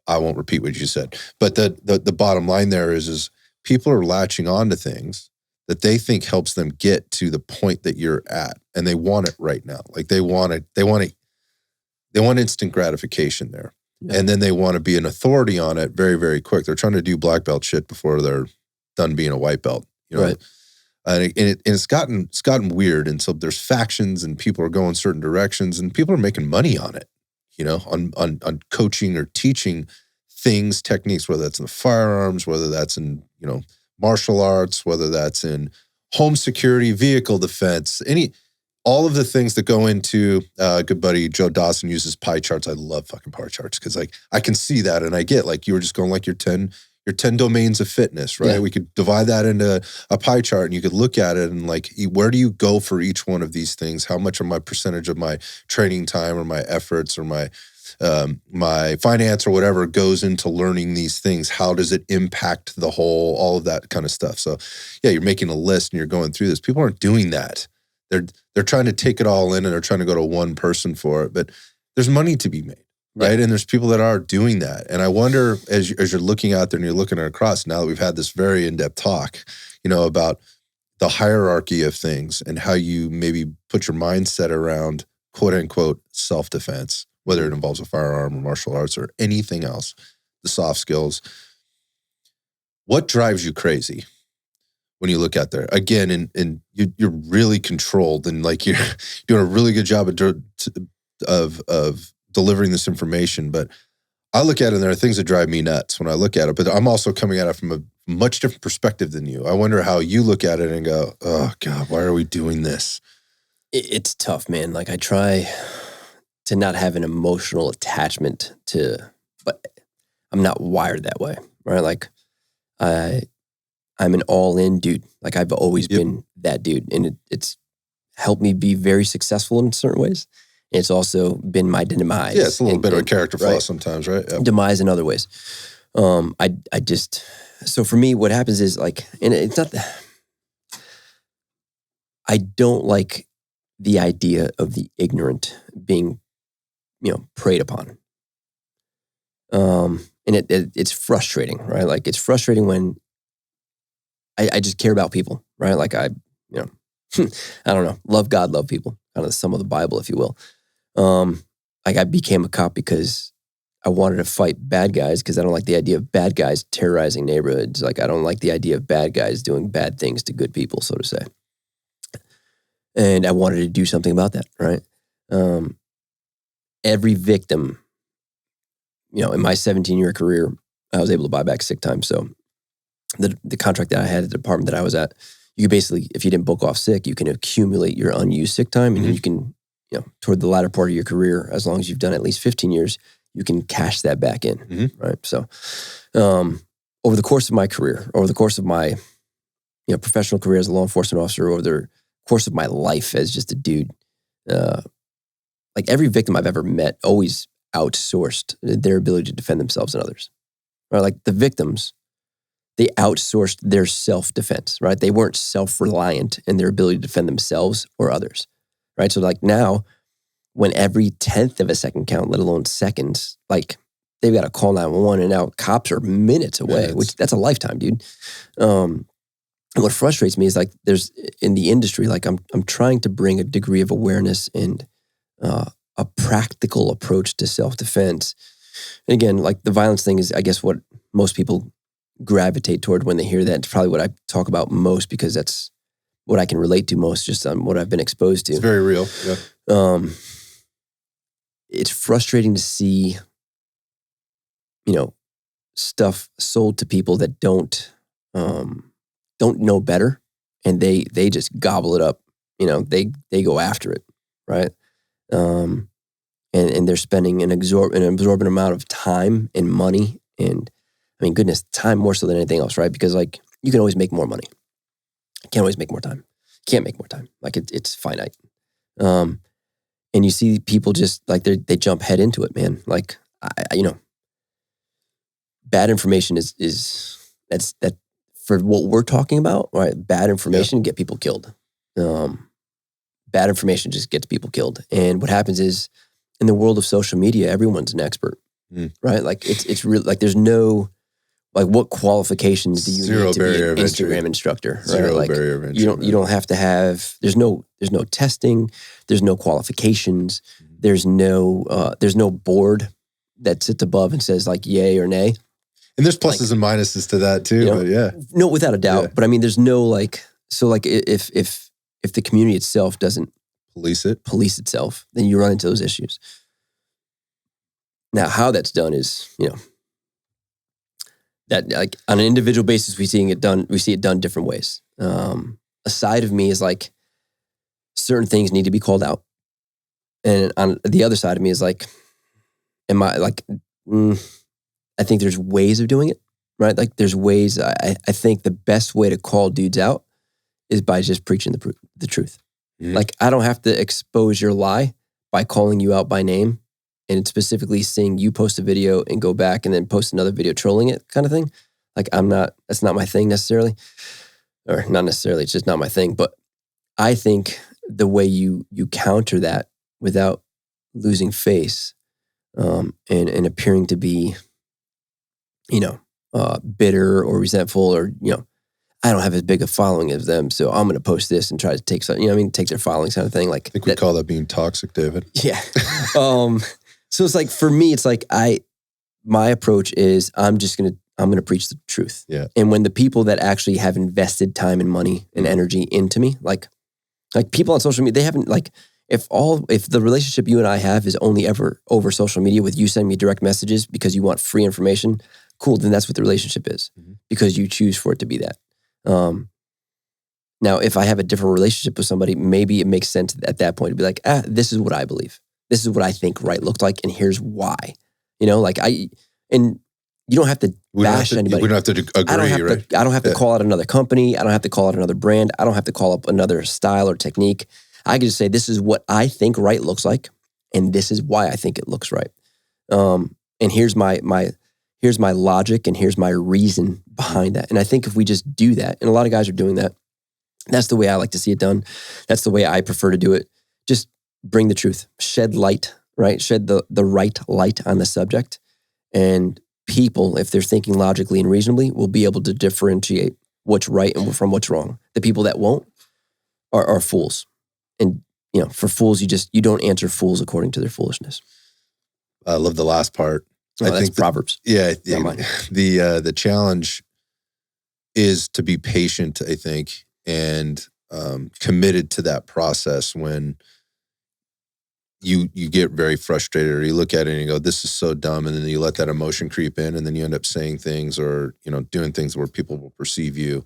Speaker 3: I won't repeat what you said, but the bottom line there is people are latching on to things that they think helps them get to the point that you're at, and they want it right now. Like they want instant gratification there. Yeah. And then they want to be an authority on it very, very quick. They're trying to do black belt shit before they're done being a white belt, you know? Right. And it's gotten weird. And so there's factions and people are going certain directions and people are making money on it, you know, on coaching or teaching things, techniques, whether that's in the firearms, whether that's in, you know, martial arts, whether that's in home security, vehicle defense, all of the things that go into, good buddy Joe Dawson uses pie charts. I love fucking pie charts because like I can see that and I get like you were just going like your 10 domains of fitness, right? Yeah. We could divide that into a pie chart and you could look at it and like, where do you go for each one of these things? How much of my percentage of my training time or my efforts or my finance or whatever goes into learning these things? How does it impact the whole, all of that kind of stuff? So yeah, you're making a list and you're going through this. People aren't doing that. They're trying to take it all in and they're trying to go to one person for it, but there's money to be made, right? Yeah. And there's people that are doing that. And I wonder as you're looking out there and you're looking across now that we've had this very in-depth talk, you know, about the hierarchy of things and how you maybe put your mindset around quote unquote self-defense, whether it involves a firearm or martial arts or anything else, the soft skills. What drives you crazy? When you look out there again, and you're really controlled, and like you're doing a really good job of delivering this information. But I look at it, and there are things that drive me nuts when I look at it. But I'm also coming at it from a much different perspective than you. I wonder how you look at it and go, "Oh God, why are we doing this?"
Speaker 2: It's tough, man. Like I try to not have an emotional attachment to, but I'm not wired that way, right? Like I'm an all-in dude. Like I've always been that dude. And it's helped me be very successful in certain ways. And it's also been my demise.
Speaker 3: Yeah, it's a little bit of a character flaw sometimes, right? Yep.
Speaker 2: Demise in other ways. So for me, what happens is like, and it's not that, I don't like the idea of the ignorant being, you know, preyed upon. And it's frustrating, right? Like it's frustrating when I just care about people, right? Like I don't know, love God, love people, kind of the sum of the Bible, if you will. Like I became a cop because I wanted to fight bad guys because I don't like the idea of bad guys terrorizing neighborhoods. Like I don't like the idea of bad guys doing bad things to good people, so to say. And I wanted to do something about that, right? Every victim, you know, in my 17-year career, I was able to buy back sick time. So the contract that I had at the department that I was at, you could basically, if you didn't book off sick, you can accumulate your unused sick time and you can, you know, toward the latter part of your career, as long as you've done at least 15 years, you can cash that back in, right? So over the course of my career, over the course of my, you know, professional career as a law enforcement officer, over the course of my life as just a dude, like every victim I've ever met always outsourced their ability to defend themselves and others. right? Like the victims, they outsourced their self-defense, right? They weren't self-reliant in their ability to defend themselves or others, right? So like now, when every 10th of a second count, let alone seconds, like they've got to call 911 and now cops are minutes away, which that's a lifetime, dude. And what frustrates me is like there's in the industry, like I'm trying to bring a degree of awareness and a practical approach to self-defense. And again, like the violence thing is, I guess, what most people gravitate toward when they hear that. It's probably what I talk about most because that's what I can relate to most, just on what I've been exposed to.
Speaker 3: It's very real. Yeah.
Speaker 2: It's frustrating to see, stuff sold to people that don't know better, and they just gobble it up. They go after it, right? And they're spending an absorbent amount of time and money, and I mean, goodness, time more so than anything else, right? Because like you can always make more money. You can't always make more time. You can't make more time. Like it's finite. And you see people just like they jump head into it, man. Like bad information is that for what we're talking about, right? Bad information get people killed. Bad information just gets people killed. And what happens is in the world of social media, everyone's an expert, right? Like it's real. Like there's no, like what qualifications do you need to be an Instagram instructor? Right?
Speaker 3: Zero
Speaker 2: like
Speaker 3: barrier of entry.
Speaker 2: You don't have to have. There's no testing. There's no qualifications. There's no board that sits above and says like yay or nay.
Speaker 3: And there's pluses and minuses to that too. But yeah,
Speaker 2: no, without a doubt. Yeah. But I mean, there's no like. So like if the community itself doesn't police itself, then you run into those issues. Now, how that's done is, that like on an individual basis, we see it done different ways. A side of me is like certain things need to be called out. And on the other side of me is like, I think there's ways of doing it, right? Like there's ways, I think the best way to call dudes out is by just preaching the truth. Mm-hmm. Like I don't have to expose your lie by calling you out by name and specifically seeing you post a video and go back and then post another video trolling it kind of thing. Like that's not my thing necessarily. Or not necessarily, it's just not my thing. But I think the way you counter that without losing face and appearing to be, bitter or resentful or, I don't have as big a following as them, so I'm going to post this and try to take some, take their following kind of thing. Like
Speaker 3: I think we call that being toxic, David.
Speaker 2: Yeah. So it's like, for me, it's like my approach is I'm going to preach the truth.
Speaker 3: Yeah.
Speaker 2: And when the people that actually have invested time and money and energy into me, like people on social media, they haven't like, if the relationship you and I have is only ever over social media with you sending me direct messages because you want free information, cool, then that's what the relationship is because you choose for it to be that. Now, if I have a different relationship with somebody, maybe it makes sense at that point to be like, this is what I believe. This is what I think right looks like, and here's why. And you don't have to bash anybody.
Speaker 3: We don't have to agree, right?
Speaker 2: I don't have to call out another company. I don't have to call out another brand. I don't have to call up another style or technique. I can just say, this is what I think right looks like, and this is why I think it looks right. And here's my logic, and here's my reason behind that. And I think if we just do that, and a lot of guys are doing that, that's the way I like to see it done. That's the way I prefer to do it. Just bring the truth, shed light, right? Shed the right light on the subject. And people, if they're thinking logically and reasonably, will be able to differentiate what's right and from what's wrong. The people that won't are fools. And, for fools, you don't answer fools according to their foolishness.
Speaker 3: I love the last part.
Speaker 2: I think that's Proverbs.
Speaker 3: The challenge is to be patient, I think, and committed to that process when you get very frustrated or you look at it and you go, this is so dumb. And then you let that emotion creep in and then you end up saying things or, doing things where people will perceive you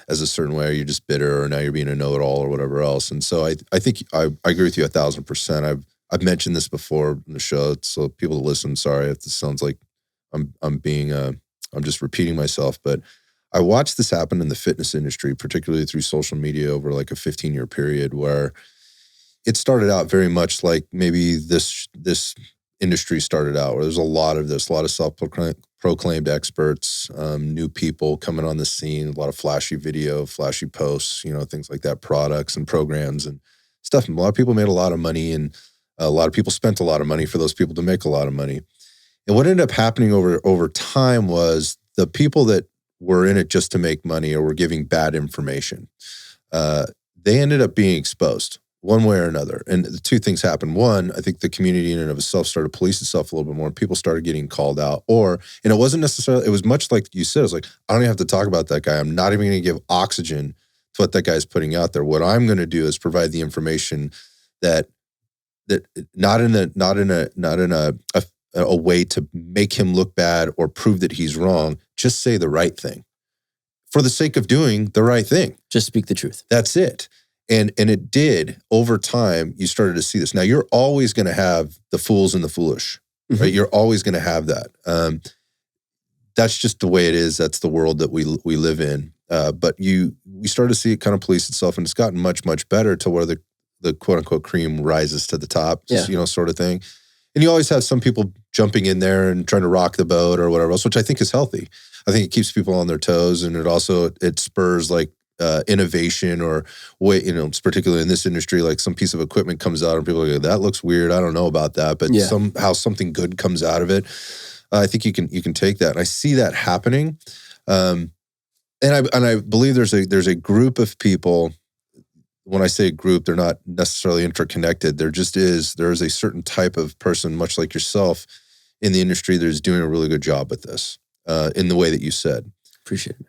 Speaker 3: as a certain way, or you're just bitter, or now you're being a know-it-all or whatever else. And so I think I agree with you 1,000%. I've mentioned this before in the show, so people that listen, sorry if this sounds like I'm just repeating myself, but I watched this happen in the fitness industry, particularly through social media over like a 15-year period where it started out very much like maybe this industry started out, where there's a lot of self-proclaimed proclaimed experts, new people coming on the scene, a lot of flashy video, flashy posts, things like that, products and programs and stuff. And a lot of people made a lot of money, and a lot of people spent a lot of money for those people to make a lot of money. And what ended up happening over time was the people that were in it just to make money or were giving bad information, they ended up being exposed one way or another. And the two things happened. One, I think the community in and of itself started to police itself a little bit more. People started getting called out. And it wasn't necessarily, it was much like you said, it was like, I don't even have to talk about that guy. I'm not even going to give oxygen to what that guy's putting out there. What I'm going to do is provide the information that not in a way to make him look bad or prove that he's wrong. Just say the right thing for the sake of doing the right thing.
Speaker 2: Just speak the truth. That's
Speaker 3: it. And it did over time. You started to see this. Now you're always going to have the fools and the foolish, right? You're always going to have that. That's just the way it is. That's the world that we live in. But we started to see it kind of police itself, and it's gotten much, much better to where the quote unquote cream rises to the top, just, sort of thing. And you always have some people jumping in there and trying to rock the boat or whatever else, which I think is healthy. I think it keeps people on their toes, and it spurs like innovation or way, particularly in this industry, like some piece of equipment comes out and people are like, that looks weird. I don't know about that, but somehow something good comes out of it. I think you can take that. And I see that happening. And I believe there's a group of people. When I say group, they're not necessarily interconnected. There is a certain type of person, much like yourself, in the industry that is doing a really good job with this, in the way that you said.
Speaker 2: Appreciate it.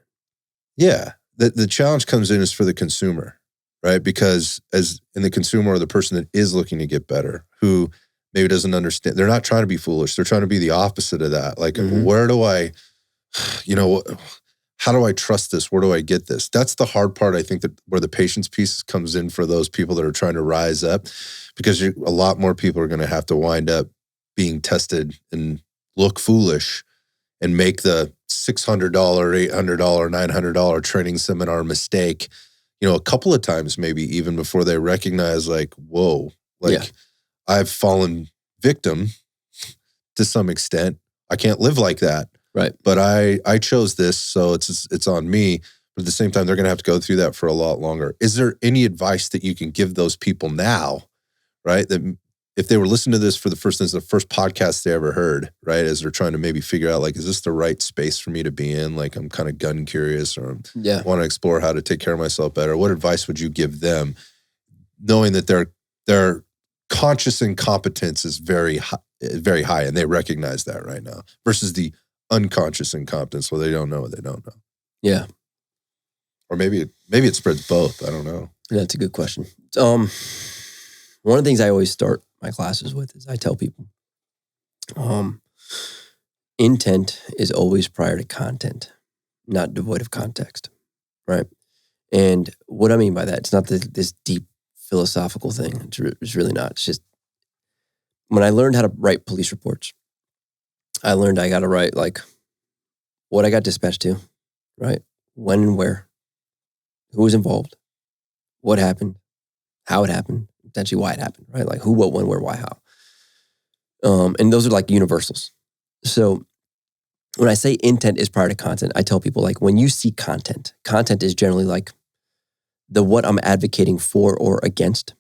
Speaker 3: Yeah. The challenge comes in is for the consumer, right? Because as in the consumer or the person that is looking to get better, who maybe doesn't understand, they're not trying to be foolish. They're trying to be the opposite of that. Like, where do I, how do I trust this? Where do I get this? That's the hard part, I think, that where the patience piece comes in for those people that are trying to rise up, because a lot more people are going to have to wind up being tested and look foolish and make the $600, $800, $900 training seminar mistake, a couple of times, maybe even before they recognize like, whoa, I've fallen victim to some extent. I can't live like that.
Speaker 2: Right.
Speaker 3: But I chose this, so it's on me. But at the same time, they're going to have to go through that for a lot longer. Is there any advice that you can give those people now, right? That if they were listening to this for the first podcast they ever heard, right? As they're trying to maybe figure out, like, is this the right space for me to be in? Like, I'm kind of gun curious, or want to explore how to take care of myself better. What advice would you give them, knowing that their conscious incompetence is very high, and they recognize that right now, versus the unconscious incompetence where they don't know what they don't know?
Speaker 2: Yeah.
Speaker 3: Or maybe it spreads both. I don't know.
Speaker 2: Yeah, that's a good question. One of the things I always start my classes with is I tell people, intent is always prior to content, not devoid of context, right? And what I mean by that, it's not this deep philosophical thing. It's really not. It's just, when I learned how to write police reports, I learned I got to write like what I got dispatched to, right? When and where, who was involved, what happened, how it happened, potentially why it happened, right? Like who, what, when, where, why, how. And those are like universals. So when I say intent is prior to content, I tell people, like, when you see content is generally like the what I'm advocating for or against,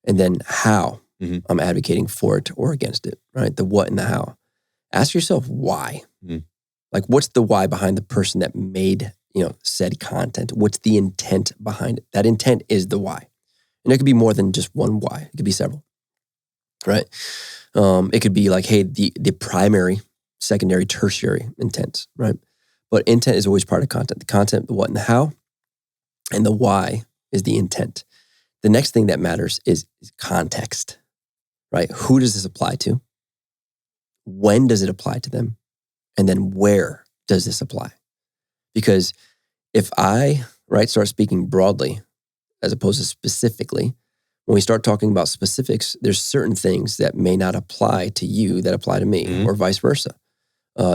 Speaker 2: and then how I'm advocating for it or against it, right? The what and the how. Ask yourself why. Like, what's the why behind the person that made, said content? What's the intent behind it? That intent is the why. And it could be more than just one why. It could be several, right? It could be like, hey, the primary, secondary, tertiary intent, right? But intent is always part of content. The content, the what and the how, and the why is the intent. The next thing that matters is context, right? Who does this apply to? When does it apply to them? And then where does this apply? Because if I, start speaking broadly as opposed to specifically, when we start talking about specifics, there's certain things that may not apply to you that apply to me, or vice versa,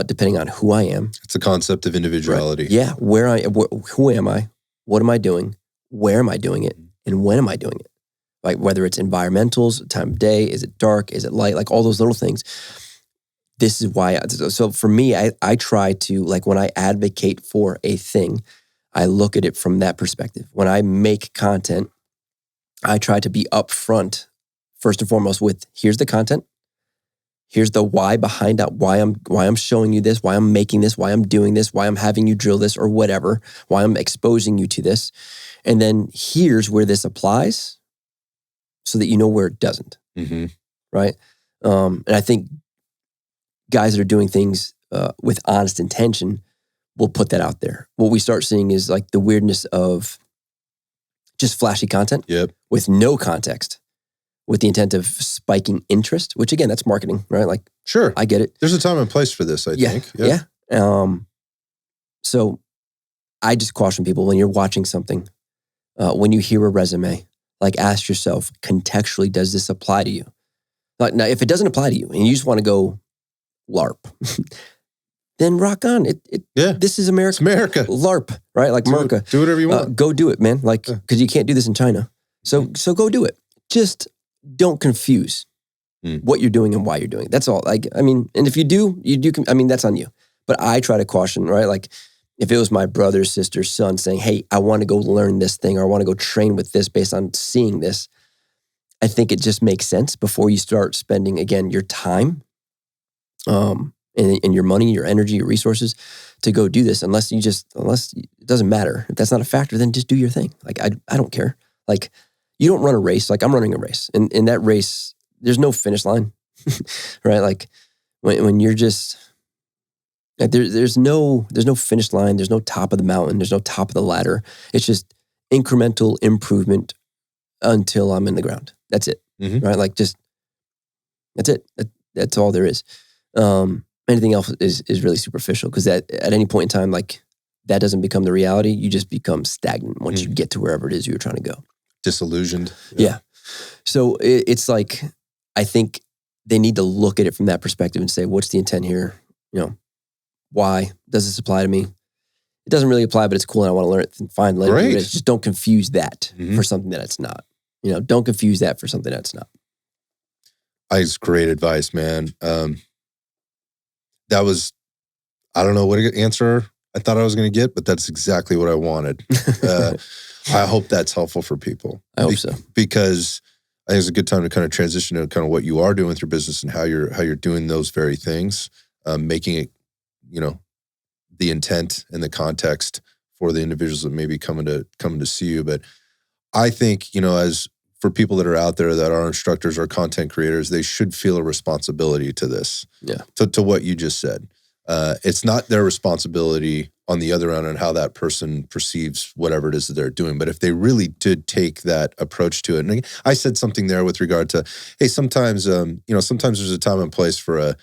Speaker 2: depending on who I am.
Speaker 3: It's a concept of individuality.
Speaker 2: Right? Yeah. Who am I? What am I doing? Where am I doing it? And when am I doing it? Like, whether it's environmentals, time of day, is it dark? Is it light? Like all those little things. this is why. So for me, I try to, like, when I advocate for a thing, I look at it from that perspective. When I make content, I try to be upfront, first and foremost, with here's the content, here's the why behind that, why I'm showing you this, why I'm making this, why I'm doing this, why I'm having you drill this or whatever, why I'm exposing you to this. And then here's where this applies so that you know where it doesn't, right? And I think guys that are doing things with honest intention will put that out there. What we start seeing is like the weirdness of just flashy content with no context, with the intent of spiking interest, which again, that's marketing, right? Like,
Speaker 3: sure,
Speaker 2: I get it.
Speaker 3: There's a time and place for this, I think.
Speaker 2: Yeah. So I just caution people when you're watching something, when you hear a resume, like ask yourself, contextually, does this apply to you? Like, now, if it doesn't apply to you and you just want to go LARP, then rock on. This is America.
Speaker 3: It's America.
Speaker 2: LARP, right? Like America.
Speaker 3: Do whatever you want.
Speaker 2: Go do it, man. Like, because you can't do this in China. So go do it. Just don't confuse what you're doing and why you're doing it. That's all. Like, I mean, and if you do, I mean, that's on you. But I try to caution, right? Like, if it was my brother, sister, son saying, hey, I want to go learn this thing or I want to go train with this based on seeing this, I think it just makes sense before you start spending, again, your time and your money, your energy, your resources to go do this. Unless it doesn't matter. If that's not a factor, then just do your thing. Like, I don't care. Like, you don't run a race. Like, I'm running a race. And in that race, there's no finish line, right? Like, when you're just, like, there's no finish line. There's no top of the mountain. There's no top of the ladder. It's just incremental improvement until I'm in the ground. That's it, right? Like, just, that's it. That's all there is. Anything else is really superficial because at any point in time, like, that doesn't become the reality. You just become stagnant once you get to wherever it is you're trying to go.
Speaker 3: Disillusioned.
Speaker 2: Yeah. So it's like, I think they need to look at it from that perspective and say, what's the intent here? You know, why does this apply to me? It doesn't really apply, but it's cool and I want to learn it and find later.
Speaker 3: Right.
Speaker 2: Just don't confuse that for something that it's not. You know, don't confuse that for something that's not.
Speaker 3: It's great advice, man. That was, I don't know what answer I thought I was going to get, but that's exactly what I wanted. I hope that's helpful for people.
Speaker 2: I hope so.
Speaker 3: Because I think it's a good time to kind of transition to kind of what you are doing with your business and how you're doing those very things, making it, you know, the intent and the context for the individuals that may be coming to see you. But I think, you know, as for people that are out there that are instructors or content creators, they should feel a responsibility to this. Yeah. To what you just said. It's not their responsibility on the other end on how that person perceives whatever it is that they're doing. But if they really did take that approach to it, and I said something there with regard to, hey, sometimes, you know, sometimes there's a time and place for a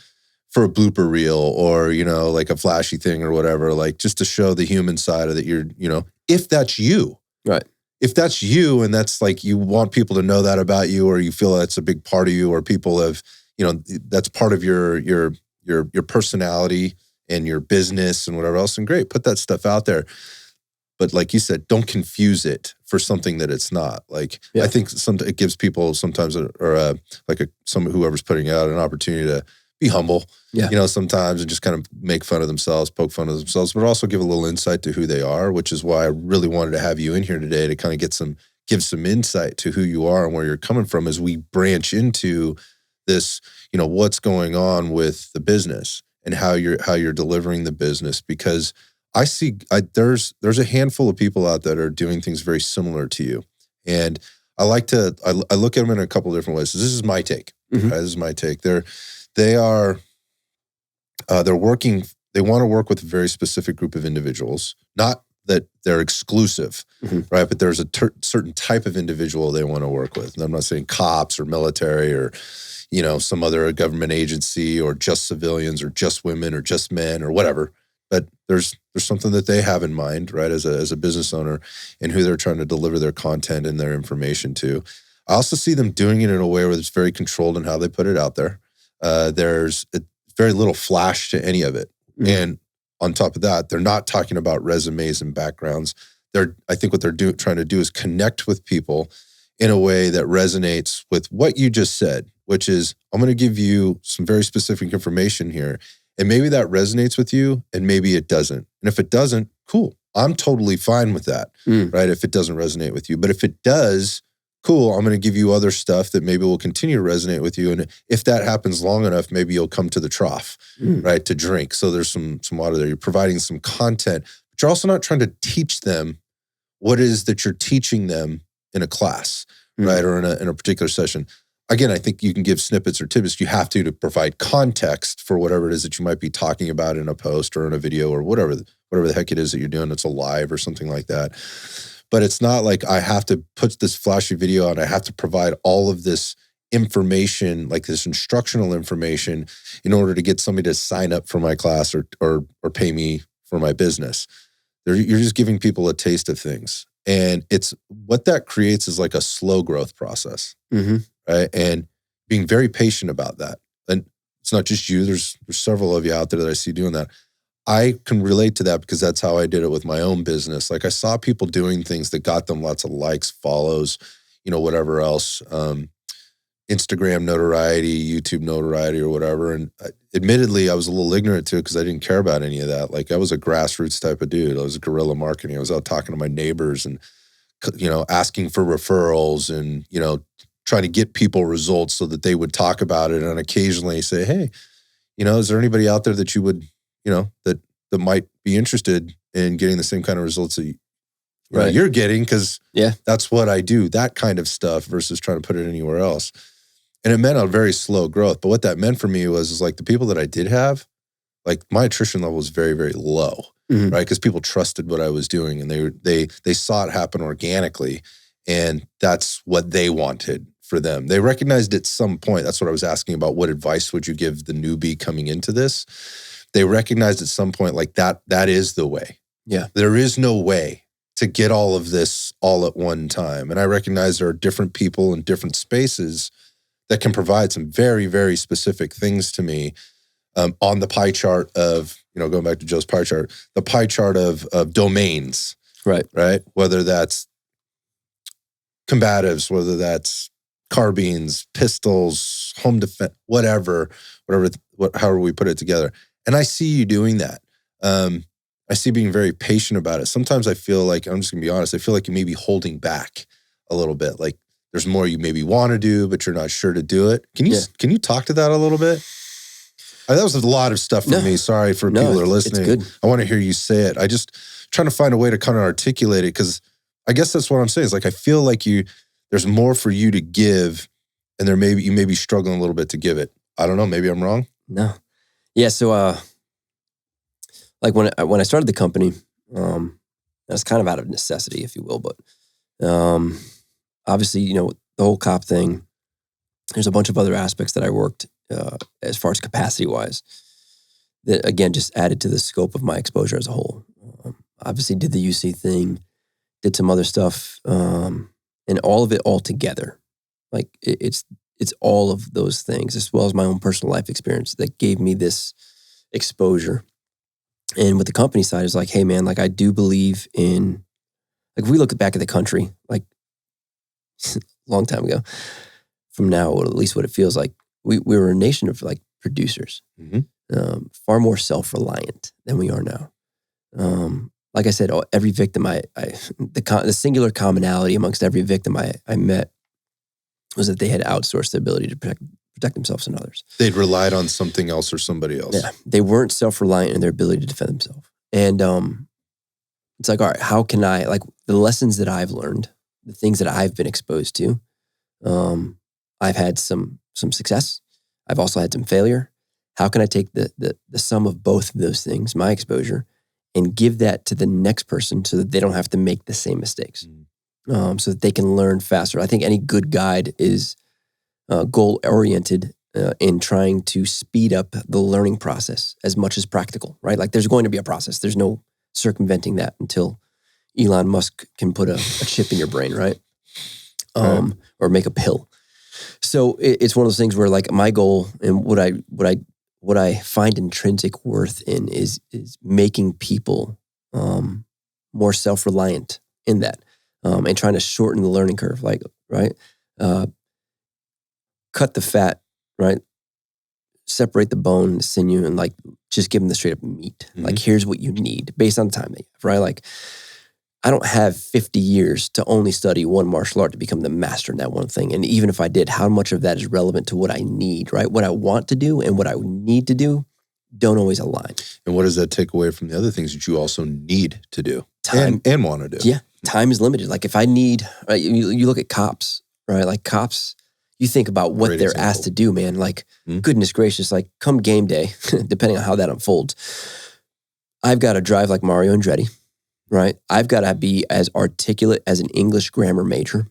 Speaker 3: blooper reel or, you know, like a flashy thing or whatever, like just to show the human side of that you're, you know, if that's you. Right. If that's you and that's like you want people to know that about you or you feel that's a big part of you or people have, you know, that's part of your personality and your business and whatever else, and great, put that stuff out there. But like you said, don't confuse it for something that it's not. Like, I think it gives people sometimes, whoever's putting it out an opportunity to be humble, you know, sometimes and just kind of make fun of themselves, poke fun of themselves, but also give a little insight to who they are, which is why I really wanted to have you in here today to kind of give some insight to who you are and where you're coming from as we branch into this, you know, what's going on with the business and how you're delivering the business. Because I see there's a handful of people out there that are doing things very similar to you. And I look at them in a couple of different ways. So this is my take. Right? This is my take. They want to work with a very specific group of individuals, not that they're exclusive, right? But there's a certain type of individual they want to work with. And I'm not saying cops or military or, you know, some other government agency or just civilians or just women or just men or whatever. But there's something that they have in mind, right, as a business owner and who they're trying to deliver their content and their information to. I also see them doing it in a way where it's very controlled in how they put it out there. There's very little flash to any of it. And on top of that, they're not talking about resumes and backgrounds. I think what they're trying to do is connect with people in a way that resonates with what you just said. which is I'm going to give you some very specific information here. And maybe that resonates with you and maybe it doesn't. And if it doesn't, cool. I'm totally fine with that, right? If it doesn't resonate with you. But if it does, cool, I'm going to give you other stuff that maybe will continue to resonate with you. And if that happens long enough, maybe you'll come to the trough, right, to drink. So there's some water there. You're providing some content, but you're also not trying to teach them what it is that you're teaching them in a class, right, or in a particular session. Again, I think you can give snippets or tidbits. You have to provide context for whatever it is that you might be talking about in a post or in a video or whatever the heck it is that you're doing. It's a live or something like that. But it's not like I have to put this flashy video on. I have to provide all of this information, like this instructional information, in order to get somebody to sign up for my class or pay me for my business. You're just giving people a taste of things. And it's what that creates is like a slow growth process, right? And being very patient about that. And it's not just you. There's several of you out there that I see doing that. I can relate to that because that's how I did it with my own business. Like I saw people doing things that got them lots of likes, follows, whatever else, Instagram notoriety, YouTube notoriety or whatever. And admittedly, I was a little ignorant to it because I didn't care about any of that. Like I was a grassroots type of dude. I was guerrilla marketing. I was out talking to my neighbors and, asking for referrals and, trying to get people results so that they would talk about it and occasionally say, hey, is there anybody out there that you would, that might be interested in getting the same kind of results that you're getting? Because that's what I do, that kind of stuff versus trying to put it anywhere else. And it meant a very slow growth. But what that meant for me was like the people that I did have, like my attrition level was very, very low, right? Because people trusted what I was doing and they saw it happen organically. And that's what they wanted for them. They recognized at some point, that's what I was asking about, what advice would you give the newbie coming into this? They recognized at some point like that is the way. Yeah. There is no way to get all of this all at one time. And I recognize there are different people in different spaces that can provide some very, very specific things to me on the pie chart of, going back to Joe's pie chart, the pie chart of domains. Right. Whether that's combatives, whether that's carbines, pistols, home defense, whatever, however we put it together. And I see you doing that. I see being very patient about it. Sometimes I feel like, I'm just gonna be honest, I feel like you may be holding back a little bit. Like there's more you maybe want to do, but you're not sure to do it. Can you talk to that a little bit? That was a lot of stuff for me. Sorry for people who are listening. It's good. I want to hear you say it. I just trying to find a way to kind of articulate it because I guess that's what I'm saying. Is like I feel like there's more for you to give, and you may be struggling a little bit to give it. I don't know. Maybe I'm wrong.
Speaker 2: No. Yeah. So, like when I started the company, that's kind of out of necessity, if you will. But obviously, the whole cop thing. There's a bunch of other aspects that I worked as far as capacity wise. That again just added to the scope of my exposure as a whole. Obviously, did the UC thing, did some other stuff, and all of it all together. Like it's all of those things, as well as my own personal life experience that gave me this exposure. And with the company side, it's like, hey man, like I do believe in, like if we look back at the country, like a long time ago, from now, or at least what it feels like, we were a nation of like producers, far more self-reliant than we are now. Like I said, every victim the singular commonality amongst every victim I met was that they had outsourced the ability to protect themselves and others.
Speaker 3: They'd relied on something else or somebody else.
Speaker 2: Yeah, they weren't self-reliant in their ability to defend themselves. And it's like, all right, how can I, like the lessons that I've learned, the things that I've been exposed to, I've had some success. I've also had some failure. How can I take the sum of both of those things, my exposure, and give that to the next person so that they don't have to make the same mistakes, so that they can learn faster. I think any good guide is goal-oriented in trying to speed up the learning process as much as practical, right? Like there's going to be a process. There's no circumventing that until Elon Musk can put a chip in your brain, right? Or make a pill. So it's one of those things where like my goal and what I find intrinsic worth in is making people more self-reliant in that, and trying to shorten the learning curve. Like, right? cut the fat, right? Separate the bone, the sinew, and like just give them the straight up meat. Like, here's what you need based on the time that you have, right? Like, I don't have 50 years to only study one martial art to become the master in that one thing. And even if I did, how much of that is relevant to what I need, right? What I want to do and what I need to do don't always align.
Speaker 3: And what does that take away from the other things that you also need to do
Speaker 2: Time.
Speaker 3: and want to do?
Speaker 2: Yeah. Time is limited. Like if I need, right, you look at cops, right? Like cops, you think about what
Speaker 3: Great
Speaker 2: they're
Speaker 3: example.
Speaker 2: asked to do, man. Like, goodness gracious, like come game day, depending on how that unfolds, I've got to drive like Mario Andretti, right? I've got to be as articulate as an English grammar major.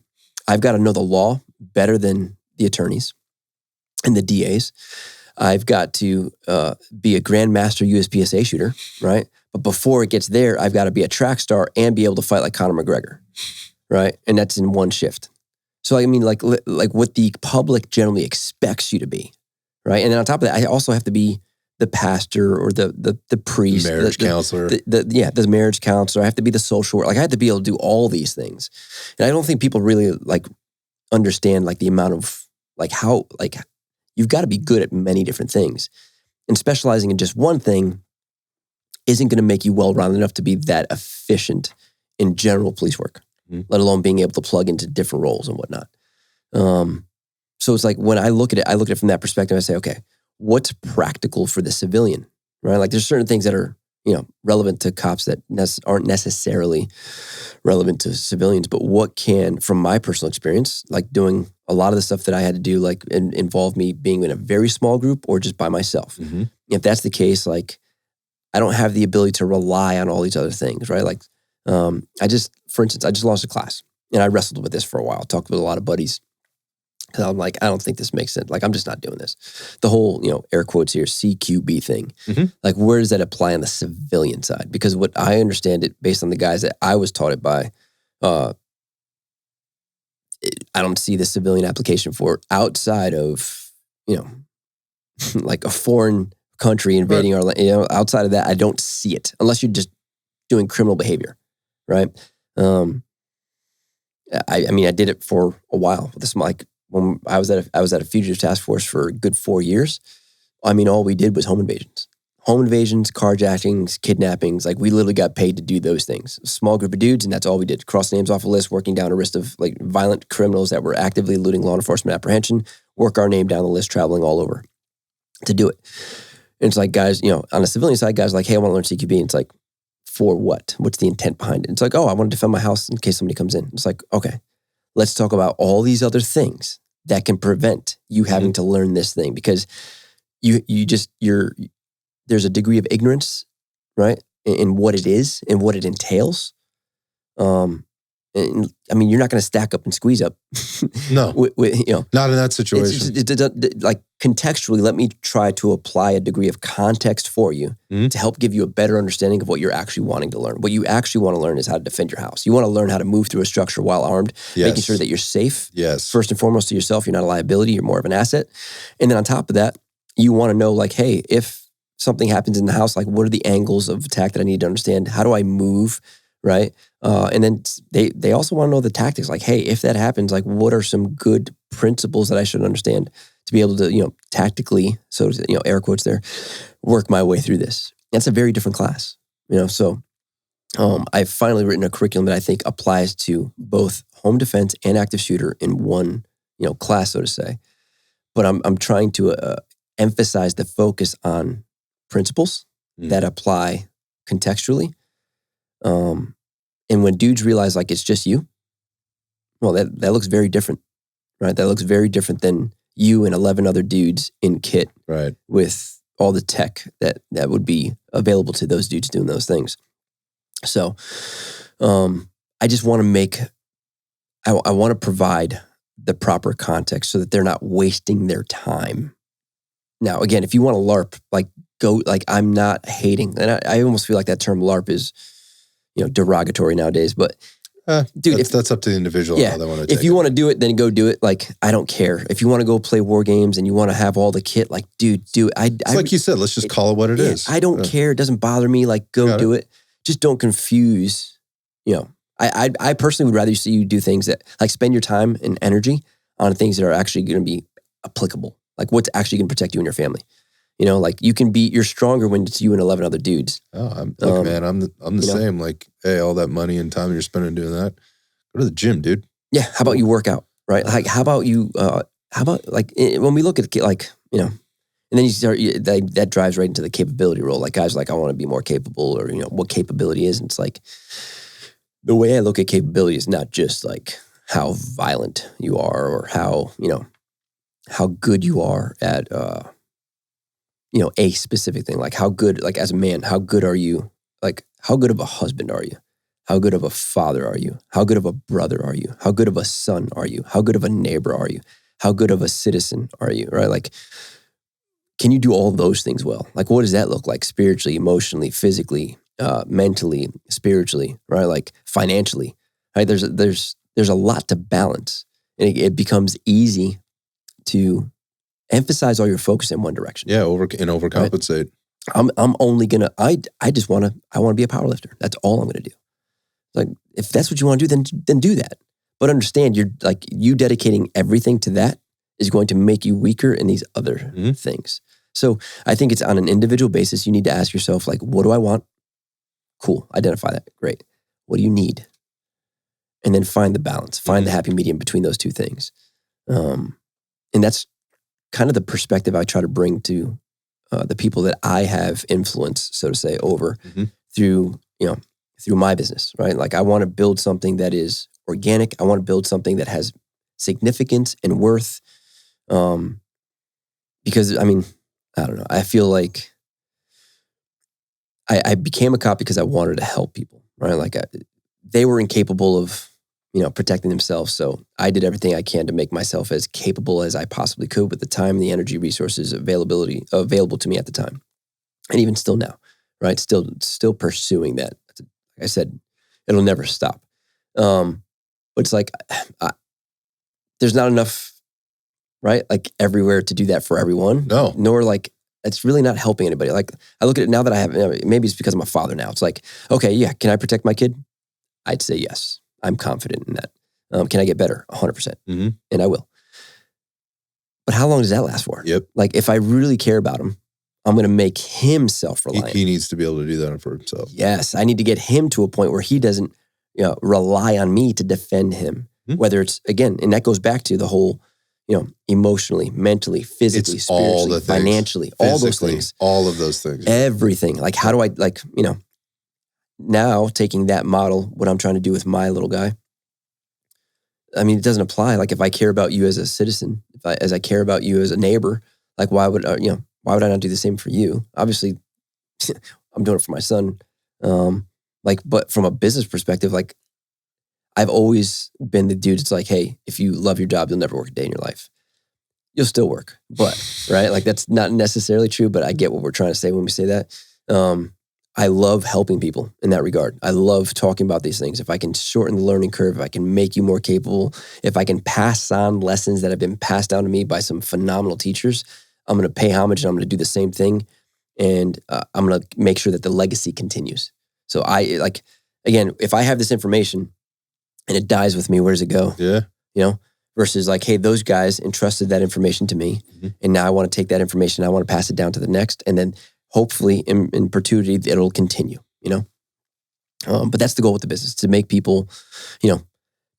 Speaker 2: I've got to know the law better than the attorneys and the DAs. I've got to be a grandmaster USPSA shooter, right? But before it gets there, I've got to be a track star and be able to fight like Conor McGregor, right? And that's in one shift. So I mean, like what the public generally expects you to be, right? And then on top of that, I also have to be the pastor or the priest,
Speaker 3: Marriage counselor.
Speaker 2: The marriage counselor. I have to be the social worker. Like I have to be able to do all these things. And I don't think people really like understand like the amount of like how like you've got to be good at many different things. And specializing in just one thing isn't going to make you well-rounded enough to be that efficient in general police work, let alone being able to plug into different roles and whatnot. So it's like when I look at it from that perspective, I say, okay, what's practical for the civilian, right? Like there's certain things that are, relevant to cops that aren't necessarily relevant to civilians, but what can, from my personal experience, like doing a lot of the stuff that I had to do, like involve me being in a very small group or just by myself. If that's the case, like I don't have the ability to rely on all these other things, right? Like for instance, I just launched a class and I wrestled with this for a while, talked with a lot of buddies. Cause I'm like, I don't think this makes sense. Like, I'm just not doing this. The whole, air quotes here, CQB thing. Like, where does that apply on the civilian side? Because what I understand it based on the guys that I was taught it by, I don't see the civilian application for it outside of, like a foreign country invading our land. Outside of that, I don't see it unless you're just doing criminal behavior, right? I mean, I did it for a while. This like when I was at a fugitive task force for a good 4 years. I mean, all we did was home invasions, carjackings, kidnappings. Like we literally got paid to do those things. A small group of dudes, and that's all we did. Cross names off a list, working down a list of like violent criminals that were actively eluding law enforcement apprehension. Work our name down the list, traveling all over to do it. And it's like guys, on the civilian side, guys are like, hey, I want to learn CQB. And it's like, for what? What's the intent behind it? It's like, oh, I want to defend my house in case somebody comes in. It's like, okay, let's talk about all these other things that can prevent you having to learn this thing, because there's a degree of ignorance, right, in what it is and what it entails. And I mean, you're not going to stack up and squeeze up.
Speaker 3: No, not in that situation.
Speaker 2: Like contextually, let me try to apply a degree of context for you to help give you a better understanding of what you're actually wanting to learn. What you actually want to learn is how to defend your house. You want to learn how to move through a structure while armed, making sure that you're safe.
Speaker 3: Yes.
Speaker 2: First and foremost to yourself, you're not a liability, you're more of an asset. And then on top of that, you want to know like, hey, if something happens in the house, like what are the angles of attack that I need to understand? How do I move? Right. And then they also want to know the tactics. Like, hey, if that happens, like what are some good principles that I should understand to be able to, tactically, so, air quotes there, work my way through this. That's a very different class, So I've finally written a curriculum that I think applies to both home defense and active shooter in one, class, so to say. But I'm trying to emphasize the focus on principles that apply contextually. And when dudes realize like it's just you, well, that looks very different, right? That looks very different than you and 11 other dudes in kit,
Speaker 3: right,
Speaker 2: with all the tech that would be available to those dudes doing those things. So, I just want to I want to provide the proper context so that they're not wasting their time. Now, again, if you want to LARP, like go, like I'm not hating, and I almost feel like that term LARP is, derogatory nowadays, but dude,
Speaker 3: that's up to the individual how they want to take
Speaker 2: it. If you want to do it, then go do it. Like, I don't care. If you want to go play war games and you want to have all the kit, like, dude, do it.
Speaker 3: Like you said, let's just call it what it is.
Speaker 2: I don't care. It doesn't bother me. Like, go do it. Just don't confuse, I personally would rather see you do things that, like, spend your time and energy on things that are actually going to be applicable. Like what's actually going to protect you and your family. You know, like you're stronger when it's you and 11 other dudes.
Speaker 3: Oh, man, I'm the same. Like, hey, all that money and time you're spending doing that, go to the gym, dude.
Speaker 2: Yeah. How about you work out, right? Like, how about when we look at like, you know, and then you start, that drives right into the capability role. Like guys are like, I want to be more capable, or, you know, what capability is. And it's like, the way I look at capability is not just like how violent you are or how, you know, how good you are at, you know, a specific thing. Like how good, like as a man, how good are you? Like how good of a husband are you? How good of a father are you? How good of a brother are you? How good of a son are you? How good of a neighbor are you? How good of a citizen are you? Right? Like, can you do all those things well? Like, what does that look like spiritually, emotionally, physically, mentally, spiritually, right? Like financially, right? There's a lot to balance, and it becomes easy to emphasize all your focus in one direction.
Speaker 3: Yeah, overcompensate.
Speaker 2: Right? I'm only gonna. I want to be a power lifter. That's all I'm gonna do. Like, if that's what you want to do, then do that. But understand, you dedicating everything to that is going to make you weaker in these other things. So I think it's on an individual basis. You need to ask yourself, like, what do I want? Cool. Identify that. Great. What do you need? And then find the balance, find the happy medium between those two things. And that's kind of the perspective I try to bring to the people that I have influence, so to say, over through my business, right? Like I want to build something that is organic. I want to build something that has significance and worth. Because I mean, I don't know. I feel like I became a cop because I wanted to help people, right? Like they were incapable of, you know, protecting themselves. So I did everything I can to make myself as capable as I possibly could with the time, the energy, resources, available to me at the time. And even still now, right? Still pursuing that. Like I said, it'll never stop. But it's like, there's not enough, right? Like everywhere to do that for everyone.
Speaker 3: No.
Speaker 2: Nor like, it's really not helping anybody. Like I look at it now that I have, maybe it's because I'm a father now. It's like, okay, yeah, can I protect my kid? I'd say yes. I'm confident in that. Can I get better? 100%. And I will. But how long does that last for?
Speaker 3: Yep.
Speaker 2: Like if I really care about him, I'm going to make him self-reliant.
Speaker 3: He needs to be able to do that for himself.
Speaker 2: Yes. I need to get him to a point where he doesn't, you know, rely on me to defend him. Whether it's, again, and that goes back to the whole, you know, emotionally, mentally, physically, spiritually, financially, all those things.
Speaker 3: All of those things.
Speaker 2: Everything. Like how do I, like, you know, now taking that model, what I'm trying to do with my little guy, I mean, it doesn't apply. Like if I care about you as a citizen, as I care about you as a neighbor, like why would I not do the same for you? Obviously, I'm doing it for my son. But from a business perspective, like I've always been the dude. It's like, hey, if you love your job, you'll never work a day in your life. You'll still work, but right, like that's not necessarily true. But I get what we're trying to say when we say that. I love helping people in that regard. I love talking about these things. If I can shorten the learning curve, if I can make you more capable, if I can pass on lessons that have been passed down to me by some phenomenal teachers, I'm going to pay homage and I'm going to do the same thing. And I'm going to make sure that the legacy continues. So again, if I have this information and it dies with me, where does it go?
Speaker 3: Yeah.
Speaker 2: You know, versus like, hey, those guys entrusted that information to me. And now I want to take that information, I want to pass it down to the next. And then hopefully in perpetuity, it'll continue, you know? But that's the goal with the business, to make people, you know,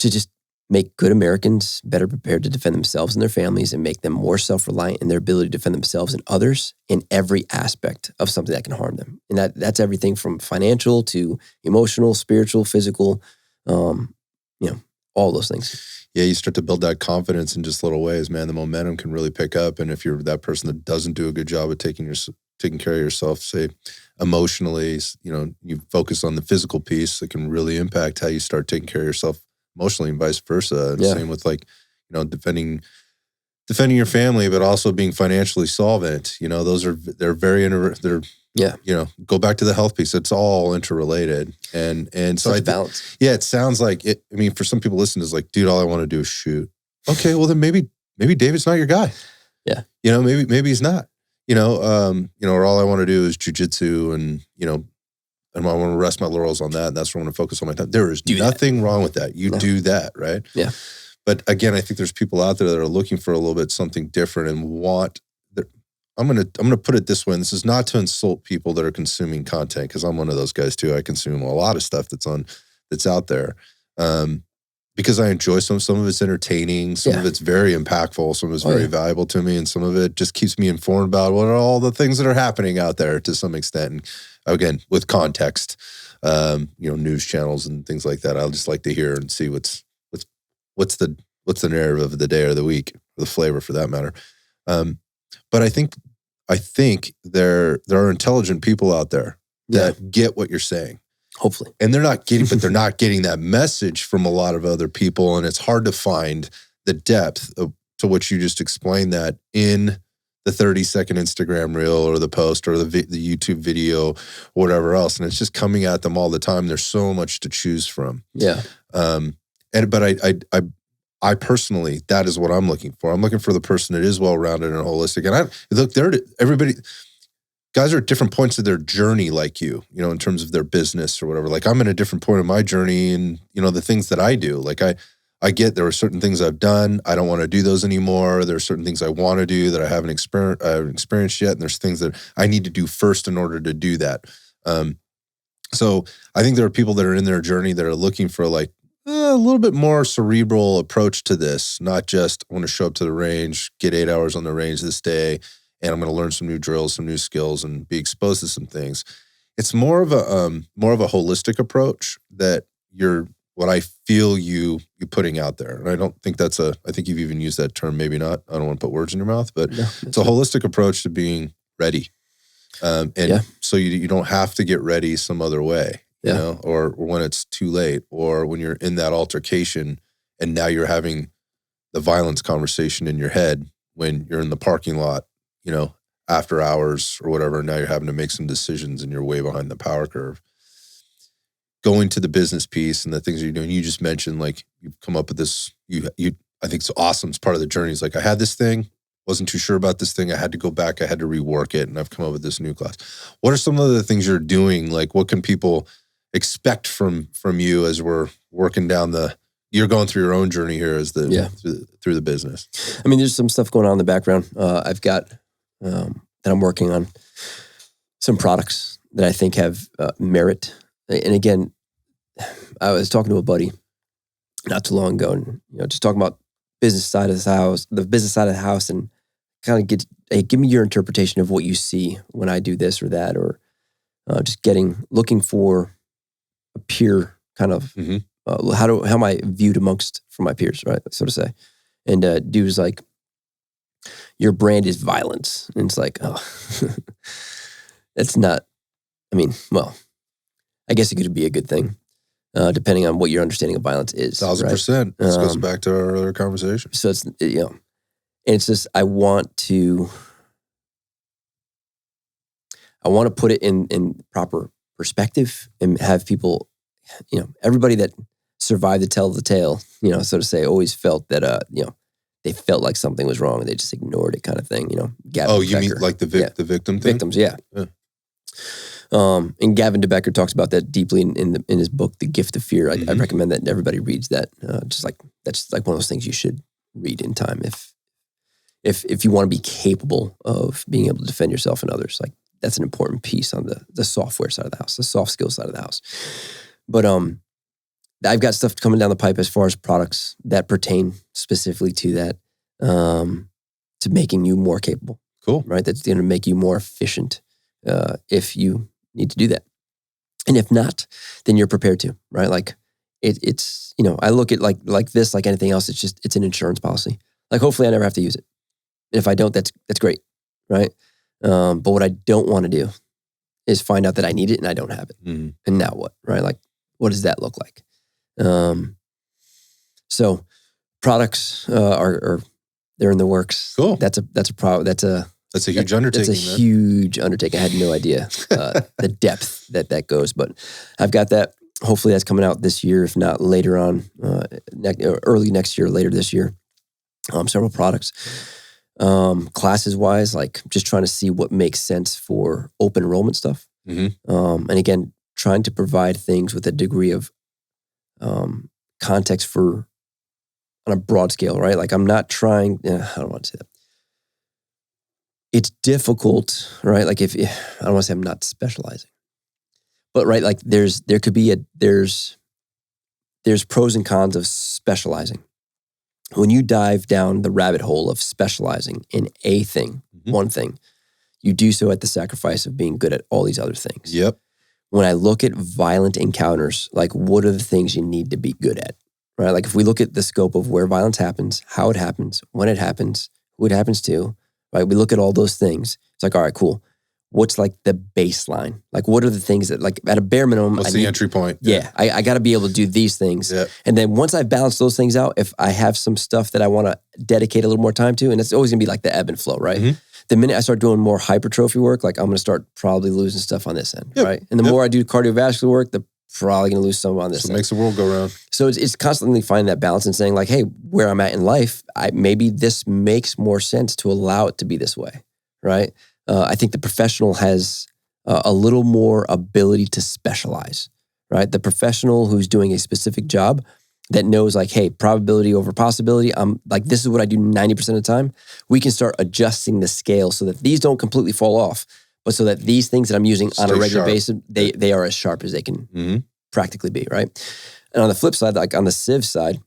Speaker 2: to just make good Americans better prepared to defend themselves and their families, and make them more self-reliant in their ability to defend themselves and others in every aspect of something that can harm them. And that's everything from financial to emotional, spiritual, physical, you know, all those things.
Speaker 3: Yeah, you start to build that confidence in just little ways, man. The momentum can really pick up. And if you're that person that doesn't do a good job of taking care of yourself, say emotionally, you know, you focus on the physical piece, it can really impact how you start taking care of yourself emotionally and vice versa.
Speaker 2: Yeah.
Speaker 3: Same with like, you know, defending your family, but also being financially solvent. You know, they're very, you know, go back to the health piece. It's all interrelated. And so
Speaker 2: balance.
Speaker 3: Yeah, it sounds like it. I mean, for some people listening, is like, dude, all I want to do is shoot. Okay, well then maybe David's not your guy.
Speaker 2: Yeah.
Speaker 3: You know, maybe he's not. Or all I want to do is jujitsu, and and I want to rest my laurels on that. And that's where I want to focus on my time. There is nothing wrong with that. You do that, right?
Speaker 2: Yeah.
Speaker 3: But again, I think there's people out there that are looking for a little bit something different and want. I'm gonna put it this way. And this is not to insult people that are consuming content, because I'm one of those guys too. I consume a lot of stuff that's out there, because I enjoy some of it's entertaining, some of it's very impactful, some of it's very valuable to me, and some of it just keeps me informed about what are all the things that are happening out there to some extent. And again, with context, news channels and things like that. I just like to hear and see what's the narrative of the day or the week, or the flavor for that matter. But I think there are intelligent people out there that get what you're saying.
Speaker 2: Hopefully.
Speaker 3: And they're not getting that message from a lot of other people. And it's hard to find the depth to which you just explained that in the 30-second Instagram reel or the post or the YouTube video or whatever else. And it's just coming at them all the time. There's so much to choose from.
Speaker 2: Yeah.
Speaker 3: But I personally, that is what I'm looking for. I'm looking for the person that is well-rounded and holistic. And guys are at different points of their journey, like in terms of their business or whatever. Like I'm at a different point in my journey, and the things that I do. Like I get there are certain things I've done. I don't want to do those anymore. There are certain things I want to do that I haven't experienced yet, and there's things that I need to do first in order to do that. So I think there are people that are in their journey that are looking for like a little bit more cerebral approach to this, not just I want to show up to the range, get 8 hours on the range this day, and I'm going to learn some new drills, some new skills, and be exposed to some things. It's more of a holistic approach that what I feel you putting out there. And I don't think I think you've even used that term, maybe not. I don't want to put words in your mouth, but it's a holistic approach to being ready. So you don't have to get ready some other way. Or when it's too late, or when you're in that altercation and now you're having the violence conversation in your head when you're in the parking lot, after hours or whatever, and now you're having to make some decisions and you're way behind the power curve. Going to the business piece and the things you're doing, you just mentioned, like you've come up with this, I think it's awesome. It's part of the journey. It's like, I had this thing, wasn't too sure about this thing. I had to go back, I had to rework it, and I've come up with this new class. What are some of the things you're doing? Like, what can people expect from you as we're working down you're going through your own journey here as through the business?
Speaker 2: I mean, there's some stuff going on in the background. I've got that I'm working on, some products that I think have merit. And again, I was talking to a buddy not too long ago, and just talking about the business side of the house, and kind of give me your interpretation of what you see when I do this or that, or just looking for a peer kind of how am I viewed from my peers, right? So to say. And dude was like, your brand is violence. And it's like, oh, that's not, I mean, well, I guess it could be a good thing, depending on what your understanding of violence is.
Speaker 3: 1,000%. This goes back to our earlier conversation.
Speaker 2: So it's, and it's just, I want to put it in proper perspective and have people, everybody that survived to tell the tale, so to say, always felt that, they felt like something was wrong and they just ignored it, kind of thing, Gavin
Speaker 3: you mean like the victim thing?
Speaker 2: Victims, yeah. And Gavin DeBecker talks about that deeply in his book, The Gift of Fear. I recommend that everybody reads that. That's like one of those things you should read in time if you want to be capable of being able to defend yourself and others. Like, that's an important piece on the software side of the house, the soft skills side of the house. But I've got stuff coming down the pipe as far as products that pertain specifically to that, to making you more capable.
Speaker 3: Cool.
Speaker 2: Right? That's going to make you more efficient if you need to do that. And if not, then you're prepared to, right? Like it's I look at like this, like anything else, it's an insurance policy. Like, hopefully I never have to use it. And if I don't, that's great, right? But what I don't want to do is find out that I need it and I don't have it.
Speaker 3: Mm-hmm.
Speaker 2: And now what, right? Like, what does that look like? So products are they're in the works.
Speaker 3: Cool.
Speaker 2: That's a
Speaker 3: huge undertaking.
Speaker 2: That's a huge undertaking. I had no idea the depth that goes, but I've got that. Hopefully that's coming out this year, if not later on, early next year, later this year. Several products. Classes wise, like just trying to see what makes sense for open enrollment stuff.
Speaker 3: Mm-hmm.
Speaker 2: And again, trying to provide things with a degree of context for on a broad scale, right? Like I'm not trying, I don't want to say that. It's difficult, right? Like if I don't want to say I'm not specializing, but right, like there's pros and cons of specializing. When you dive down the rabbit hole of specializing in a thing, one thing, you do so at the sacrifice of being good at all these other things.
Speaker 3: Yep.
Speaker 2: When I look at violent encounters, like what are the things you need to be good at, right? Like if we look at the scope of where violence happens, how it happens, when it happens, who it happens to, right? We look at all those things. It's like, all right, cool. What's like the baseline? Like what are the things that like at a bare minimum,
Speaker 3: What's the entry point?
Speaker 2: Yeah, I got to be able to do these things.
Speaker 3: Yeah.
Speaker 2: And then once I've balanced those things out, if I have some stuff that I want to dedicate a little more time to, and it's always going to be like the ebb and flow, right?
Speaker 3: Mhm.
Speaker 2: The minute I start doing more hypertrophy work, like I'm going to start probably losing stuff on this end,
Speaker 3: Yep.
Speaker 2: right? And the more I do cardiovascular work, the probably going to lose some on this
Speaker 3: So it
Speaker 2: end.
Speaker 3: makes the world go round.
Speaker 2: So it's constantly finding that balance and saying like, hey, where I'm at in life, maybe this makes more sense to allow it to be this way, right? I think the professional has a little more ability to specialize, right? The professional who's doing a specific job that knows like, hey, probability over possibility, I'm like, this is what I do 90% of the time. We can start adjusting the scale so that these don't completely fall off, but so that these things that I'm using on a
Speaker 3: Stay
Speaker 2: regular
Speaker 3: sharp.
Speaker 2: basis, they are as sharp as they can
Speaker 3: Mhm.
Speaker 2: practically be, right? And on the flip side, like on the Civ side,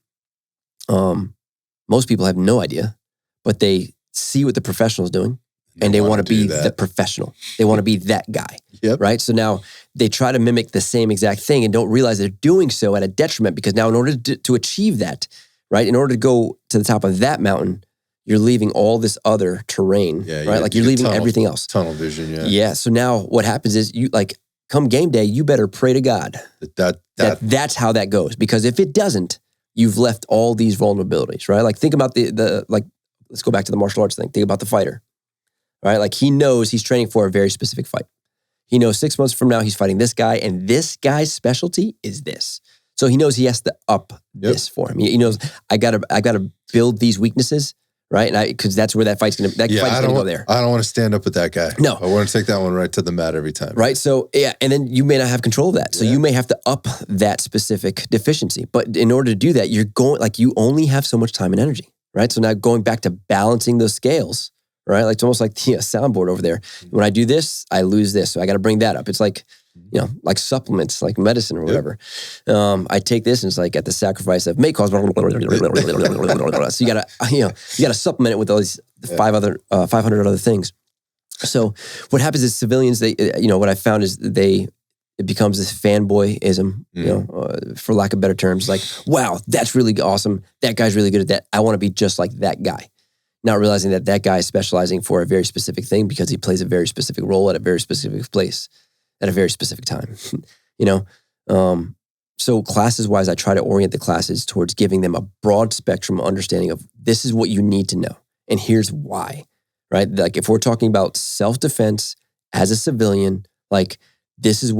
Speaker 2: most people have no idea, but they see what the professional is doing and they want to be the professional. They want to be that guy,
Speaker 3: Yep.
Speaker 2: right? So now they try to mimic the same exact thing and don't realize they're doing so at a detriment because now in order to achieve that, right? In order to go to the top of that mountain, you're leaving all this other terrain,
Speaker 3: Yeah,
Speaker 2: right? Like you're leaving everything else.
Speaker 3: Tunnel vision, yeah.
Speaker 2: Yeah. So now what happens is you like come game day, you better pray to God that's how that goes. Because if it doesn't, you've left all these vulnerabilities, right? Like think about the like, let's go back to the martial arts thing. Think about the fighter, right? Like he knows he's training for a very specific fight. He knows 6 months from now he's fighting this guy and this guy's specialty is this. So he knows he has to up this for him. He knows I gotta build these weaknesses, right? And because that's where that fight's gonna go there.
Speaker 3: I don't want to stand up with that guy.
Speaker 2: No.
Speaker 3: I want to take that one right to the mat every time.
Speaker 2: Right. So yeah, and then you may not have control of that. So you may have to up that specific deficiency. But in order to do that, you're going like you only have so much time and energy. Right. So now going back to balancing those scales, right? Like it's almost like a soundboard over there. When I do this, I lose this. So I got to bring that up. It's like, you know, like supplements, like medicine or whatever. I take this and it's like at the sacrifice of may cause. So you gotta supplement it with all these 500 other things. So what happens is civilians, they, what I found is it becomes this fanboyism, for lack of better terms, like, wow, that's really awesome. That guy's really good at that. I want to be just like that guy. Not realizing that guy is specializing for a very specific thing because he plays a very specific role at a very specific place at a very specific time, So classes wise, I try to orient the classes towards giving them a broad spectrum understanding of this is what you need to know. And here's why, right? Like if we're talking about self-defense as a civilian, like this is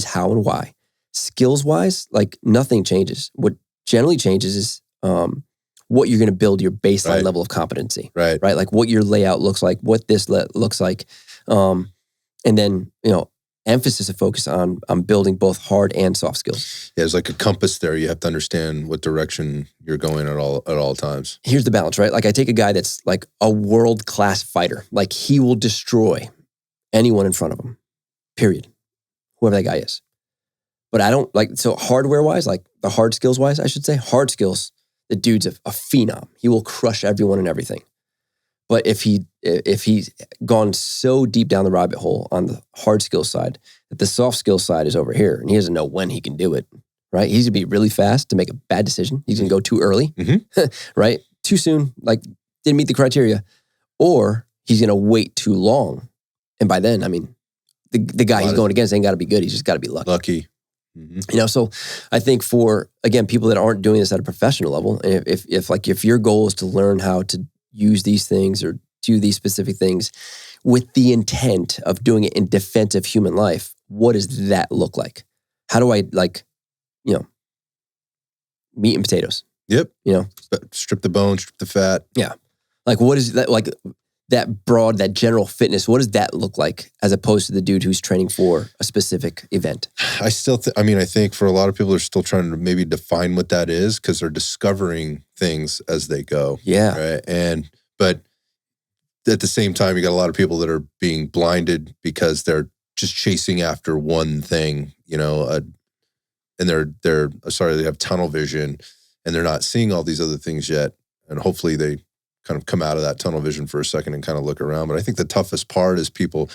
Speaker 2: how and why. Skills wise, like nothing changes. What generally changes is, what you're going to build your baseline level of competency, right? Like what your layout looks like, what this looks like. And then, emphasis and focus on building both hard and soft skills.
Speaker 3: Yeah, there's like a compass there. You have to understand what direction you're going at all times.
Speaker 2: Here's the balance, right? Like I take a guy that's like a world-class fighter. Like he will destroy anyone in front of him, period. Whoever that guy is. But I don't so hardware-wise, like the hard skills-wise, I should say, hard skills, the dude's a phenom. He will crush everyone and everything. But if he's gone so deep down the rabbit hole on the hard skill side that the soft skill side is over here and he doesn't know when he can do it, right? He's gonna be really fast to make a bad decision. He's gonna go too early, right? Too soon, like didn't meet the criteria. Or he's gonna wait too long. And by then, I mean, the guy he's going against ain't gotta be good. He's just gotta be lucky.
Speaker 3: Mm-hmm.
Speaker 2: So I think for, again, people that aren't doing this at a professional level, and if your goal is to learn how to use these things or do these specific things with the intent of doing it in defense of human life, what does that look like? How do I meat and potatoes?
Speaker 3: Yep. Strip the bone, strip the fat.
Speaker 2: Yeah. Like what is that? Like that broad, that general fitness, what does that look like as opposed to the dude who's training for a specific event?
Speaker 3: I still, I think for a lot of people, they're still trying to maybe define what that is because they're discovering things as they go.
Speaker 2: Yeah.
Speaker 3: Right. But at the same time, you got a lot of people that are being blinded because they're just chasing after one thing, and they have tunnel vision and they're not seeing all these other things yet. And hopefully they kind of come out of that tunnel vision for a second and kind of look around. But I think the toughest part is people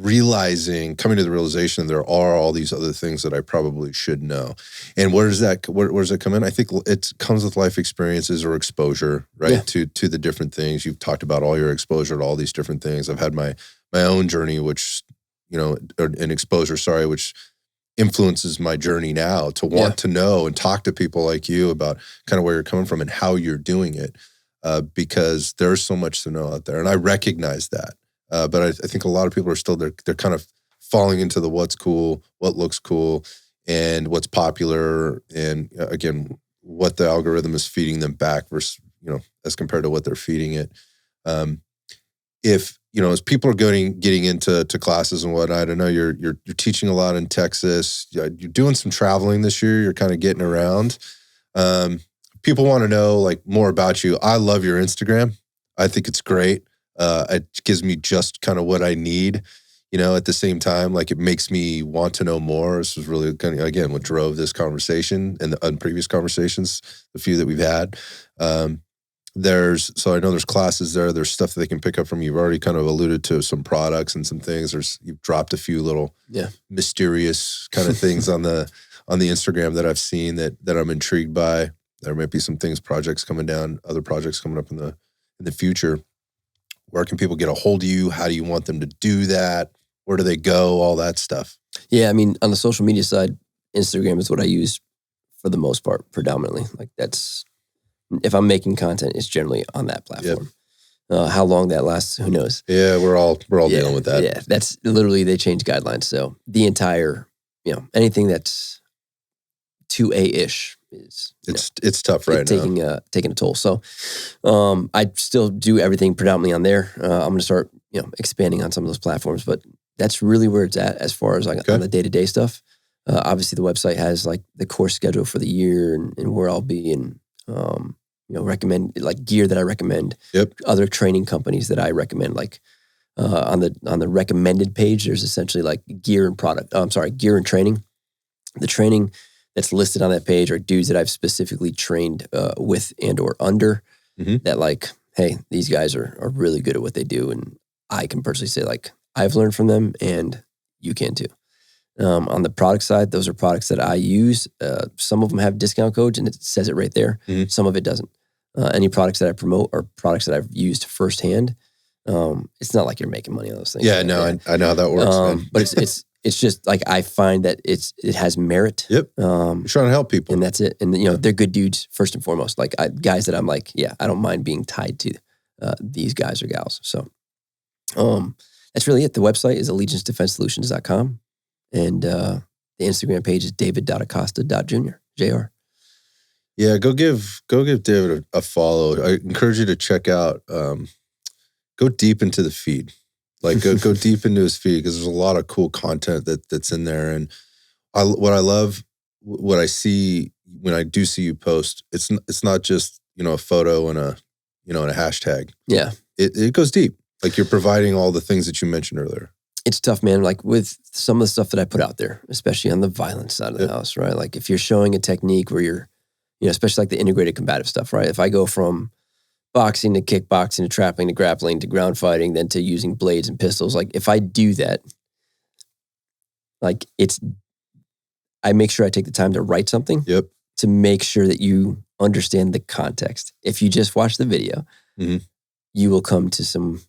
Speaker 3: coming to the realization there are all these other things that I probably should know. And where does that come in? I think it comes with life experiences or exposure, right? Yeah. To the different things. You've talked about all your exposure to all these different things. I've had my own journey, which, an exposure, which influences my journey now to want to know and talk to people like you about kind of where you're coming from and how you're doing it, because there's so much to know out there. And I recognize that. But I think a lot of people are still, they're kind of falling into the what's cool, what looks cool, and what's popular. And again, what the algorithm is feeding them back versus, as compared to what they're feeding it. As people are getting into classes and whatnot, I know you're teaching a lot in Texas. You're doing some traveling this year. You're kind of getting around. People want to know more about you. I love your Instagram. I think it's great. It gives me just kind of what I need, at the same time, it makes me want to know more. This was really kind of, again, what drove this conversation and the previous conversations, the few that we've had. So I know there's classes there. There's stuff that they can pick up from you. You've already kind of alluded to some products and some things. You've dropped a few little mysterious kind of things on the Instagram that I've seen that I'm intrigued by. There might be some projects coming down, other projects coming up in the future. Where can people get a hold of you? How do you want them to do that? Where do they go? All that stuff. Yeah,
Speaker 2: on the social media side, Instagram is what I use for the most part, predominantly. That's, if I'm making content, it's generally on that platform. Yep. How long that lasts, who knows?
Speaker 3: Yeah, we're all dealing with that.
Speaker 2: Yeah, that's literally, they change guidelines. So the entire, anything that's 2A-ish is
Speaker 3: it's tough right
Speaker 2: now. Taking a toll. So I still do everything predominantly on there. I'm going to start expanding on some of those platforms, but that's really where it's at as far as on the day-to-day stuff. Obviously the website has the course schedule for the year and where I'll be and recommend gear that I recommend.
Speaker 3: Yep.
Speaker 2: Other training companies that I recommend, on the recommended page, there's essentially gear and training. The training that's listed on that page are dudes that I've specifically trained with and or under that hey, these guys are really good at what they do. And I can personally say I've learned from them and you can too. On the product side, those are products that I use. Some of them have discount codes and it says it right there. Some of it doesn't. Any products that I promote are products that I've used firsthand. It's not like you're making money on those things.
Speaker 3: Yeah, no, I know how that works.
Speaker 2: But it's just I find that it has merit.
Speaker 3: Yep. You're trying to help people.
Speaker 2: And that's it. And they're good dudes first and foremost. Guys that I'm I don't mind being tied to these guys or gals. So that's really it. The website is allegiancedefensesolutions.com. And the Instagram page is david.acosta.jr. JR.
Speaker 3: Yeah, go give David a follow. I encourage you to check out, go deep into the feed. Go deep into his feed because there's a lot of cool content that's in there. And what I love, what I see when I do see you post, it's not just, a photo and a hashtag.
Speaker 2: Yeah.
Speaker 3: It goes deep. You're providing all the things that you mentioned earlier.
Speaker 2: It's tough, man. With some of the stuff that I put out there, especially on the violence side of the house, right? If you're showing a technique where you're, especially the integrated combative stuff, right? If I go from boxing to kickboxing to trapping to grappling to ground fighting, then to using blades and pistols, if I do that, I make sure I take the time to write something.
Speaker 3: Yep.
Speaker 2: To make sure that you understand the context. If you just watch the video, you will come to some,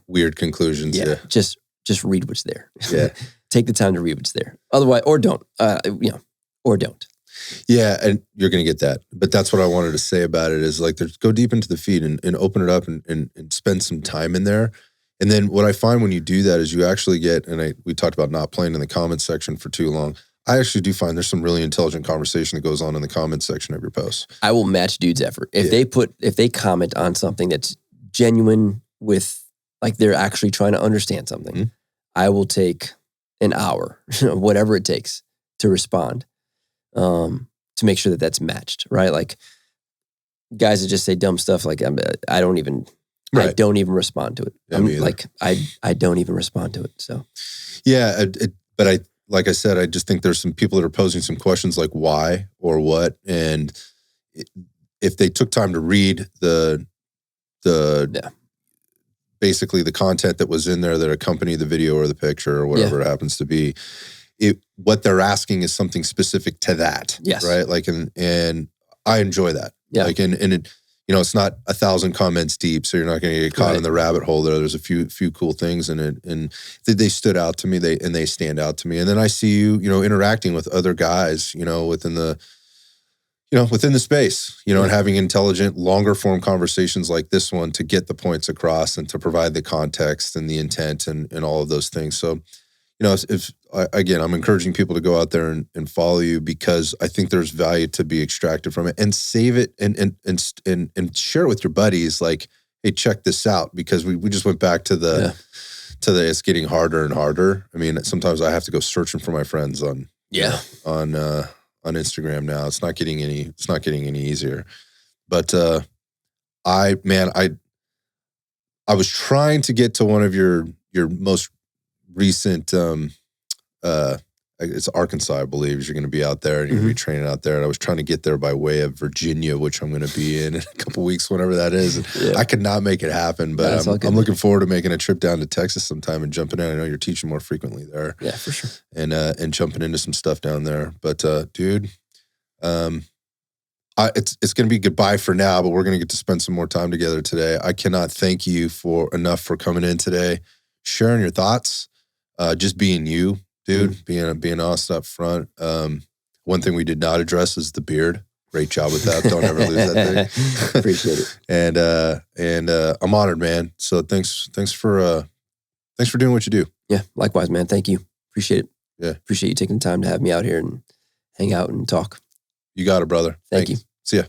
Speaker 3: weird conclusions. Yeah.
Speaker 2: Just read what's there.
Speaker 3: Yeah.
Speaker 2: Take the time to read what's there. Otherwise, or don't, or don't.
Speaker 3: Yeah. And you're going to get that. But that's what I wanted to say about it is go deep into the feed and open it up and spend some time in there. And then what I find when you do that is you actually get, we talked about not playing in the comments section for too long. I actually do find there's some really intelligent conversation that goes on in the comments section of your posts.
Speaker 2: I will match dude's effort. If they comment on something that's genuine with like they're actually trying to understand something,
Speaker 3: Mhm.
Speaker 2: I will take an hour, whatever it takes to respond, to make sure that that's matched, right? Like guys that just say dumb stuff, like I don't even respond to it.
Speaker 3: Yeah, me either.
Speaker 2: Like I don't even respond to it. So
Speaker 3: Yeah, but like I said, I just think there's some people that are posing some questions like why or what, and if they took time to read the basically the content that was in there that accompanied the video or the picture or whatever it happens to be, what they're asking is something specific to that.
Speaker 2: Yes.
Speaker 3: Right. Like, and I enjoy that.
Speaker 2: Yeah.
Speaker 3: Like, and it, it's not 1,000 comments deep, so you're not going to get caught in the rabbit hole there. There's a few cool things in it, and they stood out to me. They stand out to me. And then I see you, interacting with other guys, within the space, and having intelligent, longer form conversations like this one to get the points across and to provide the context and the intent and all of those things. So, again, I'm encouraging people to go out there and follow you because I think there's value to be extracted from it, and save it and share it with your buddies. Like, hey, check this out, because we just went back to the it's getting harder and harder. I mean, sometimes I have to go searching for my friends on Instagram now. It's not getting any easier. But I was trying to get to one of your most recent it's Arkansas, I believe. You're going to be out there and you're going to be training out there. And I was trying to get there by way of Virginia, which I'm going to be in a couple weeks, whenever that is. And I could not make it happen, but I'm looking forward to making a trip down to Texas sometime and jumping in. I know you're teaching more frequently there.
Speaker 2: Yeah, for sure.
Speaker 3: And jumping into some stuff down there. But dude, it's going to be goodbye for now, but we're going to get to spend some more time together today. I cannot thank you enough for coming in today, sharing your thoughts, just being you, dude, being honest up front. One thing we did not address is the beard. Great job with that. Don't ever lose that thing.
Speaker 2: Appreciate it.
Speaker 3: And I'm honored, man. So thanks for doing what you do.
Speaker 2: Yeah, likewise, man. Thank you. Appreciate it.
Speaker 3: Yeah.
Speaker 2: Appreciate you taking the time to have me out here and hang out and talk.
Speaker 3: You got it, brother.
Speaker 2: Thank you.
Speaker 3: See ya.